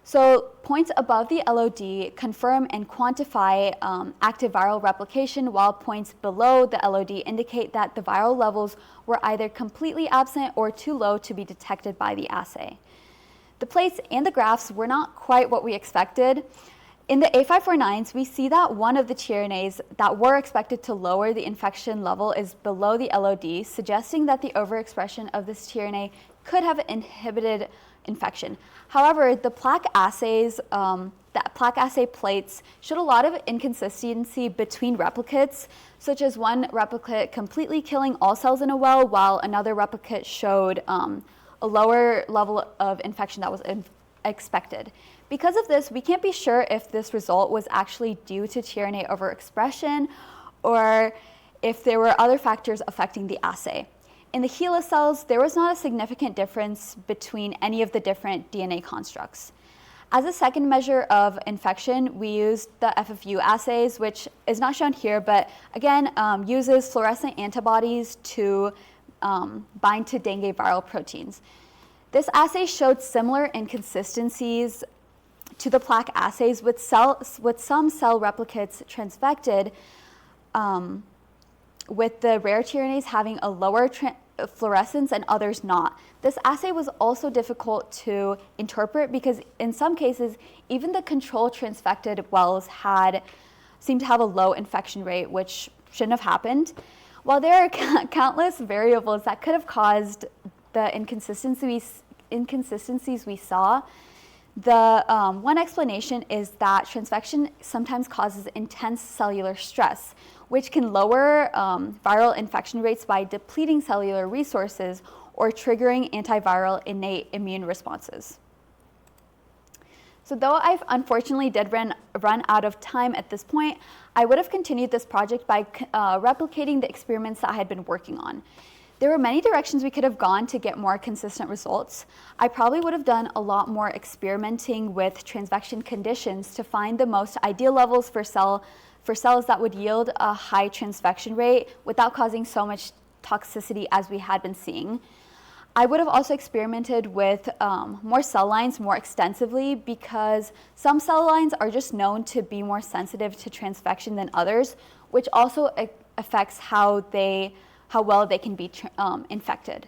So points above the LOD confirm and quantify active viral replication, while points below the LOD indicate that the viral levels were either completely absent or too low to be detected by the assay. The plates and the graphs were not quite what we expected. In the A549s, we see that one of the tRNAs that were expected to lower the infection level is below the LOD, suggesting that the overexpression of this tRNA could have inhibited infection. However, the plaque assays, the plaque assay plates showed a lot of inconsistency between replicates, such as one replicate completely killing all cells in a well, while another replicate showed a lower level of infection that was expected. Because of this, we can't be sure if this result was actually due to tRNA overexpression or if there were other factors affecting the assay. In the HeLa cells, there was not a significant difference between any of the different DNA constructs. As a second measure of infection, we used the FFU assays, which is not shown here, but again, uses fluorescent antibodies to bind to dengue viral proteins. This assay showed similar inconsistencies to the plaque assays, with some cell replicates transfected, with the rare tRNAs having a lower fluorescence and others not. This assay was also difficult to interpret because in some cases, even the control transfected wells seemed to have a low infection rate, which shouldn't have happened. While there are countless variables that could have caused the inconsistencies we saw, the one explanation is that transfection sometimes causes intense cellular stress, which can lower viral infection rates by depleting cellular resources or triggering antiviral innate immune responses. So though I unfortunately did run out of time at this point, I would have continued this project by replicating the experiments that I had been working on. There were many directions we could have gone to get more consistent results. I probably would have done a lot more experimenting with transfection conditions to find the most ideal levels for cells that would yield a high transfection rate without causing so much toxicity as we had been seeing. I would have also experimented with more cell lines more extensively because some cell lines are just known to be more sensitive to transfection than others, which also affects how well they can be infected.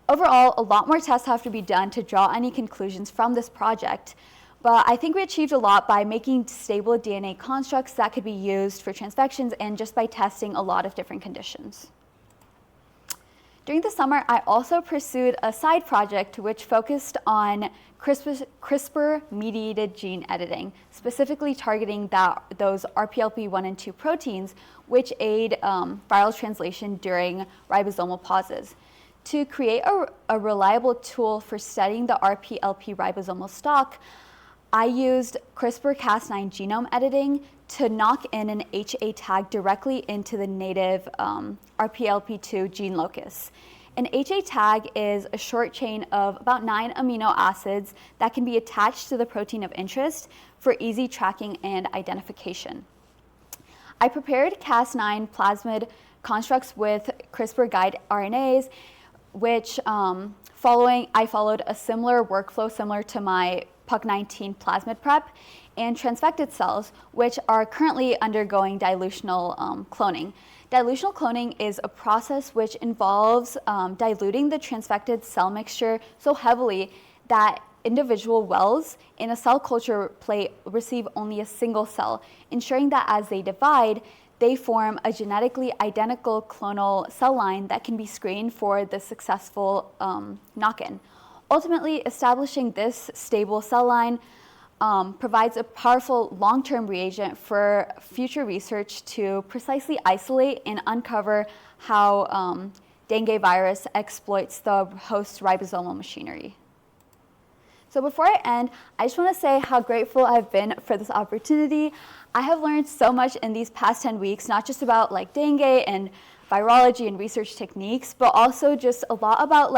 Overall, a lot more tests have to be done to draw any conclusions from this project, but I think we achieved a lot by making stable DNA constructs that could be used for transfections and just by testing a lot of different conditions. During the summer, I also pursued a side project which focused on CRISPR-mediated gene editing, specifically targeting those RPLP1 and 2 proteins, which aid viral translation during ribosomal pauses. To create a reliable tool for studying the RPLP ribosomal stalk, I used CRISPR-Cas9 genome editing to knock in an HA tag directly into the native RPLP2 gene locus. An HA tag is a short chain of about 9 amino acids that can be attached to the protein of interest for easy tracking and identification. I prepared Cas9 plasmid constructs with CRISPR guide RNAs, which I followed a similar workflow similar to my PUC19 plasmid prep, and transfected cells, which are currently undergoing dilutional cloning. Dilutional cloning is a process which involves diluting the transfected cell mixture so heavily that individual wells in a cell culture plate receive only a single cell, ensuring that as they divide, they form a genetically identical clonal cell line that can be screened for the successful knock-in. Ultimately, establishing this stable cell line provides a powerful long-term reagent for future research to precisely isolate and uncover how dengue virus exploits the host ribosomal machinery. So before I end, I just want to say how grateful I've been for this opportunity. I have learned so much in these past 10 weeks, not just about like dengue and virology and research techniques, but also just a lot about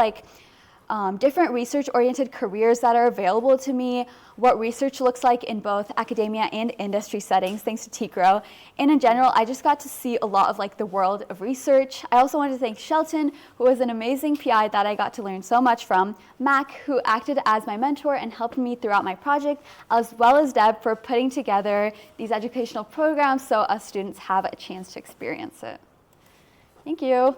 different research-oriented careers that are available to me, what research looks like in both academia and industry settings, thanks to TCRO. And in general, I just got to see a lot of the world of research. I also wanted to thank Shelton, who was an amazing PI that I got to learn so much from, Mac, who acted as my mentor and helped me throughout my project, as well as Deb for putting together these educational programs so us students have a chance to experience it. Thank you.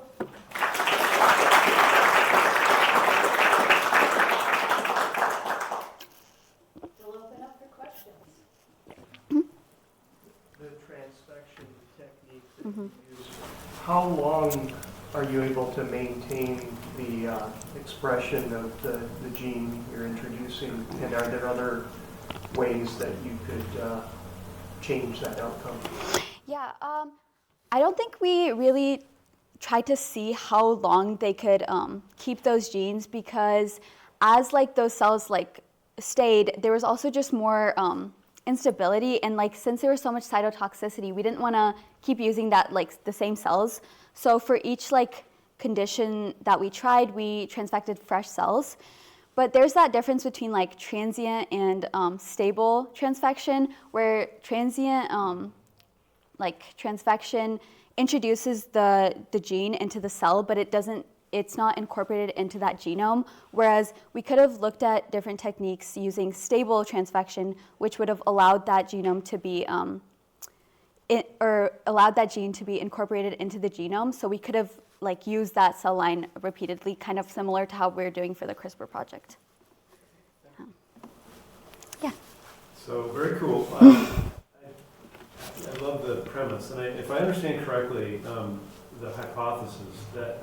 How long are you able to maintain the expression of the gene you're introducing? And are there other ways that you could change that outcome? Yeah, I don't think we really tried to see how long they could keep those genes, because as like those cells like stayed, there was also just more instability, and like since there was so much cytotoxicity, we didn't want to keep using that like the same cells. So for each like condition that we tried, we transfected fresh cells. But there's that difference between like transient and stable transfection, where transient like transfection introduces the gene into the cell, but it's not incorporated into that genome. Whereas we could have looked at different techniques using stable transfection, which would have allowed that genome to be allowed that gene to be incorporated into the genome. So we could have like used that cell line repeatedly, kind of similar to how we're doing for the CRISPR project. Yeah. So very cool. I love the premise, and if I understand correctly, the hypothesis that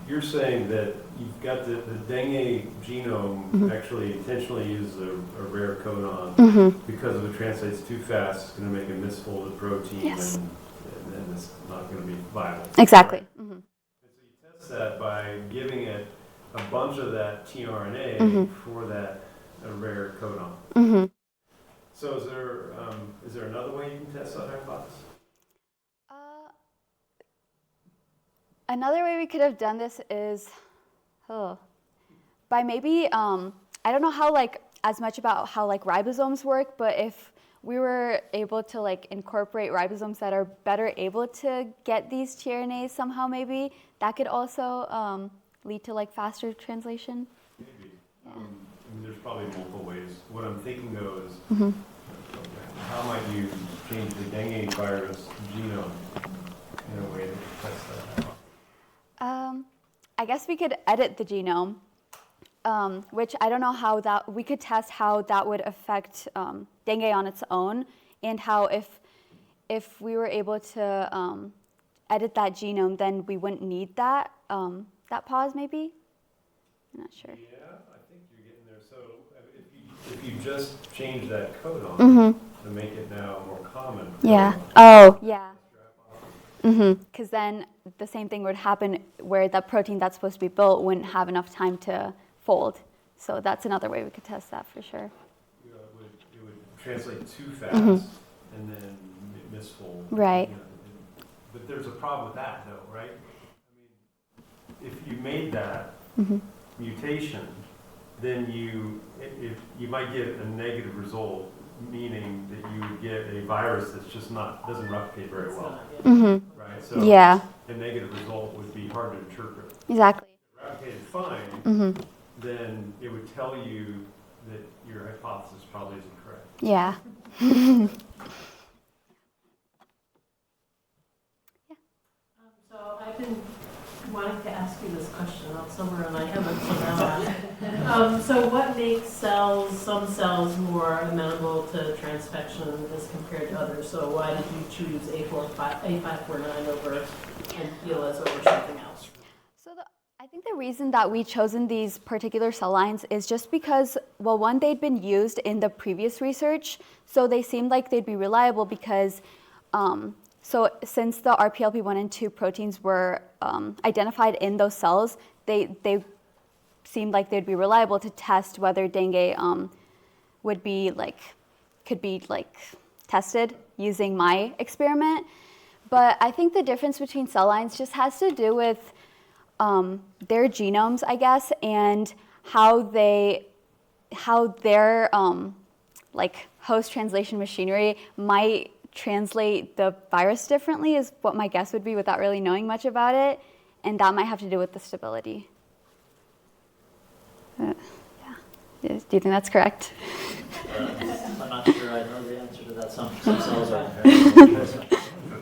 you're saying that you've got the dengue genome actually intentionally uses a rare codon because if it translates too fast, it's going to make a misfolded protein, Yes. and it's not going to be viable. Exactly. And so you test that by giving it a bunch of that tRNA for that rare codon. So is there another way you can test that hypothesis? Another way we could have done this is, by maybe, I don't know how like as much about how like ribosomes work, but if we were able to like incorporate ribosomes that are better able to get these tRNAs somehow, maybe that could also lead to like faster translation. Maybe. I mean, there's probably multiple ways. What I'm thinking though is, how might you change the dengue virus genome in a way that test that out? I guess we could edit the genome, which I don't know how that, we could test how that would affect dengue on its own, and how if we were able to edit that genome, then we wouldn't need that, that pause maybe? I'm not sure. Yeah, I think you're getting there. So if you just change that codon to make it now more common. Yeah. Oh, yeah. Because then the same thing would happen where the protein that's supposed to be built wouldn't have enough time to fold. So that's another way we could test that for sure. You know, it would translate too fast and then misfold. Right. You know, but there's a problem with that though, right? I mean, if you made that mutation, then you might get a negative result, meaning that you would get a virus that's just doesn't replicate very well. Right? So yeah. a negative result would be hard to interpret. Exactly. If it replicated fine, then it would tell you that your hypothesis probably isn't correct. Yeah. So I've been wanting to ask you this question all summer, and I haven't till now. So what makes some cells more amenable to transfection as compared to others? So why did you choose A549 over Ankylas over something else? So I think the reason that we chosen these particular cell lines is just because, well, one, they'd been used in the previous research, so they seemed like they'd be reliable because so since the RPLP1 and 2 proteins were identified in those cells, they seemed like they'd be reliable to test whether dengue could be tested using my experiment. But I think the difference between cell lines just has to do with their genomes, I guess, and how their like host translation machinery might translate the virus differently is what my guess would be without really knowing much about it, and that might have to do with the stability. Yeah. Do you think that's correct? I'm not sure I know the answer to that. Some cells are inherently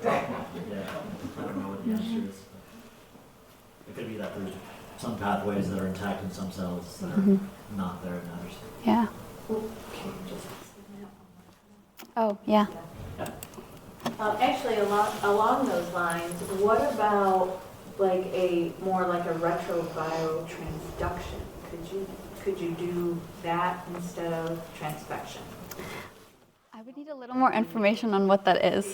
yeah, I don't know what the answer is. It could be that there's some pathways that are intact in some cells that are not there in others. Yeah. Oh, yeah. Yeah. Actually, along those lines, what about like more like a retrovirotransduction? Could you do that instead of transfection? I would need a little more information on what that is.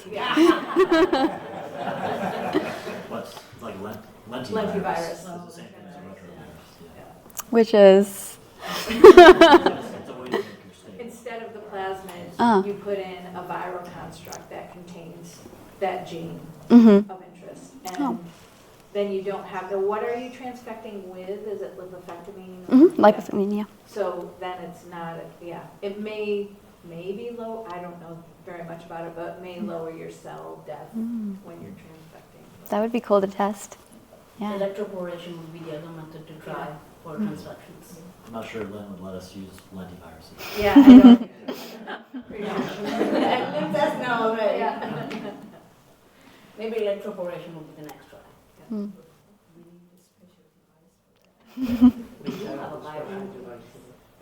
What's like lentivirus? Lentivirus. It's the same thing as retrovirus. Yeah. Which is? It's a way to make your state. Instead of the plasmid, you put in a viral construct that contains that gene of interest. And then you don't have what are you transfecting with? Is it lipofectamine? Lipofectamine, yeah. So then it's not, it may be low, I don't know very much about it, but it may lower your cell death when you're transfecting. That would be cool to test. Yeah. Electroporation would be the other method to try for transfections. I'm not sure Lynn would let us use lentiviruses. Yeah, I don't. That's now already. Maybe electroporation would be the next try. We do have a biorad.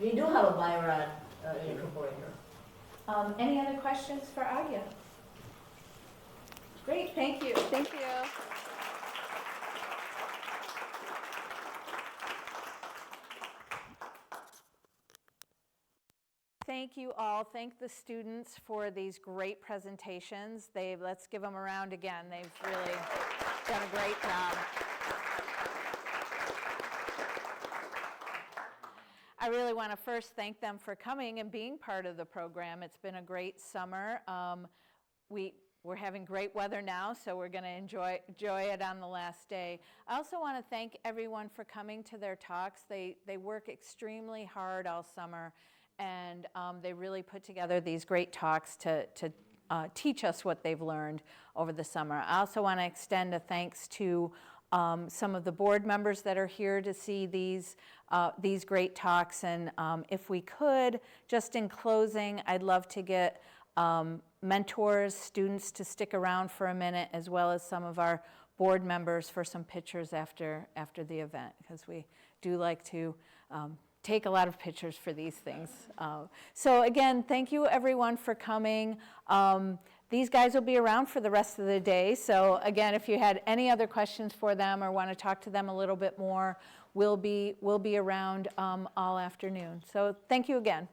We do have a biorad electroporator. Any other questions for Agya? Great, thank you. Thank you. Thank you all. Thank the students for these great presentations. Let's give them a round again. They've really done a great job. I really want to first thank them for coming and being part of the program. It's been a great summer. We're having great weather now, so we're going to enjoy it on the last day. I also want to thank everyone for coming to their talks. They work extremely hard all summer, and they really put together these great talks to teach us what they've learned over the summer. I also want to extend a thanks to some of the board members that are here to see these great talks. And if we could, just in closing, I'd love to get mentors, students to stick around for a minute, as well as some of our board members for some pictures after the event, because we do like to take a lot of pictures for these things. So again, thank you everyone for coming. These guys will be around for the rest of the day. So again, if you had any other questions for them or want to talk to them a little bit more, we'll be around all afternoon. So thank you again.